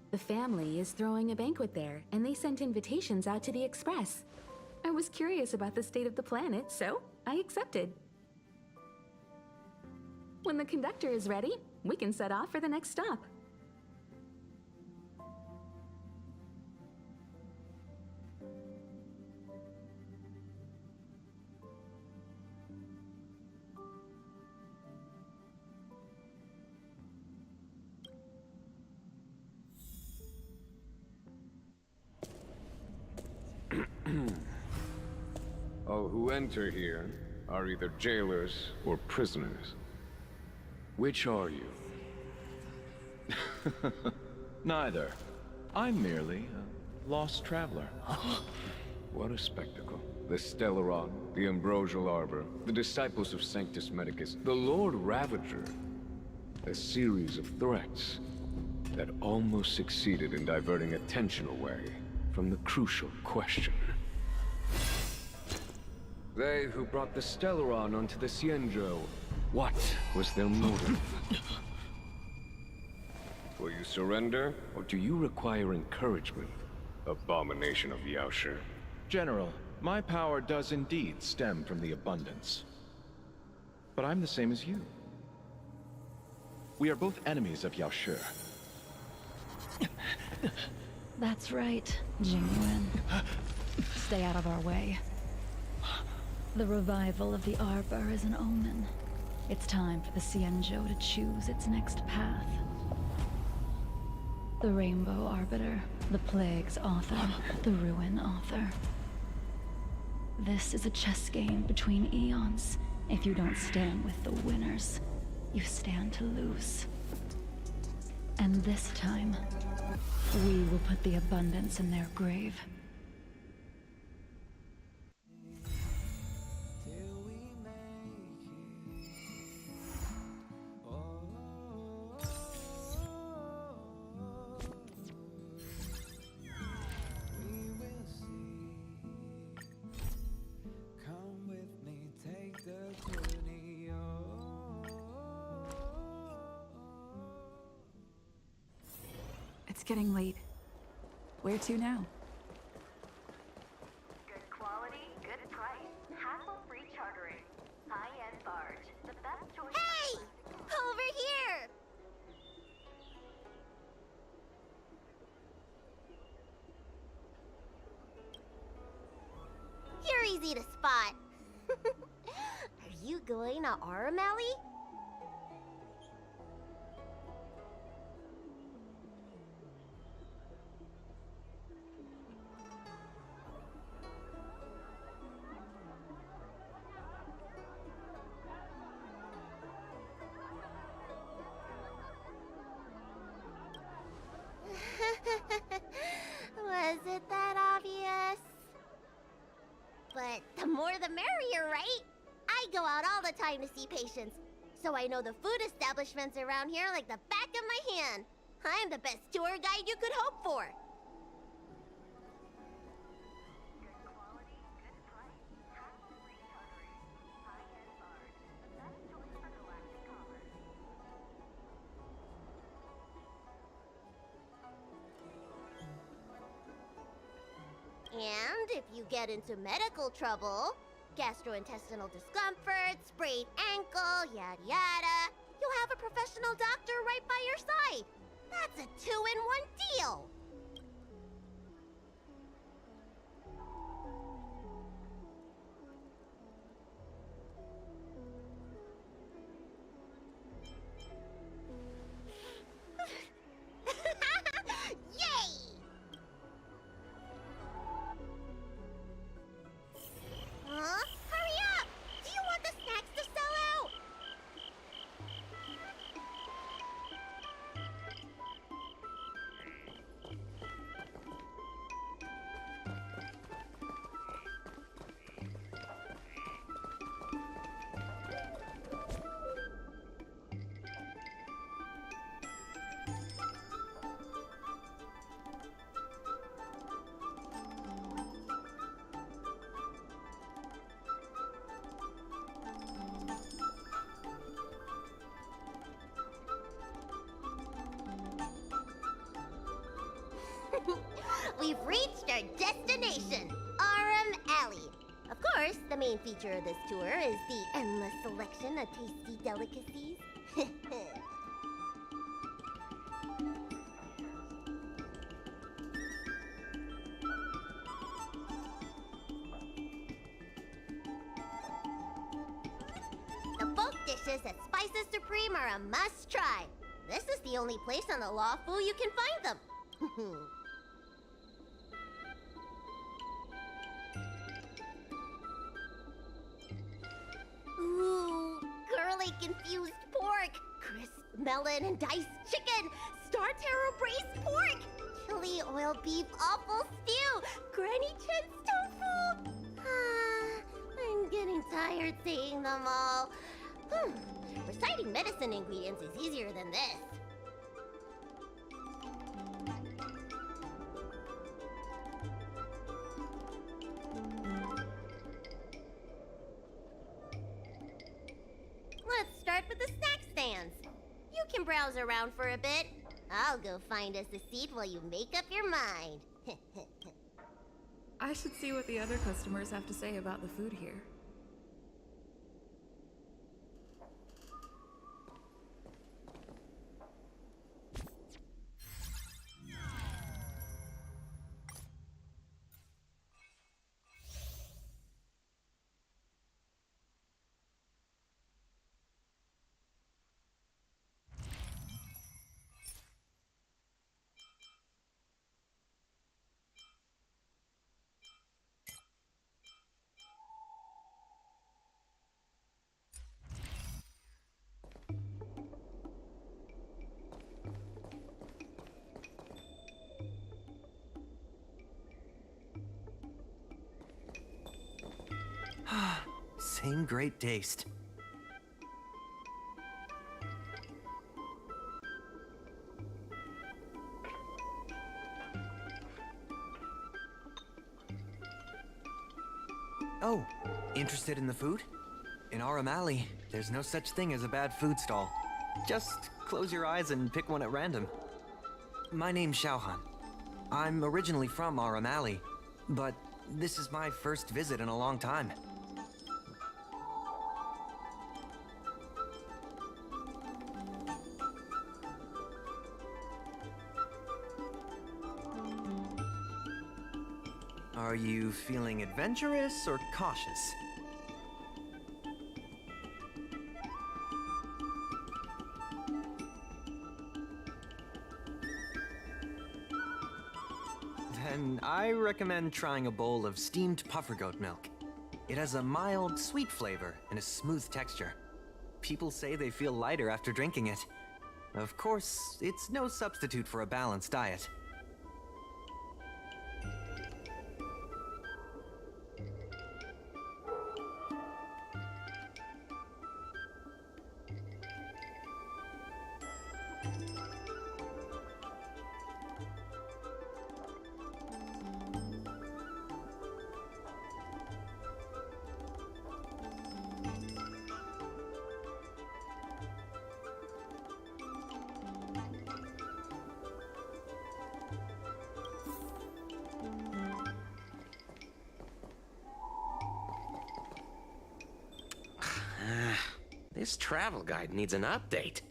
The family is throwing a banquet there, and they sent invitations out to the Express. I was curious about the state of the planet, so I accepted. When the conductor is ready, we can set off for the next stop. All who enter here are either jailers or prisoners. Which are you? Neither. I'm merely a lost traveler. What a spectacle. The Stellaron, the Ambrosial Arbor, the disciples of Sanctus Medicus, the Lord Ravager. A series of threats that almost succeeded in diverting attention away from the crucial question. They who brought the Stellaron onto the Cienjo, what was their motive? Will you surrender, or do you require encouragement? Abomination of Yaoshi. General, my power does indeed stem from the abundance. But I'm the same as you. We are both enemies of Yaoshi. That's right, Jingyuan. Stay out of our way. The revival of the Arbor is an omen. It's time for the Cienjo to choose its next path. The Rainbow Arbiter, the Plague's author, the Ruin author. This is a chess game between eons. If you don't stand with the winners, you stand to lose. And this time, we will put the abundance in their grave. It's getting late. Where to now? Good quality, good price. Hassle-free chartering. High-end barge. The best choice. Hey! Over here! You're easy to spot. Are you going to Aramali? Was it that obvious? But the more the merrier, right? I go out all the time to see patients, so I know the food establishments around here like the back of my hand. I'm the best tour guide you could hope for. And if you get into medical trouble, gastrointestinal discomfort, sprained ankle, yada yada, you'll have a professional doctor right by your side. That's a 2-in-1 deal. Yay! Huh? Hurry up! Do you want the snacks to sell out? We've reached our destination, Aram Alley. Of course, the main feature of this tour is the endless selection of tasty delicacies. The folk dishes at Spices Supreme are a must-try. This is the only place on the Lawful you can find them. Ooh, curly confused pork, crisp melon and diced chicken, Star Terror braised pork, chili oil beef awful stew, Granny Chen's tofu. I'm getting tired saying them all. Reciting medicine ingredients is easier than this. Let's start with the snack stands. You can browse around for a bit. I'll go find us a seat while you make up your mind. I should see what the other customers have to say about the food here. Same great taste. Oh, interested in the food? In Aram Alley, there's no such thing as a bad food stall. Just close your eyes and pick one at random. My name's Xiaohan. I'm originally from Aram Alley, but this is my first visit in a long time. Are you feeling adventurous or cautious? Then I recommend trying a bowl of steamed puffer goat milk. It has a mild, sweet flavor and a smooth texture. People say they feel lighter after drinking it. Of course, it's no substitute for a balanced diet. This travel guide needs an update.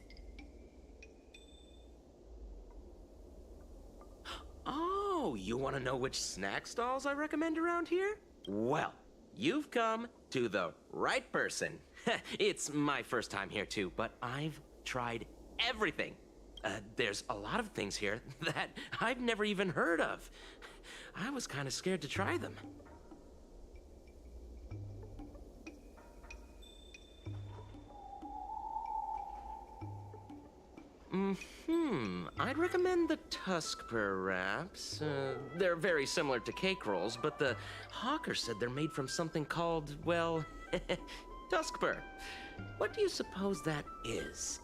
Oh, you want to know which snack stalls I recommend around here? Well, you've come to the right person. It's my first time here too, but I've tried everything. There's a lot of things here that I've never even heard of. I was kind of scared to try them. I'd recommend the Tuskper wraps. They're very similar to cake rolls, but the hawker said they're made from something called, well, Tuskper. What do you suppose that is?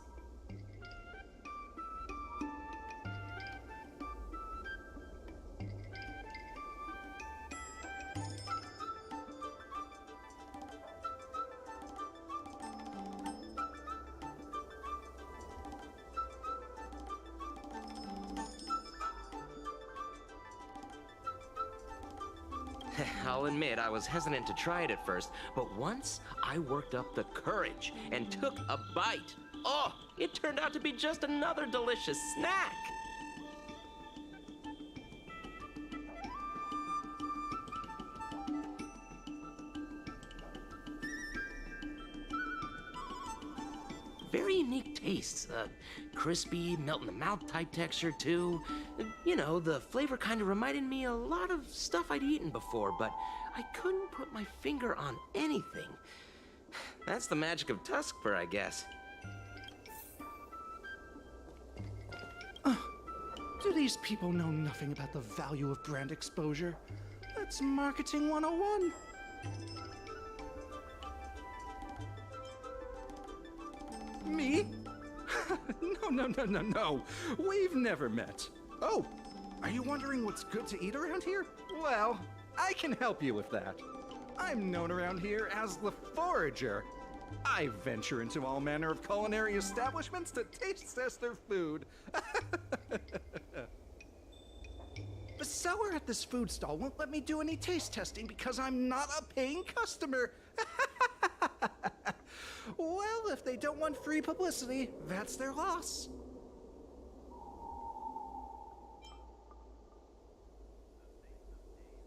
I'll admit I was hesitant to try it at first, but once I worked up the courage and took a bite, oh, it turned out to be just another delicious snack. Very unique tastes. Crispy, melt-in-the-mouth type texture, too. You know, the flavor kind of reminded me a lot of stuff I'd eaten before, but I couldn't put my finger on anything. That's the magic of Tuskper, I guess. Do these people know nothing about the value of brand exposure? That's marketing 101. Me? No. We've never met. Oh, are you wondering what's good to eat around here? Well, I can help you with that. I'm known around here as the Forager. I venture into all manner of culinary establishments to taste test their food. The seller at this food stall won't let me do any taste testing because I'm not a paying customer. Well, if they don't want free publicity, that's their loss.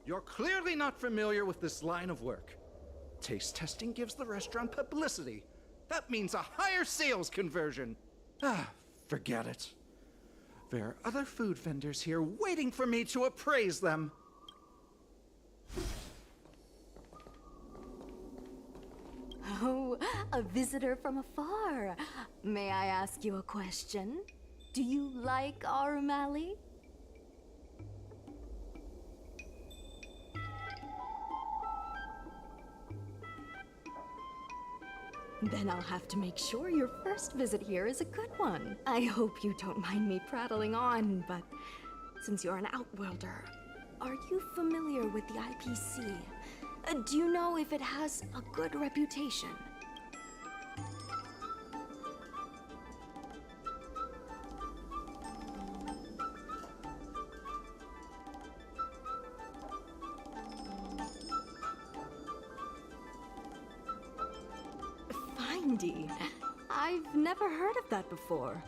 You're clearly not familiar with this line of work. Taste testing gives the restaurant publicity. That means a higher sales conversion. Forget it. There are other food vendors here waiting for me to appraise them. Oh, a visitor from afar. May I ask you a question? Do you like our Mali? Then I'll have to make sure your first visit here is a good one. I hope you don't mind me prattling on, but since you're an Outworlder, are you familiar with the IPC? Do you know if it has a good reputation? Findy. I've never heard of that before.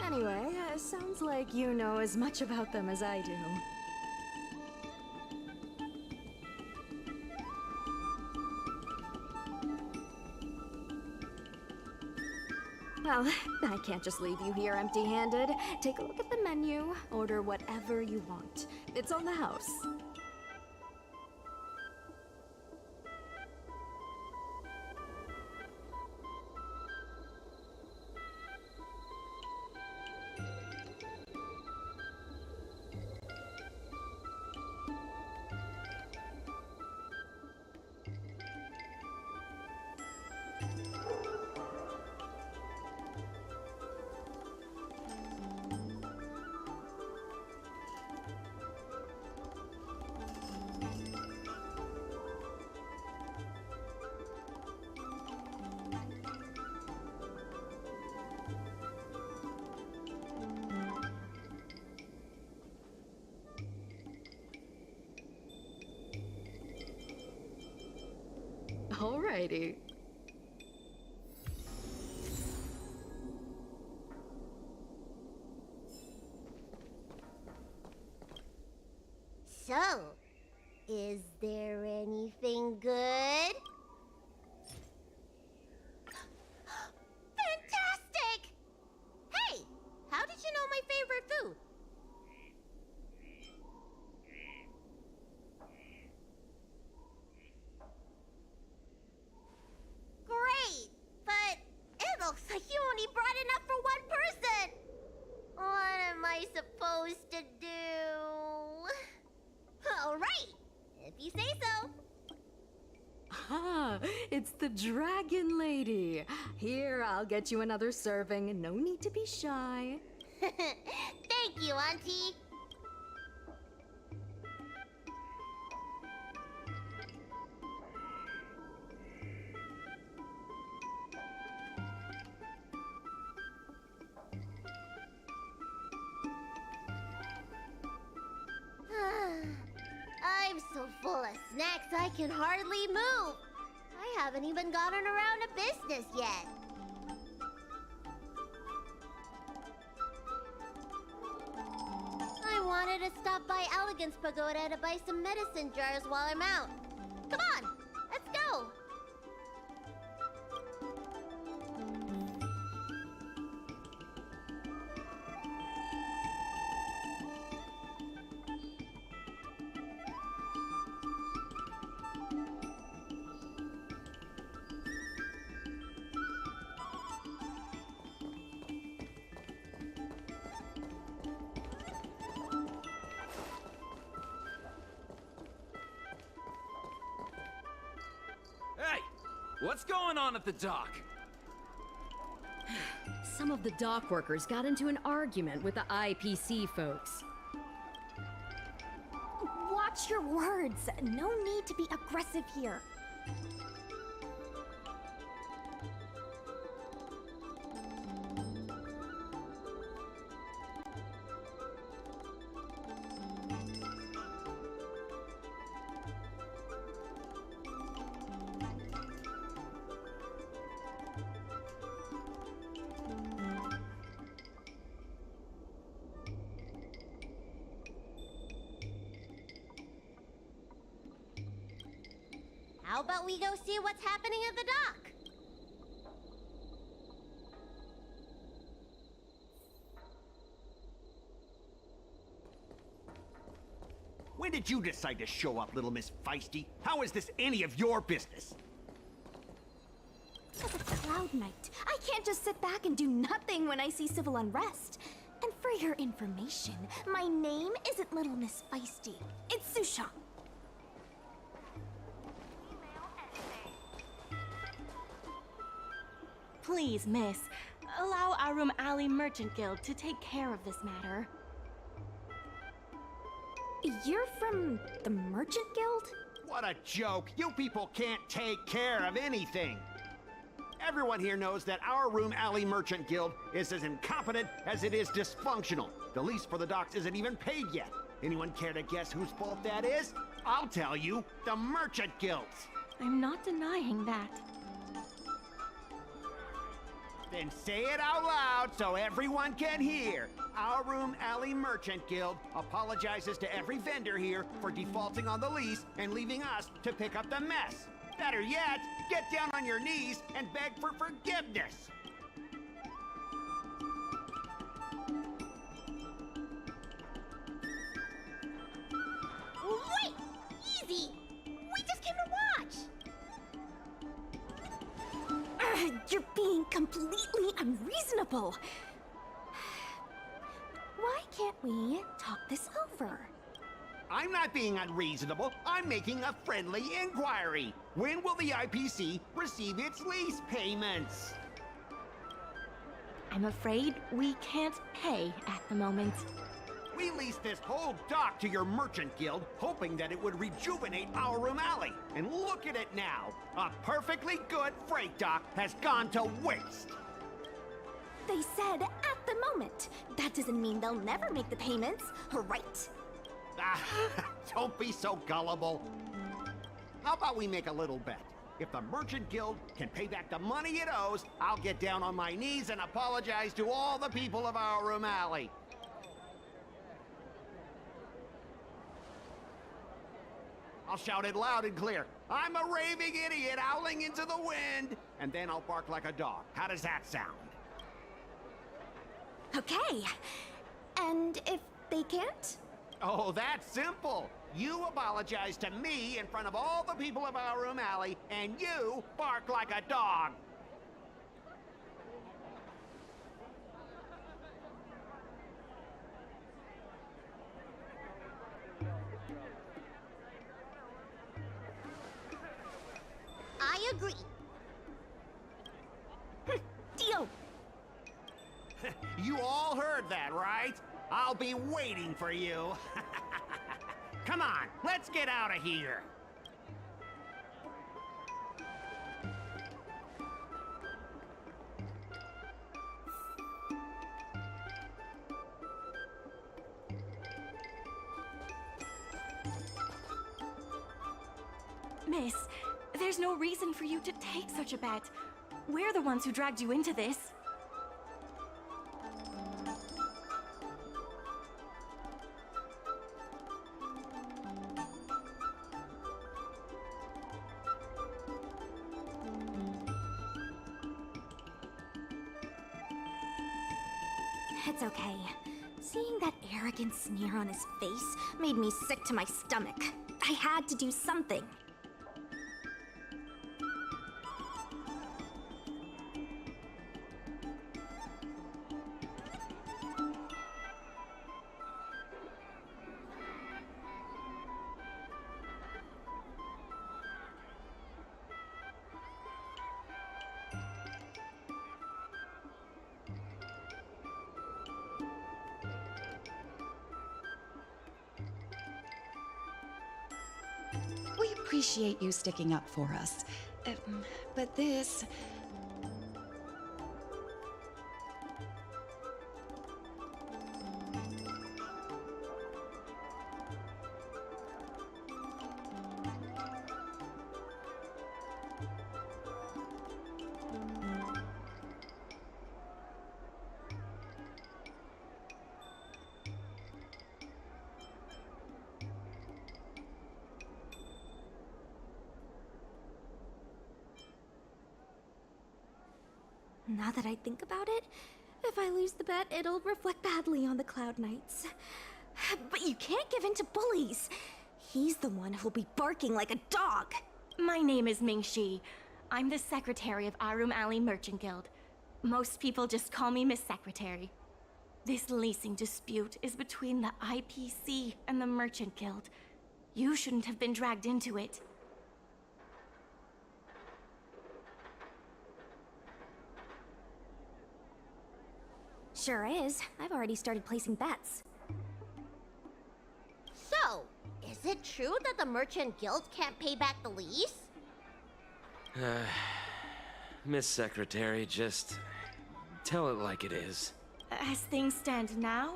Anyway, sounds like you know as much about them as I do. Well, I can't just leave you here empty-handed. Take a look at the menu, order whatever you want. It's on the house. Alrighty. So, is there anything good? Fantastic! Hey, how did you know my favorite food? Great, but it looks like you only brought enough for one person. What am I supposed to do? All right, if you say so. Ah, it's the Dragon Lady. Here, I'll get you another serving. No need to be shy. Thank you, Auntie. I'm so full of snacks I can hardly move. I haven't even gotten around to business yet. I wanted to stop by Elegance Pagoda to buy some medicine jars while I'm out. Come on, let's go. Hey! What's going on at the dock? Some of the dock workers got into an argument with the IPC folks. Watch your words. No need to be aggressive here. How about we go see what's happening at the dock? When did you decide to show up, little Miss Feisty? How is this any of your business? As a Cloud Knight, I can't just sit back and do nothing when I see civil unrest. And for your information, my name isn't Little Miss Feisty. It's Sushan. Please, miss, allow our Room Alley Merchant Guild to take care of this matter. You're from the Merchant Guild? What a joke! You people can't take care of anything! Everyone here knows that our Room Alley Merchant Guild is as incompetent as it is dysfunctional. The lease for the docks isn't even paid yet. Anyone care to guess whose fault that is? I'll tell you, the Merchant Guild's. I'm not denying that. Then say it out loud so everyone can hear. Our Room Alley Merchant Guild apologizes to every vendor here for defaulting on the lease and leaving us to pick up the mess. Better yet, get down on your knees and beg for forgiveness. Wait! Easy! We just came to watch! You're being completely unreasonable. Why can't we talk this over? I'm not being unreasonable. I'm making a friendly inquiry. When will the IPC receive its lease payments? I'm afraid we can't pay at the moment. We leased this whole dock to your merchant guild, hoping that it would rejuvenate our Room Alley. And look at it now. A perfectly good freight dock has gone to waste. They said at the moment. That doesn't mean they'll never make the payments, right? Don't be so gullible. How about we make a little bet? If the Merchant Guild can pay back the money it owes, I'll get down on my knees and apologize to all the people of our Room Alley. I'll shout it loud and clear. I'm a raving idiot howling into the wind. And then I'll bark like a dog. How does that sound? Okay. And if they can't? Oh, that's simple. You apologize to me in front of all the people of our room alley, and you bark like a dog. I agree. Deal. You all heard that, right? I'll be waiting for you. Come on, let's get out of here. Miss, there's no reason for you to take such a bet. We're the ones who dragged you into this. It's okay. Seeing that arrogant sneer on his face made me sick to my stomach. I had to do something. We appreciate you sticking up for us. But this... Now that I think about it, if I lose the bet, it'll reflect badly on the Cloud Knights. But you can't give in to bullies. He's the one who'll be barking like a dog. My name is Ming-Shi. I'm the secretary of Arum Alley Merchant Guild. Most people just call me Miss Secretary. This leasing dispute is between the IPC and the Merchant Guild. You shouldn't have been dragged into it. Sure is. I've already started placing bets. So, is it true that the Merchant Guild can't pay back the lease? Miss Secretary, just tell it like it is. As things stand now,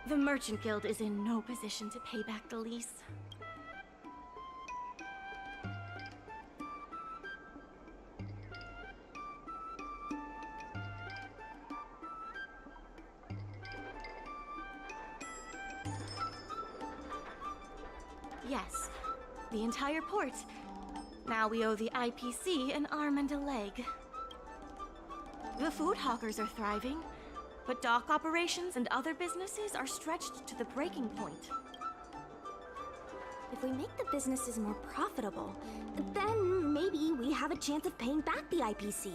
the Merchant Guild is in no position to pay back the lease. Yes, the entire port. Now we owe the IPC an arm and a leg. The food hawkers are thriving, but dock operations and other businesses are stretched to the breaking point. If we make the businesses more profitable, then maybe we have a chance of paying back the IPC.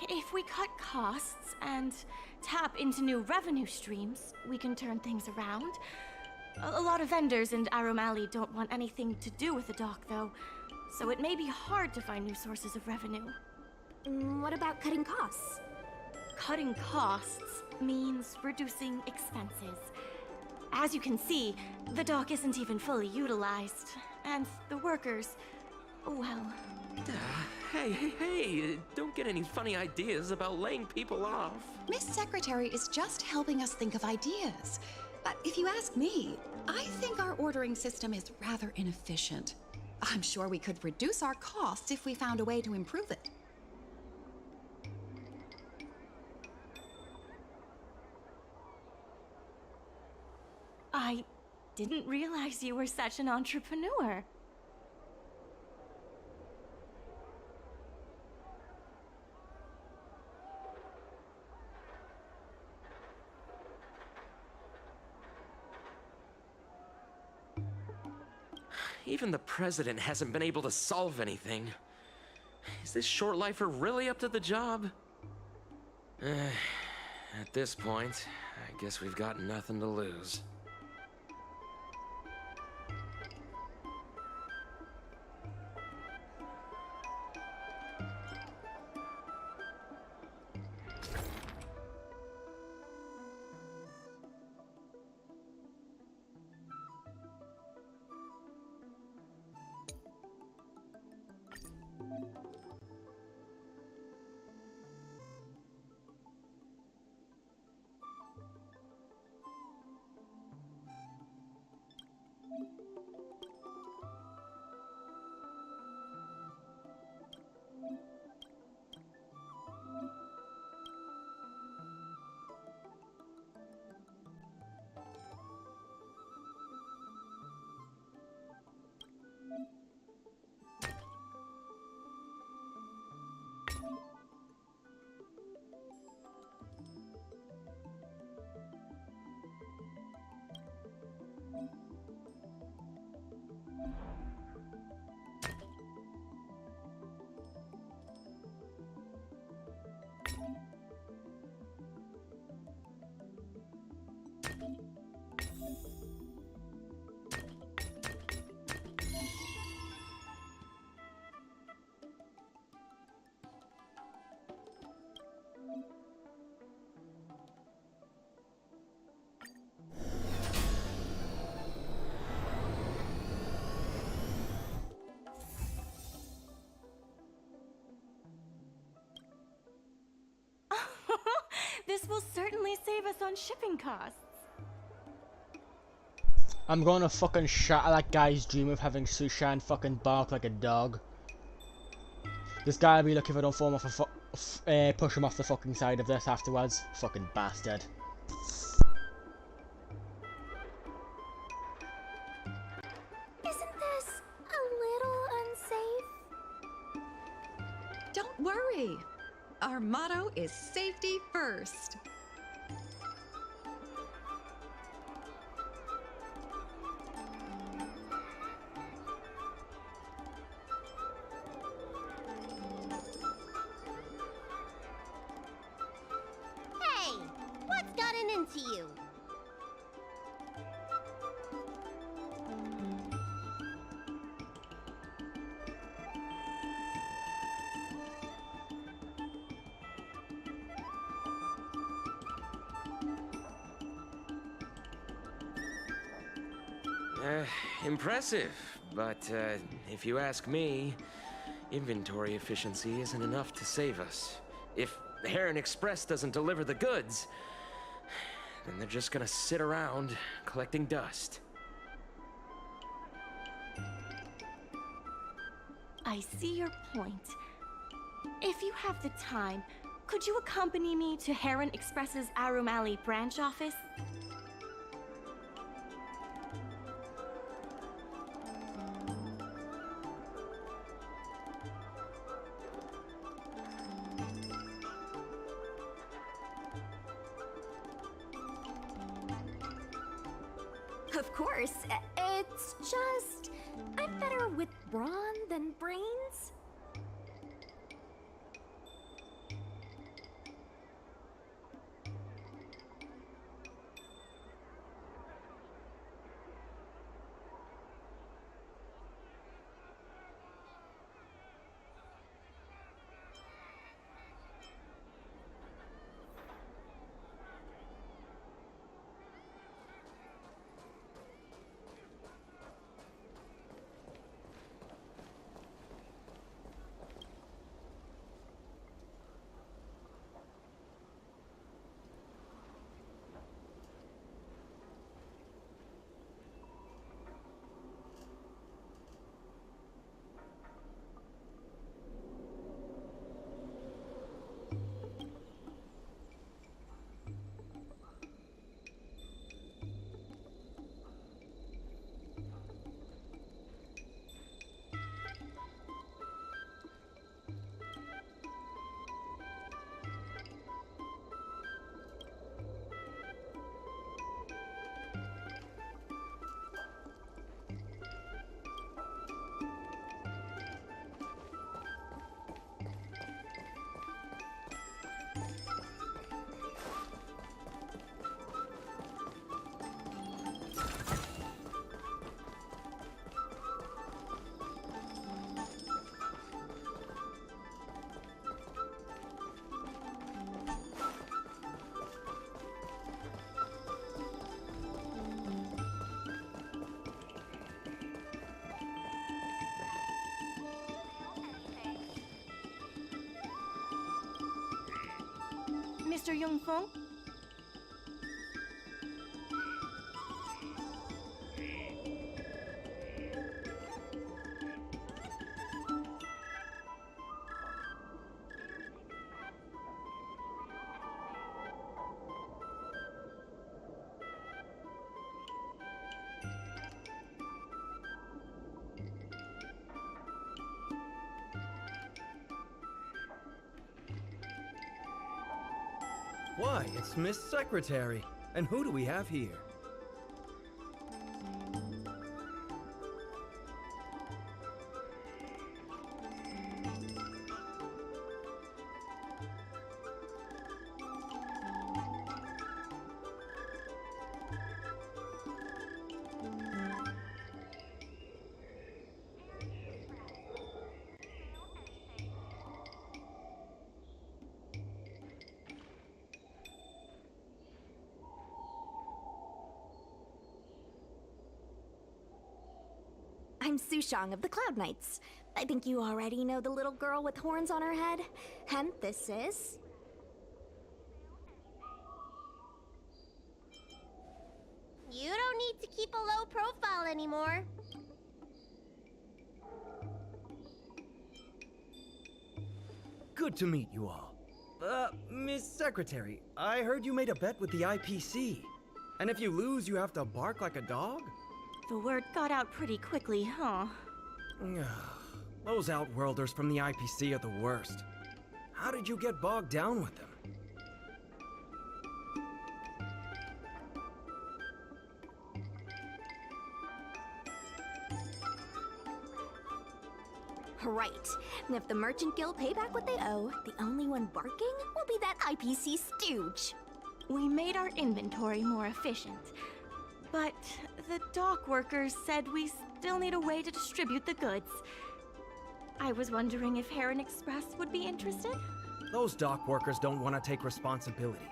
If we cut costs and tap into new revenue streams, we can turn things around. A lot of vendors in Arum Alley don't want anything to do with the dock, though, so it may be hard to find new sources of revenue. What about cutting costs? Cutting costs means reducing expenses. As you can see, the dock isn't even fully utilized, and the workers, well... Hey, don't get any funny ideas about laying people off. Miss Secretary is just helping us think of ideas. But if you ask me, I think our ordering system is rather inefficient. I'm sure we could reduce our costs if we found a way to improve it. I didn't realize you were such an entrepreneur. Even the president hasn't been able to solve anything. Is this short lifer really up to the job? At this point, I guess we've got nothing to lose. This will certainly save us on shipping costs. I'm gonna fucking shatter that guy's dream of having sushi and fucking bark like a dog. This guy will be lucky if I don't fall off push him off the fucking side of this afterwards. Fucking bastard. Isn't this a little unsafe? Don't worry. Our motto is safety first. Hey, what's gotten into you? Impressive, but if you ask me, inventory efficiency isn't enough to save us. If the Heron Express doesn't deliver the goods, then they're just gonna sit around collecting dust. I see your point. If you have the time, could you accompany me to Heron Express's Arum Alley branch office? Of course. It's just... I'm better with brawn than brains. Mr. Yongfeng? Why, it's Miss Secretary. And who do we have here? I'm Sushang of the Cloud Knights. I think you already know the little girl with horns on her head. And this is... You don't need to keep a low profile anymore. Good to meet you all. Miss Secretary, I heard you made a bet with the IPC. And if you lose, you have to bark like a dog? The word got out pretty quickly, huh? Those Outworlders from the IPC are the worst. How did you get bogged down with them? Right. And if the Merchant Guild pay back what they owe, the only one barking will be that IPC stooge. We made our inventory more efficient. But the dock workers said we still need a way to distribute the goods. I was wondering if Heron Express would be interested? Those dock workers don't want to take responsibility.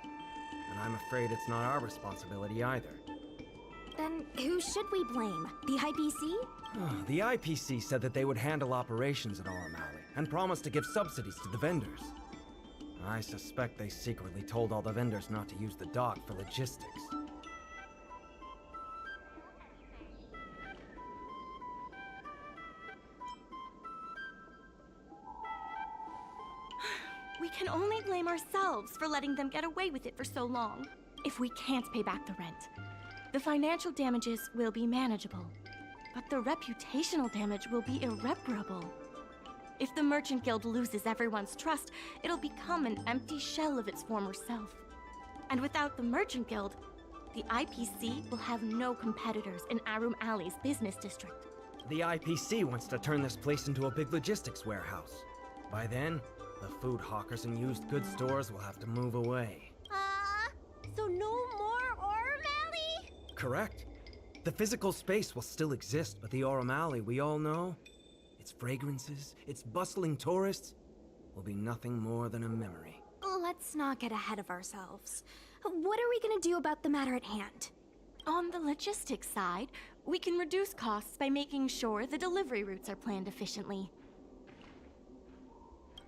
And I'm afraid it's not our responsibility either. Then who should we blame? The IPC? The IPC said that they would handle operations at Aurum Alley and promised to give subsidies to the vendors. I suspect they secretly told all the vendors not to use the dock for logistics. We can only blame ourselves for letting them get away with it for so long. If we can't pay back the rent, the financial damages will be manageable, but the reputational damage will be irreparable. If the Merchant Guild loses everyone's trust, it'll become an empty shell of its former self. And without the Merchant Guild, the IPC will have no competitors in Aurum Alley's business district. The IPC wants to turn this place into a big logistics warehouse. By then, the food hawkers and used goods stores will have to move away. So no more Aurum Alley? Correct. The physical space will still exist, but the Aurum Alley we all know, its fragrances, its bustling tourists, will be nothing more than a memory. Let's not get ahead of ourselves. What are we gonna do about the matter at hand? On the logistics side, we can reduce costs by making sure the delivery routes are planned efficiently.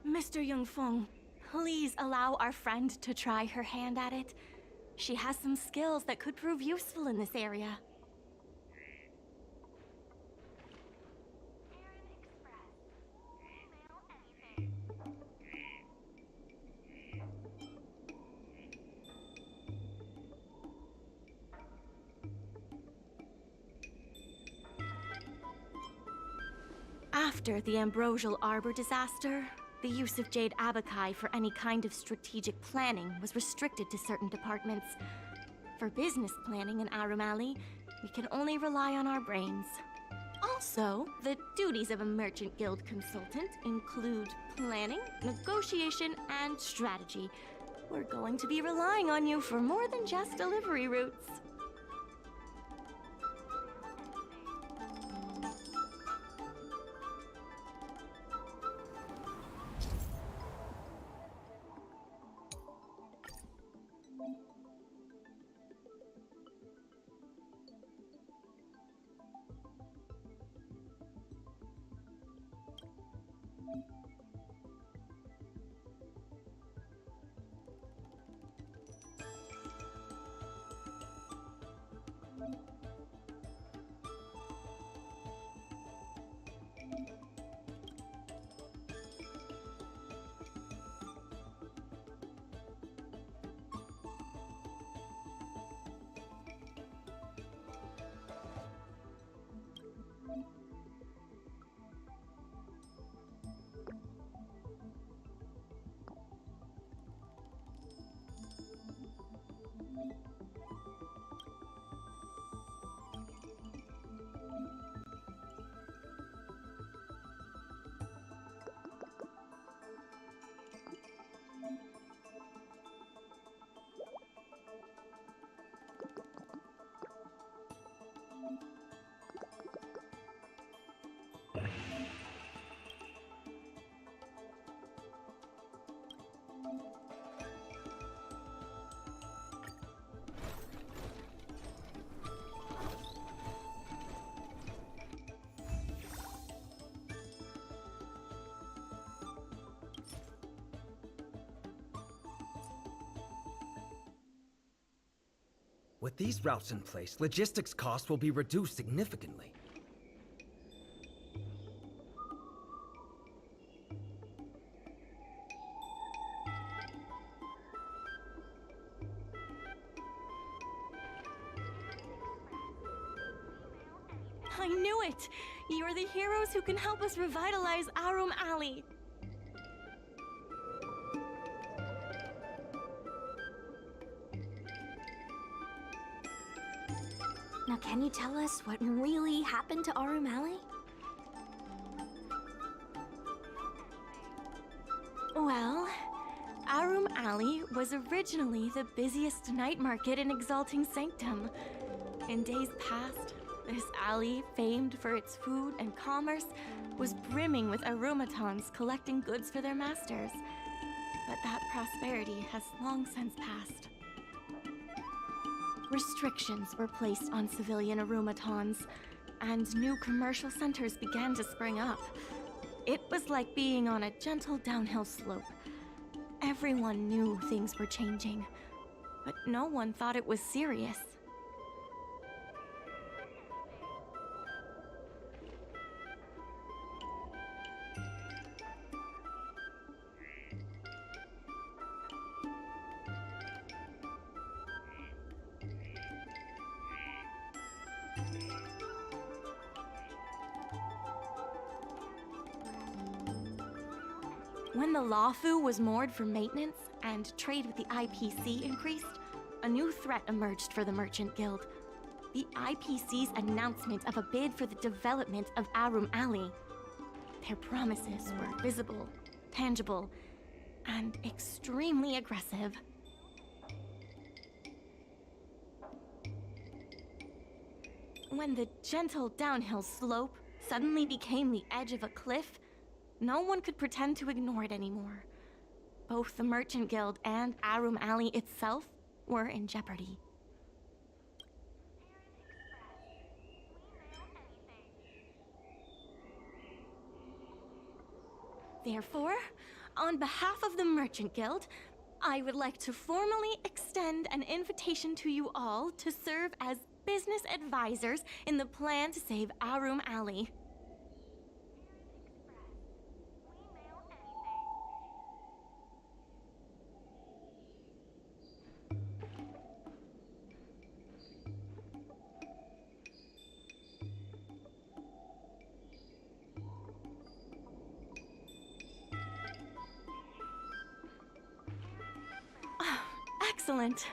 Mr. Yongfeng, please allow our friend to try her hand at it. She has some skills that could prove useful in this area. After the Ambrosial Arbor disaster, the use of Jade Abakai for any kind of strategic planning was restricted to certain departments. For business planning in Aurum Alley, we can only rely on our brains. Also, the duties of a Merchant Guild consultant include planning, negotiation, and strategy. We're going to be relying on you for more than just delivery routes. With these routes in place, logistics costs will be reduced significantly. I knew it! You're the heroes who can help us revitalize Arum Alley. Now, can you tell us what really happened to Arum Alley? Well, Arum Alley was originally the busiest night market in Exalting Sanctum. In days past, this alley, famed for its food and commerce, was brimming with aromatons collecting goods for their masters. But that prosperity has long since passed. Restrictions were placed on civilian aromatons, and new commercial centers began to spring up. It was like being on a gentle downhill slope. Everyone knew things were changing, but no one thought it was serious. When the Lawfu was moored for maintenance and trade with the IPC increased, a new threat emerged for the Merchant Guild. The IPC's announcement of a bid for the development of Arum Alley. Their promises were visible, tangible, and extremely aggressive. When the gentle downhill slope suddenly became the edge of a cliff, no one could pretend to ignore it anymore. Both the Merchant Guild and Arum Alley itself were in jeopardy. Therefore, on behalf of the Merchant Guild, I would like to formally extend an invitation to you all to serve as business advisors in the plan to save Arum Alley. Excellent.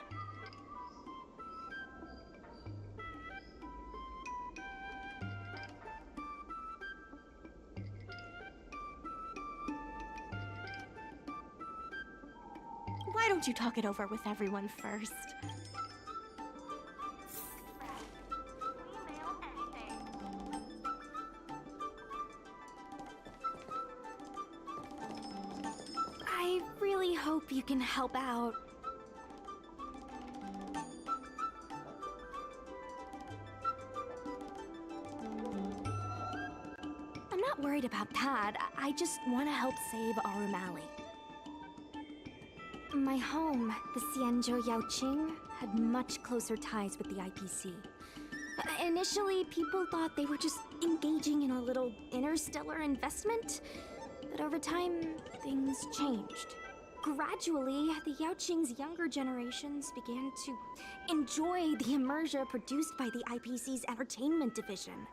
Why don't you talk it over with everyone first? I really hope you can help out. I'm not worried about that. I just want to help save Arum Alley. My home, the Xianzhou Yaoqing, had much closer ties with the IPC. Initially, people thought they were just engaging in a little interstellar investment, but over time, things changed. Gradually, the Yaoqing's younger generations began to enjoy the immersion produced by the IPC's entertainment division.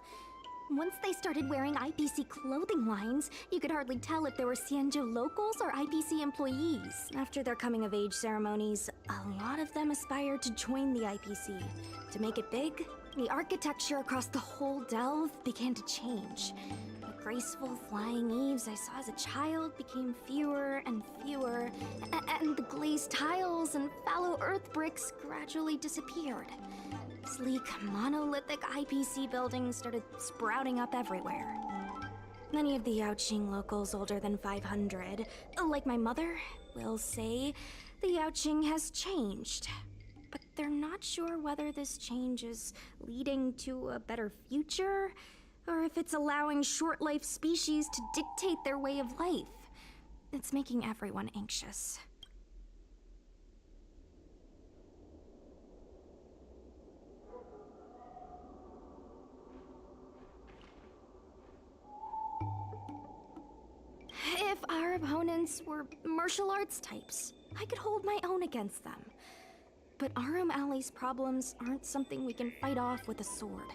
Once they started wearing IPC clothing lines, you could hardly tell if they were Xianzhou locals or IPC employees. After their coming-of-age ceremonies, a lot of them aspired to join the IPC. To make it big, the architecture across the whole delve began to change. The graceful flying eaves I saw as a child became fewer and fewer, and the glazed tiles and fallow earth bricks gradually disappeared. Sleek, monolithic IPC buildings started sprouting up everywhere. Many of the Yaoqing locals older than 500, like my mother, will say the Yaoqing has changed. But they're not sure whether this change is leading to a better future, or if it's allowing short-life species to dictate their way of life. It's making everyone anxious. our opponents were martial arts types, I could hold my own against them. But Arum Alley's problems aren't something we can fight off with a sword.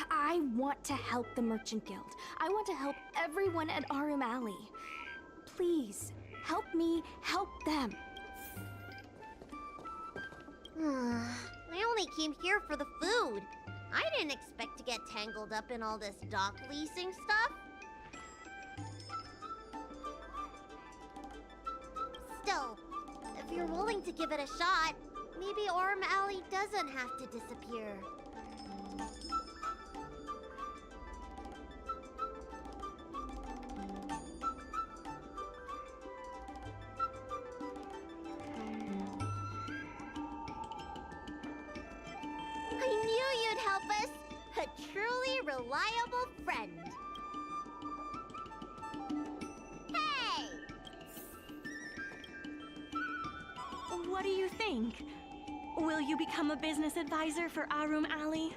I want to help the Merchant Guild. I want to help everyone at Arum Alley. Please, help me help them. I only came here for the food. I didn't expect to get tangled up in all this dock leasing stuff. Still, if you're willing to give it a shot, maybe Arum Alley doesn't have to disappear. I knew you'd help us! A truly reliable friend. Hey! What do you think? Will you become a business advisor for Arum Alley?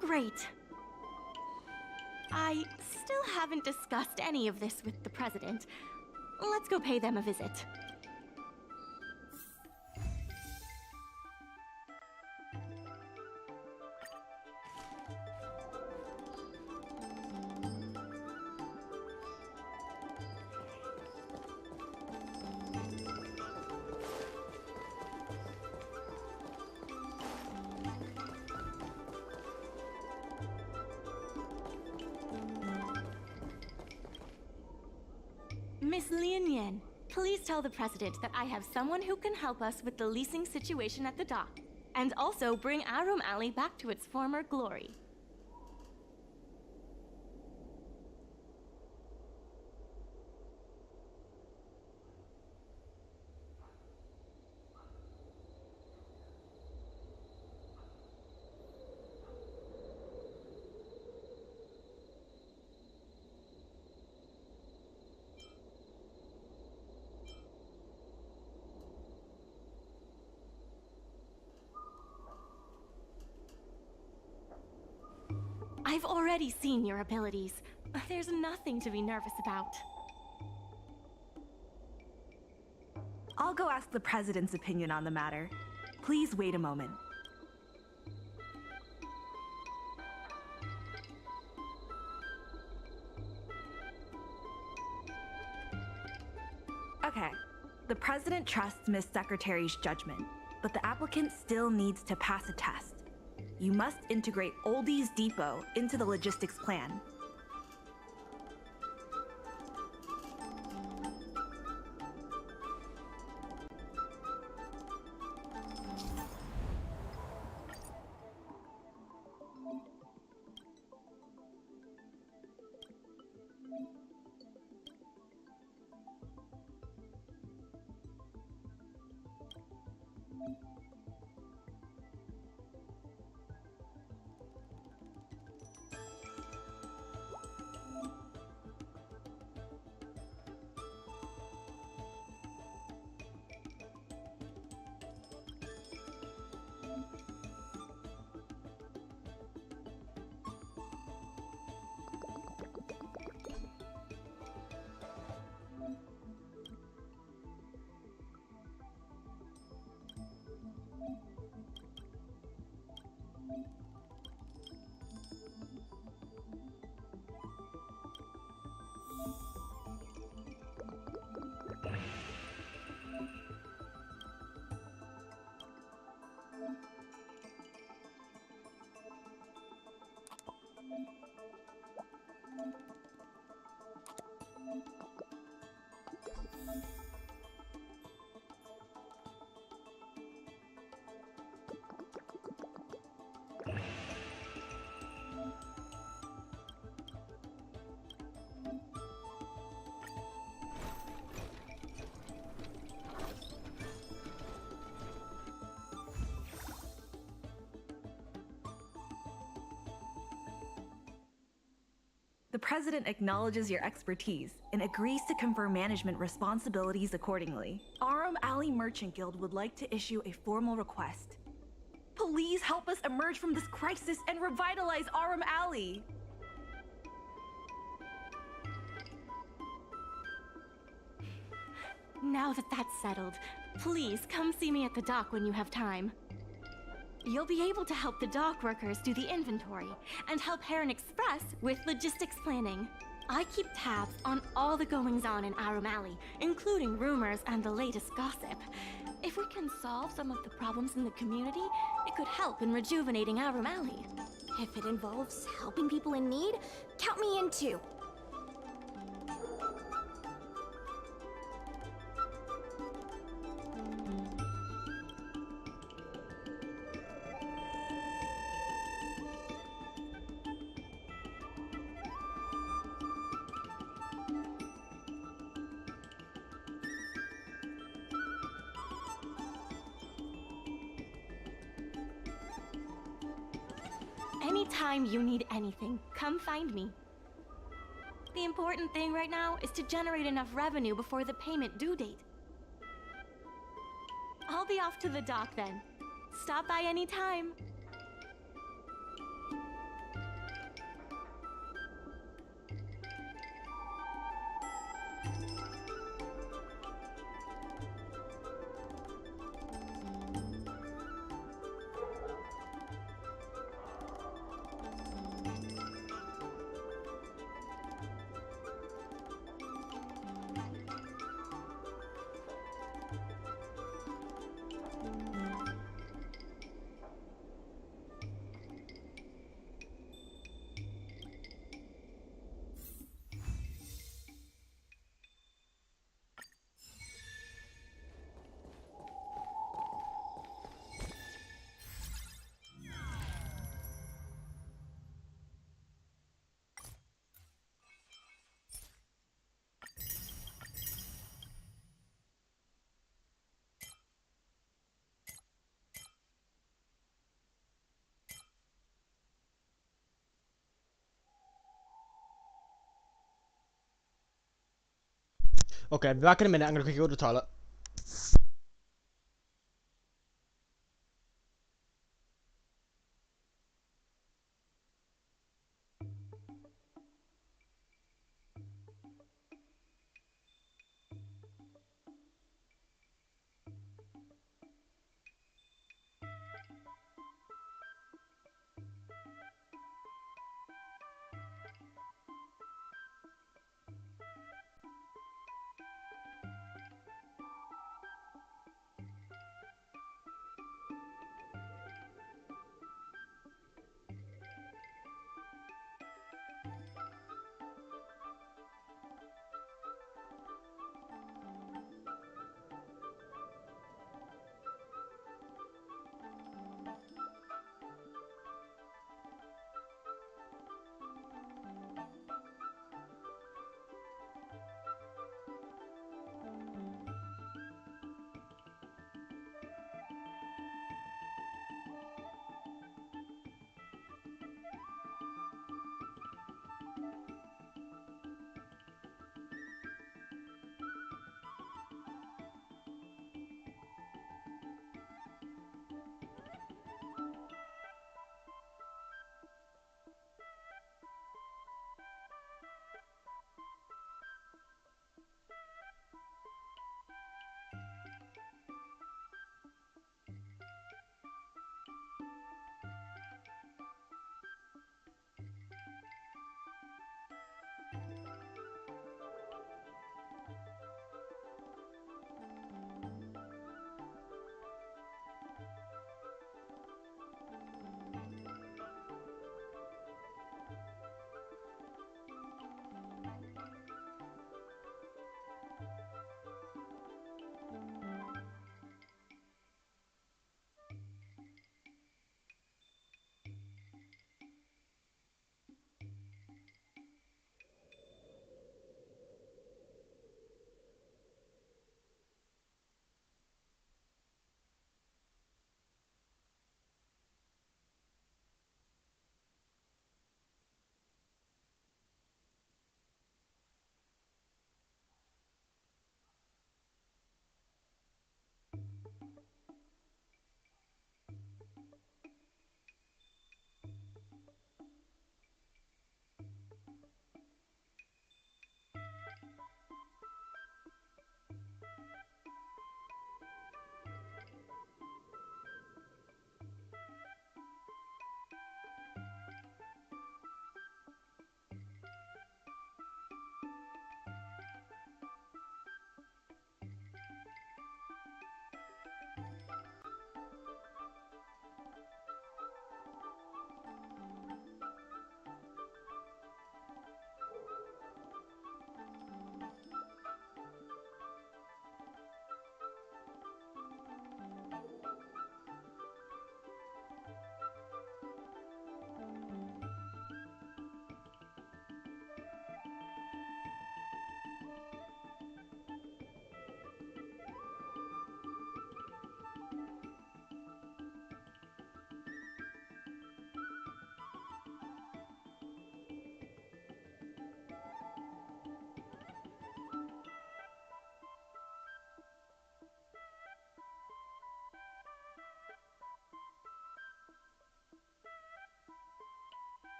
Great. I still haven't discussed any of this with the president. Let's go pay them a visit. Miss Lien Yen, please tell the president that I have someone who can help us with the leasing situation at the dock, and also bring Arum Alley back to its former glory. I've already seen your abilities. There's nothing to be nervous about. I'll go ask the president's opinion on the matter. Please wait a moment. Okay. The president trusts Miss Secretary's judgment, but the applicant still needs to pass a test. You must integrate Oldie's Depot into the logistics plan. The president acknowledges your expertise and agrees to confer management responsibilities accordingly. Arum Alley Merchant Guild would like to issue a formal request. please help us emerge from this crisis and revitalize Aurum Alley? Now that that's settled, please come see me at the dock when you have time. You'll be able to help the dock workers do the inventory and help Heron Express with logistics planning. I keep tabs on all the goings-on in Aurum Alley, including rumors and the latest gossip. If we can solve some of the problems in the community, it could help in rejuvenating Aurum Alley. If it involves helping people in need, count me in too. Anytime you need anything, come find me. The important thing right now is to generate enough revenue before the payment due date. I'll be off to the dock then. Stop by anytime. Okay, back in a minute. I'm gonna quickly go to the toilet.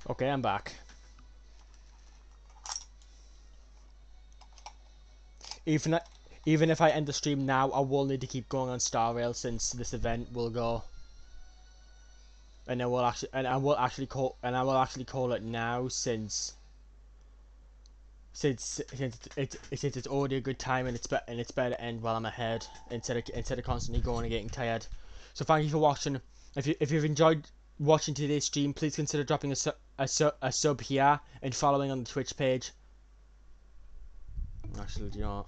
Okay, I'm back. Even even if I end the stream now, I will need to keep going on Star Rail since this event will go. And I will actually call it now since it's already a good time and it's better to end while I'm ahead instead of constantly going and getting tired. So thank you for watching. If you've enjoyed watching today's stream, please consider dropping a sub here and following on the Twitch page. Actually, do you know what?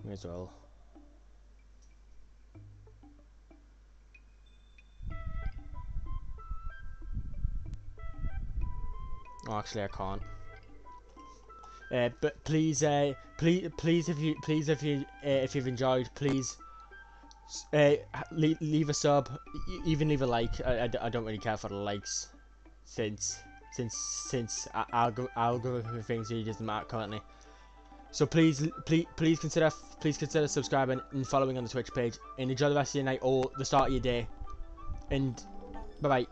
May as well. Oh, actually, I can't. But please, if you've enjoyed, please leave a sub, even leave a like. I don't really care for the likes, since algorithm things really doesn't matter currently. So please consider subscribing and following on the Twitch page. And enjoy the rest of your night or the start of your day. And bye bye.